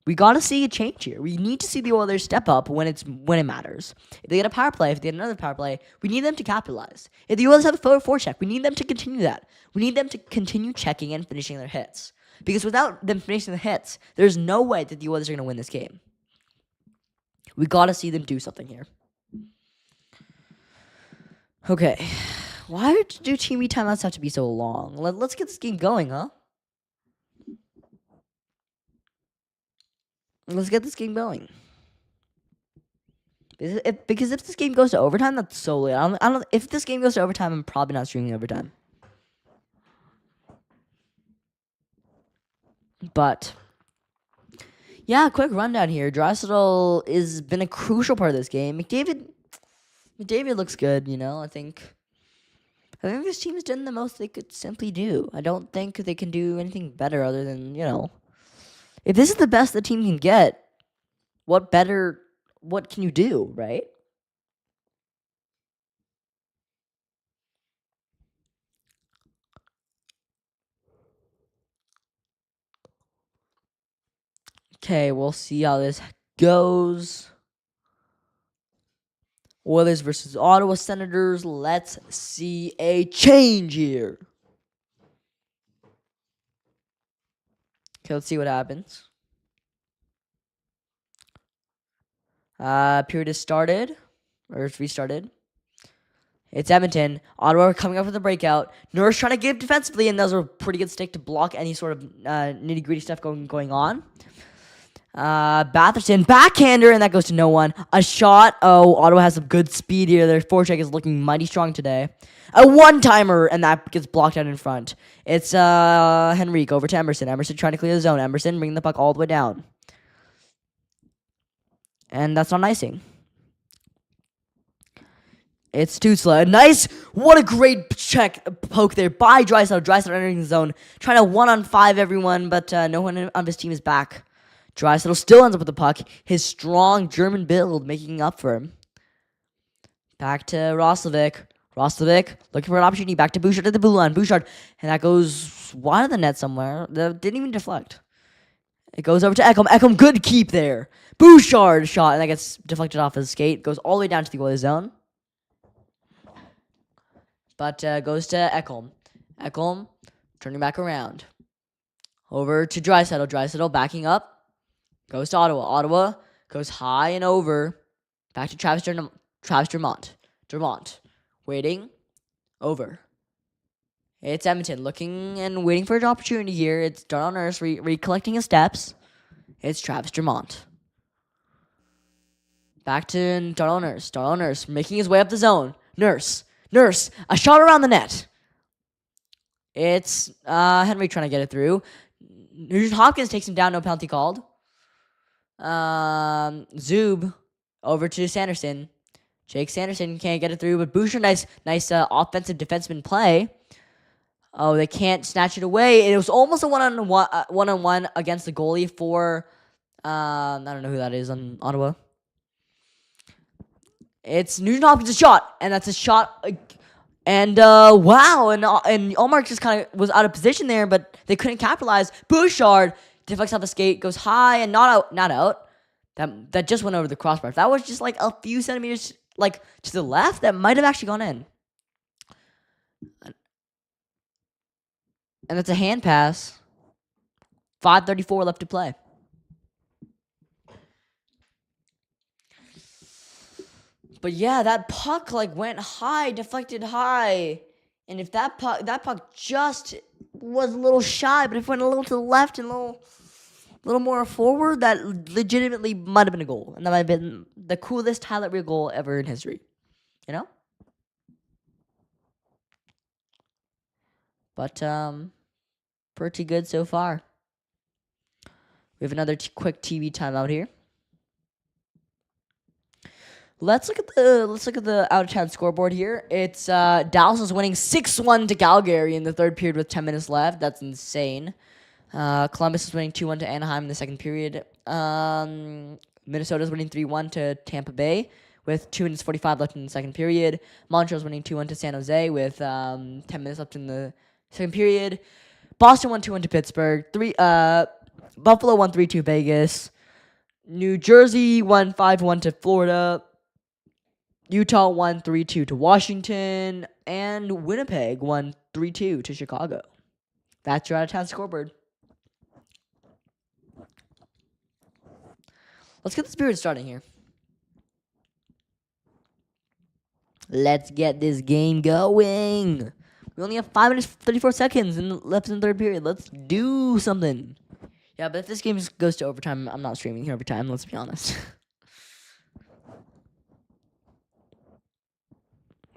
We gotta see a change here. We need to see the Oilers step up when it matters. If they get a power play, if they get another power play, we need them to capitalize. If the Oilers have a forward forecheck, we need them to continue that. We need them to continue checking and finishing their hits. Because without them finishing the hits, there's no way that the Oilers are gonna win this game. We gotta see them do something here. Okay. Why do TV timeouts have to be so long? Let's get this game going, huh? Let's get this game going. Because if this game goes to overtime, that's so late. I don't. If this game goes to overtime, I'm probably not streaming overtime. But yeah, quick rundown here. Draisaitl has been a crucial part of this game. McDavid looks good. I think this team has done the most they could simply do. I don't think they can do anything better other than If this is the best the team can get, what can you do, right? Okay, we'll see how this goes. Oilers versus Ottawa Senators. Let's see a change here. Okay, let's see what happens. Period is started. Or it's restarted. It's Edmonton. Ottawa coming up with a breakout. Nurse trying to give defensively, and that was a pretty good stick to block any sort of nitty-gritty stuff going on. Batherson, backhander, and that goes to no one. A shot. Oh, Ottawa has some good speed here. Their forecheck is looking mighty strong today. A one-timer, and that gets blocked out in front. It's Henrique over to Emerson. Emerson trying to clear the zone. Emerson bringing the puck all the way down. And that's not icing. It's Tutsla. Nice. What a great poke there by Draisaitl. Draisaitl entering the zone. Trying to 1-on-5 everyone, but no one on his team is back. Draisaitl still ends up with the puck. His strong German build making up for him. Back to Roslovic. Roslovic looking for an opportunity. Back to Bouchard at the blue line. Bouchard. And that goes wide of the net somewhere. That didn't even deflect. It goes over to Ekholm. Ekholm, good keep there. Bouchard shot. And that gets deflected off his skate. Goes all the way down to the Oilers zone. But goes to Ekholm. Ekholm turning back around. Over to Draisaitl. Draisaitl backing up. Goes to Ottawa. Ottawa goes high and over. Back to Travis Dermont. Dermont. Waiting. Over. It's Edmonton looking and waiting for an opportunity here. It's Darnell Nurse recollecting his steps. It's Travis Dermont. Back to Darnell Nurse. Darnell Nurse making his way up the zone. Nurse. A shot around the net. It's Henry trying to get it through. Nugent Hopkins takes him down. No penalty called. Zub over to Sanderson. Jake Sanderson can't get it through, but Boucher, nice offensive defenseman play. Oh, they can't snatch it away. It was almost a one-on-one against the goalie for I don't know who that is on Ottawa. It's Nugent Hopkins' shot, and that's a shot. And wow, and Allmark just kind of was out of position there, but they couldn't capitalize. Bouchard deflects off the skate, goes high and not out. That just went over the crossbar. If that was just like a few centimeters like to the left, that might have actually gone in. And that's a hand pass. 5:34 left to play. But yeah, that puck like went high, deflected high. And if that puck just was a little shy, but if it went a little to the left and a little more forward, that legitimately might have been a goal. And that might have been the coolest highlight reel goal ever in history. You know? But pretty good so far. We have another quick TV timeout here. Let's look at the out of town scoreboard here. It's Dallas is winning 6-1 to Calgary in the third period with 10 minutes left. That's insane. Columbus is winning 2-1 to Anaheim in the second period. Minnesota is winning 3-1 to Tampa Bay with 2 minutes 45 left in the second period. Montreal is winning 2-1 to San Jose with 10 minutes left in the second period. Boston won 2-1 to Pittsburgh. Buffalo won 3-2 to Vegas. New Jersey won 5-1 to Florida. Utah won 3-2 to Washington. And Winnipeg won 3-2 to Chicago. That's your out-of-town scoreboard. Let's get the spirit starting here. Let's get this game going. We only have 5 minutes 34 seconds left in the third period. Let's do something. Yeah, but if this game goes to overtime, I'm not streaming here overtime, let's be honest.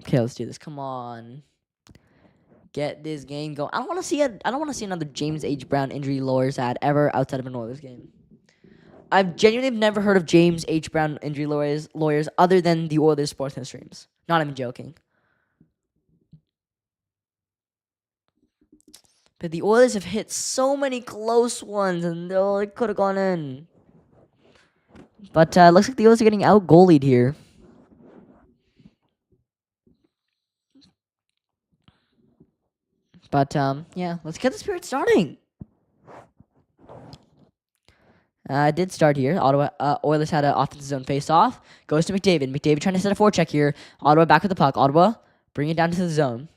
Okay, let's do this. Come on. Get this game going. I don't want to see another James H. Brown injury lawyers ad ever outside of an Oilers game. I've genuinely never heard of James H. Brown injury lawyers other than the Oilers Sportsnet streams. Not even joking. But the Oilers have hit so many close ones, and it could have gone in. But looks like the Oilers are getting out-goalied here. But, yeah, let's get the spirit starting. It did start here. Ottawa Oilers had an offensive zone face-off. Goes to McDavid. McDavid trying to set a forecheck here. Ottawa back with the puck. Ottawa bring it down to the zone.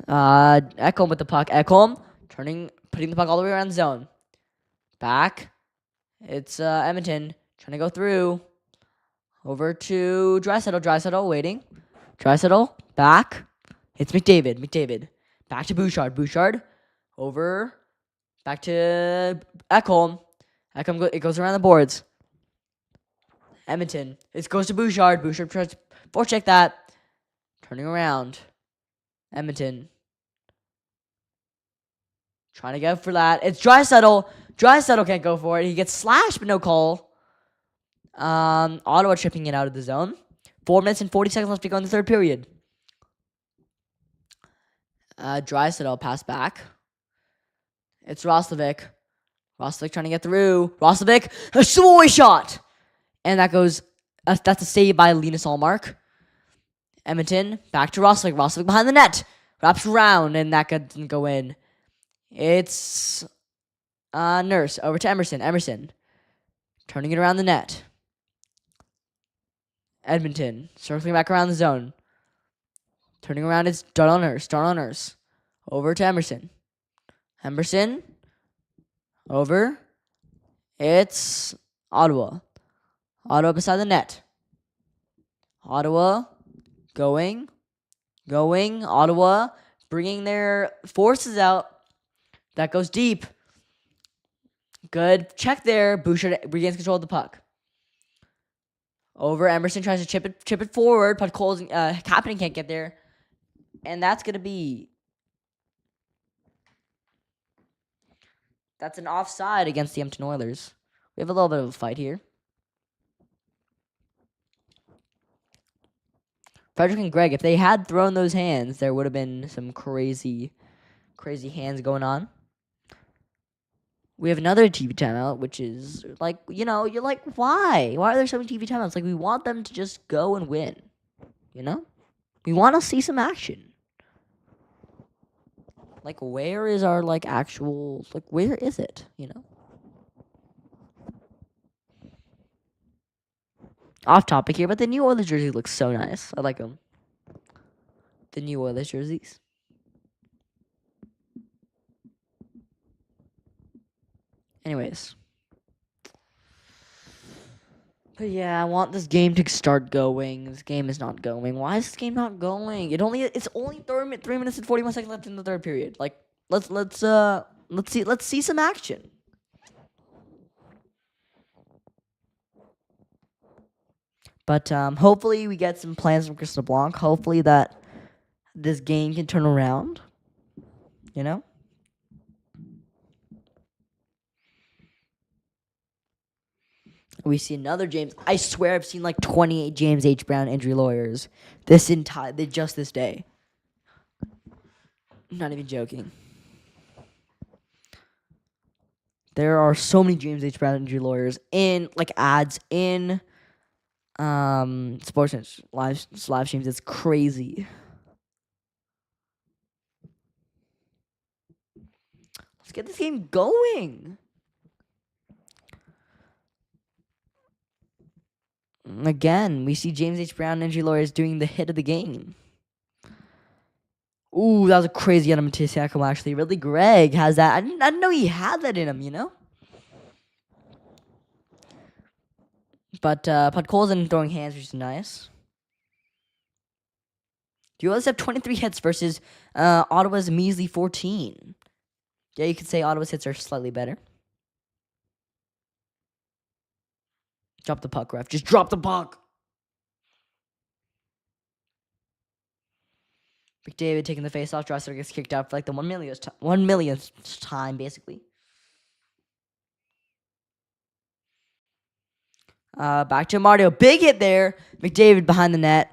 Ekholm with the puck. Ekholm putting the puck all the way around the zone. Back. It's Edmonton trying to go through. Over to Draisaitl. Draisaitl waiting. Draisaitl back. It's McDavid. McDavid back to Bouchard. Bouchard over. Back to Ekholm. Ekholm it goes around the boards. Edmonton. It goes to Bouchard. Bouchard tries to forecheck that. Turning around. Edmonton. Trying to go for that. It's Draisaitl. Draisaitl can't go for it. He gets slashed, but no call. Ottawa tripping it out of the zone. 4 minutes and 40 seconds left to go in the third period. Draisaitl pass back. It's Roslovic. Roslovic trying to get through. Roslovic, a slow shot. And that goes, that's a save by Linus Allmark. Edmonton, back to Roslovic. Roslovic behind the net. Wraps around, and that didn't go in. It's Nurse over to Emerson. Emerson turning it around the net. Edmonton circling back around the zone. Turning around, it's Darnell Nurse. Darnell Nurse over to Emerson. Emerson over. It's Ottawa. Ottawa beside the net. Ottawa going. Ottawa bringing their forces out. That goes deep. Good check there. Bouchard regains control of the puck. Over. Emerson tries to chip it forward. Puck Cole's Captain can't get there. And that's going to be... That's an offside against the Edmonton Oilers. We have a little bit of a fight here. Frederick and Greg, if they had thrown those hands, there would have been some crazy hands going on. We have another TV timeout, which is like, you're like, why? Why are there so many TV timeouts? Like, we want them to just go and win. We want to see some action. Like, where is our, actual, where is it, Off topic here, but the new Oilers jersey looks so nice. I like them. The new Oilers jerseys. Anyways. But yeah, I want this game to start going. This game is not going. Why is this game not going? It's only 3 minutes and 41 seconds left in the third period. Let's see some action. But hopefully we get some plans from Chris LeBlanc. Hopefully that this game can turn around. We see another James. I swear I've seen 28 James H. Brown injury lawyers just this day. I'm not even joking. There are so many James H. Brown injury lawyers in ads in sports live streams. It's crazy. Let's get this game going. Again, we see James H. Brown injury lawyers doing the hit of the game. Ooh, that was a crazy Adam Siakam, actually. Really, Greg has that. I didn't know he had that in him, But Podkolzin isn't throwing hands, which is nice. The Oilers have 23 hits versus Ottawa's measly 14. Yeah, you could say Ottawa's hits are slightly better. Drop the puck, ref. Just drop the puck. McDavid taking the face off. Draisaitl gets kicked out for the 1 millionth time, basically. Back to Mario. Big hit there. McDavid behind the net.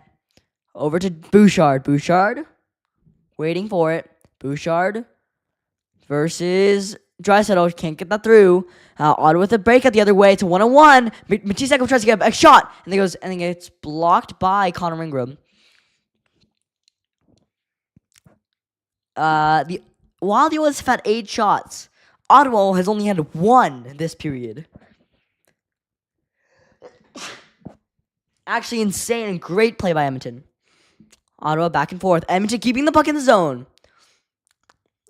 Over to Bouchard. Bouchard waiting for it. Bouchard versus Draisaitl. Can't get that through. Ottawa with a breakout the other way. It's a 1-on-1. Matisek tries to get a shot. And then gets blocked by Connor Ingram. While the Oilers have had 8 shots, Ottawa has only had one this period. Actually insane and great play by Edmonton. Ottawa back and forth. Edmonton keeping the puck in the zone.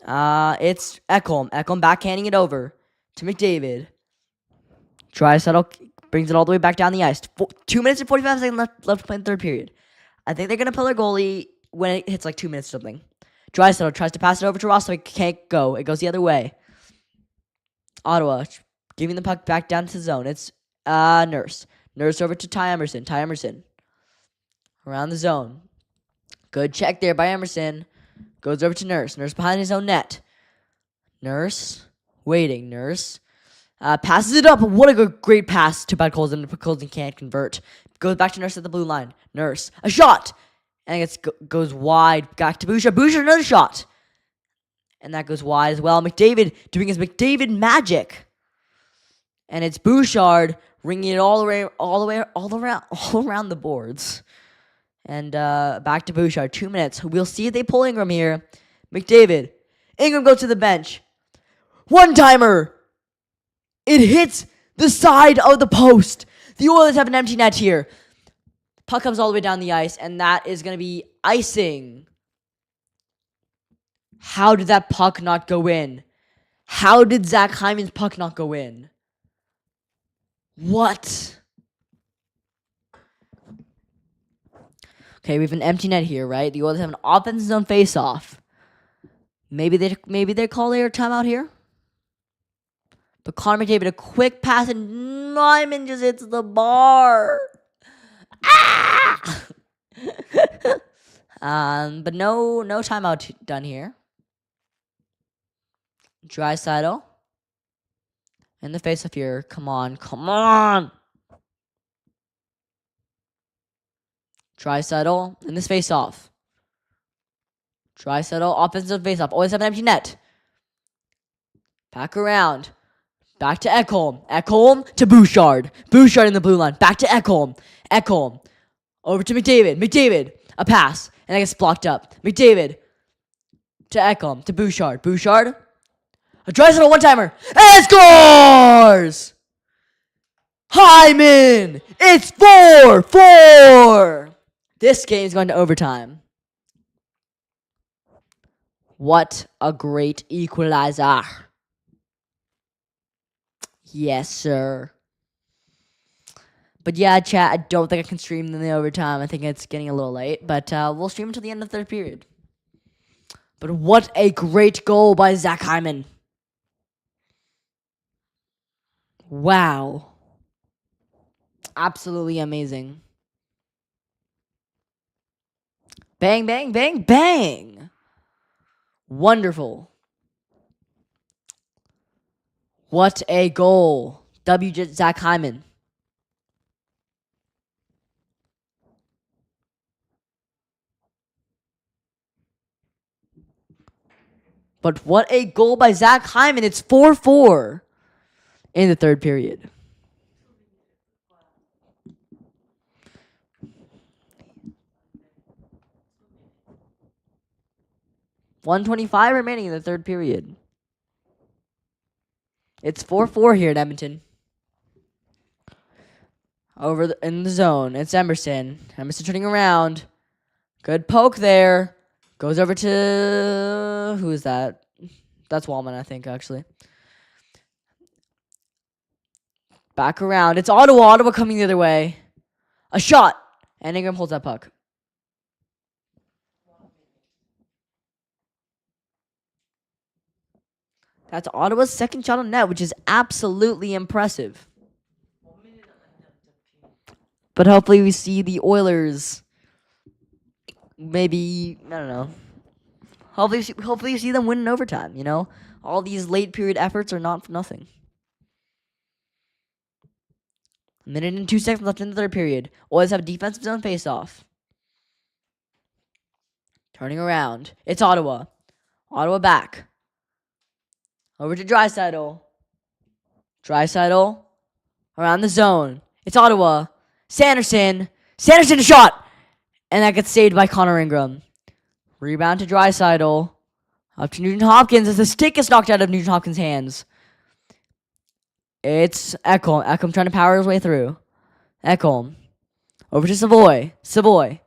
It's Ekholm. Ekholm backhanding it over to McDavid. Draisaitl brings it all the way back down the ice. 2 minutes and 45 seconds left to play in the third period. I think they're going to pull their goalie when it hits like 2 minutes or something. Draisaitl tries to pass it over to Ross, so it can't go. It goes the other way. Ottawa giving the puck back down to the zone. It's Nurse. Nurse over to Ty Emerson. Ty Emerson around the zone. Good check there by Emerson. Goes over to Nurse. Nurse behind his own net. Nurse waiting. Nurse passes it up. What a great pass to Podkolzin. Podkolzin can't convert. Goes back to Nurse at the blue line. Nurse. A shot. And it goes wide. Back to Bouchard. Bouchard another shot. And that goes wide as well. McDavid doing his McDavid magic. And it's Bouchard ringing it all around the boards. And back to Bouchard. 2 minutes. We'll see if they pull Ingram here. McDavid. Ingram goes to the bench. One-timer. It hits the side of the post. The Oilers have an empty net here. Puck comes all the way down the ice, and that is going to be icing. How did that puck not go in? How did Zach Hyman's puck not go in? What? Okay, we have an empty net here, right? The Oilers have an offensive zone face-off. Maybe they call their timeout here. But Connor McDavid, a quick pass, and Nyman just hits the bar. Ah! But no timeout done here. Draisaitl in the face-off here. Come on. Draisaitl in this face-off. Draisaitl offensive face-off. Always have an empty net. Back around. Back to Ekholm. Ekholm to Bouchard. Bouchard in the blue line. Back to Ekholm. Ekholm. Over to McDavid. McDavid. A pass. And that gets blocked up. McDavid. To Ekholm. To Bouchard. Bouchard. A Draisaitl one-timer. And scores! Hyman! It's 4-4! This game is going to overtime. What a great equalizer. Yes, sir. But yeah, chat, I don't think I can stream in the overtime. I think it's getting a little late. But we'll stream until the end of the third period. But what a great goal by Zach Hyman. Wow. Absolutely amazing. Bang, bang, bang, bang. Wonderful. What a goal. Zach Hyman. But what a goal by Zach Hyman. It's 4-4 in the third period. .125 remaining in the third period. It's 4-4 here in Edmonton. In the zone, it's Emerson. Emerson turning around. Good poke there. Goes over to... Who is that? That's Wallman, I think, actually. Back around. It's Ottawa. Ottawa coming the other way. A shot. And Ingram holds that puck. That's Ottawa's second shot on net, which is absolutely impressive. But hopefully we see the Oilers. Maybe, I don't know. Hopefully you see them win in overtime, you know? All these late period efforts are not for nothing. 1 minute and 2 seconds left in the third period. Oilers have a defensive zone face-off. Turning around. It's Ottawa. Ottawa back. Over to Draisaitl. Draisaitl around the zone. It's Ottawa. Sanderson. Sanderson a shot. And that gets saved by Connor Ingram. Rebound to Draisaitl. Up to Nugent Hopkins as the stick is knocked out of Nugent Hopkins' hands. It's Ekholm. Ekholm trying to power his way through. Ekholm. Over to Savoy. Savoy.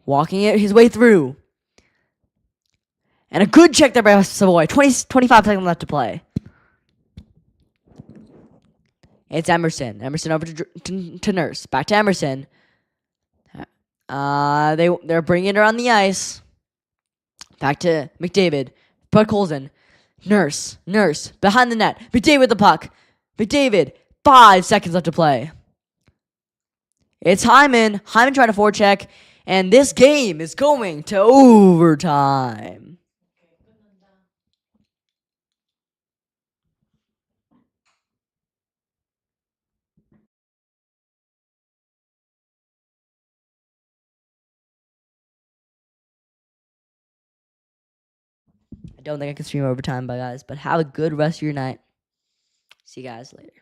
Walking his way through. And a good check there by Savoy. 25 seconds left to play. It's Emerson. Emerson over to Nurse. Back to Emerson. They're bringing her on the ice. Back to McDavid. Podkolzin. Nurse. Behind the net. McDavid with the puck. McDavid. 5 seconds left to play. It's Hyman. Hyman trying to forecheck. And this game is going to overtime. I don't think I can stream overtime, guys, but have a good rest of your night. See you guys later.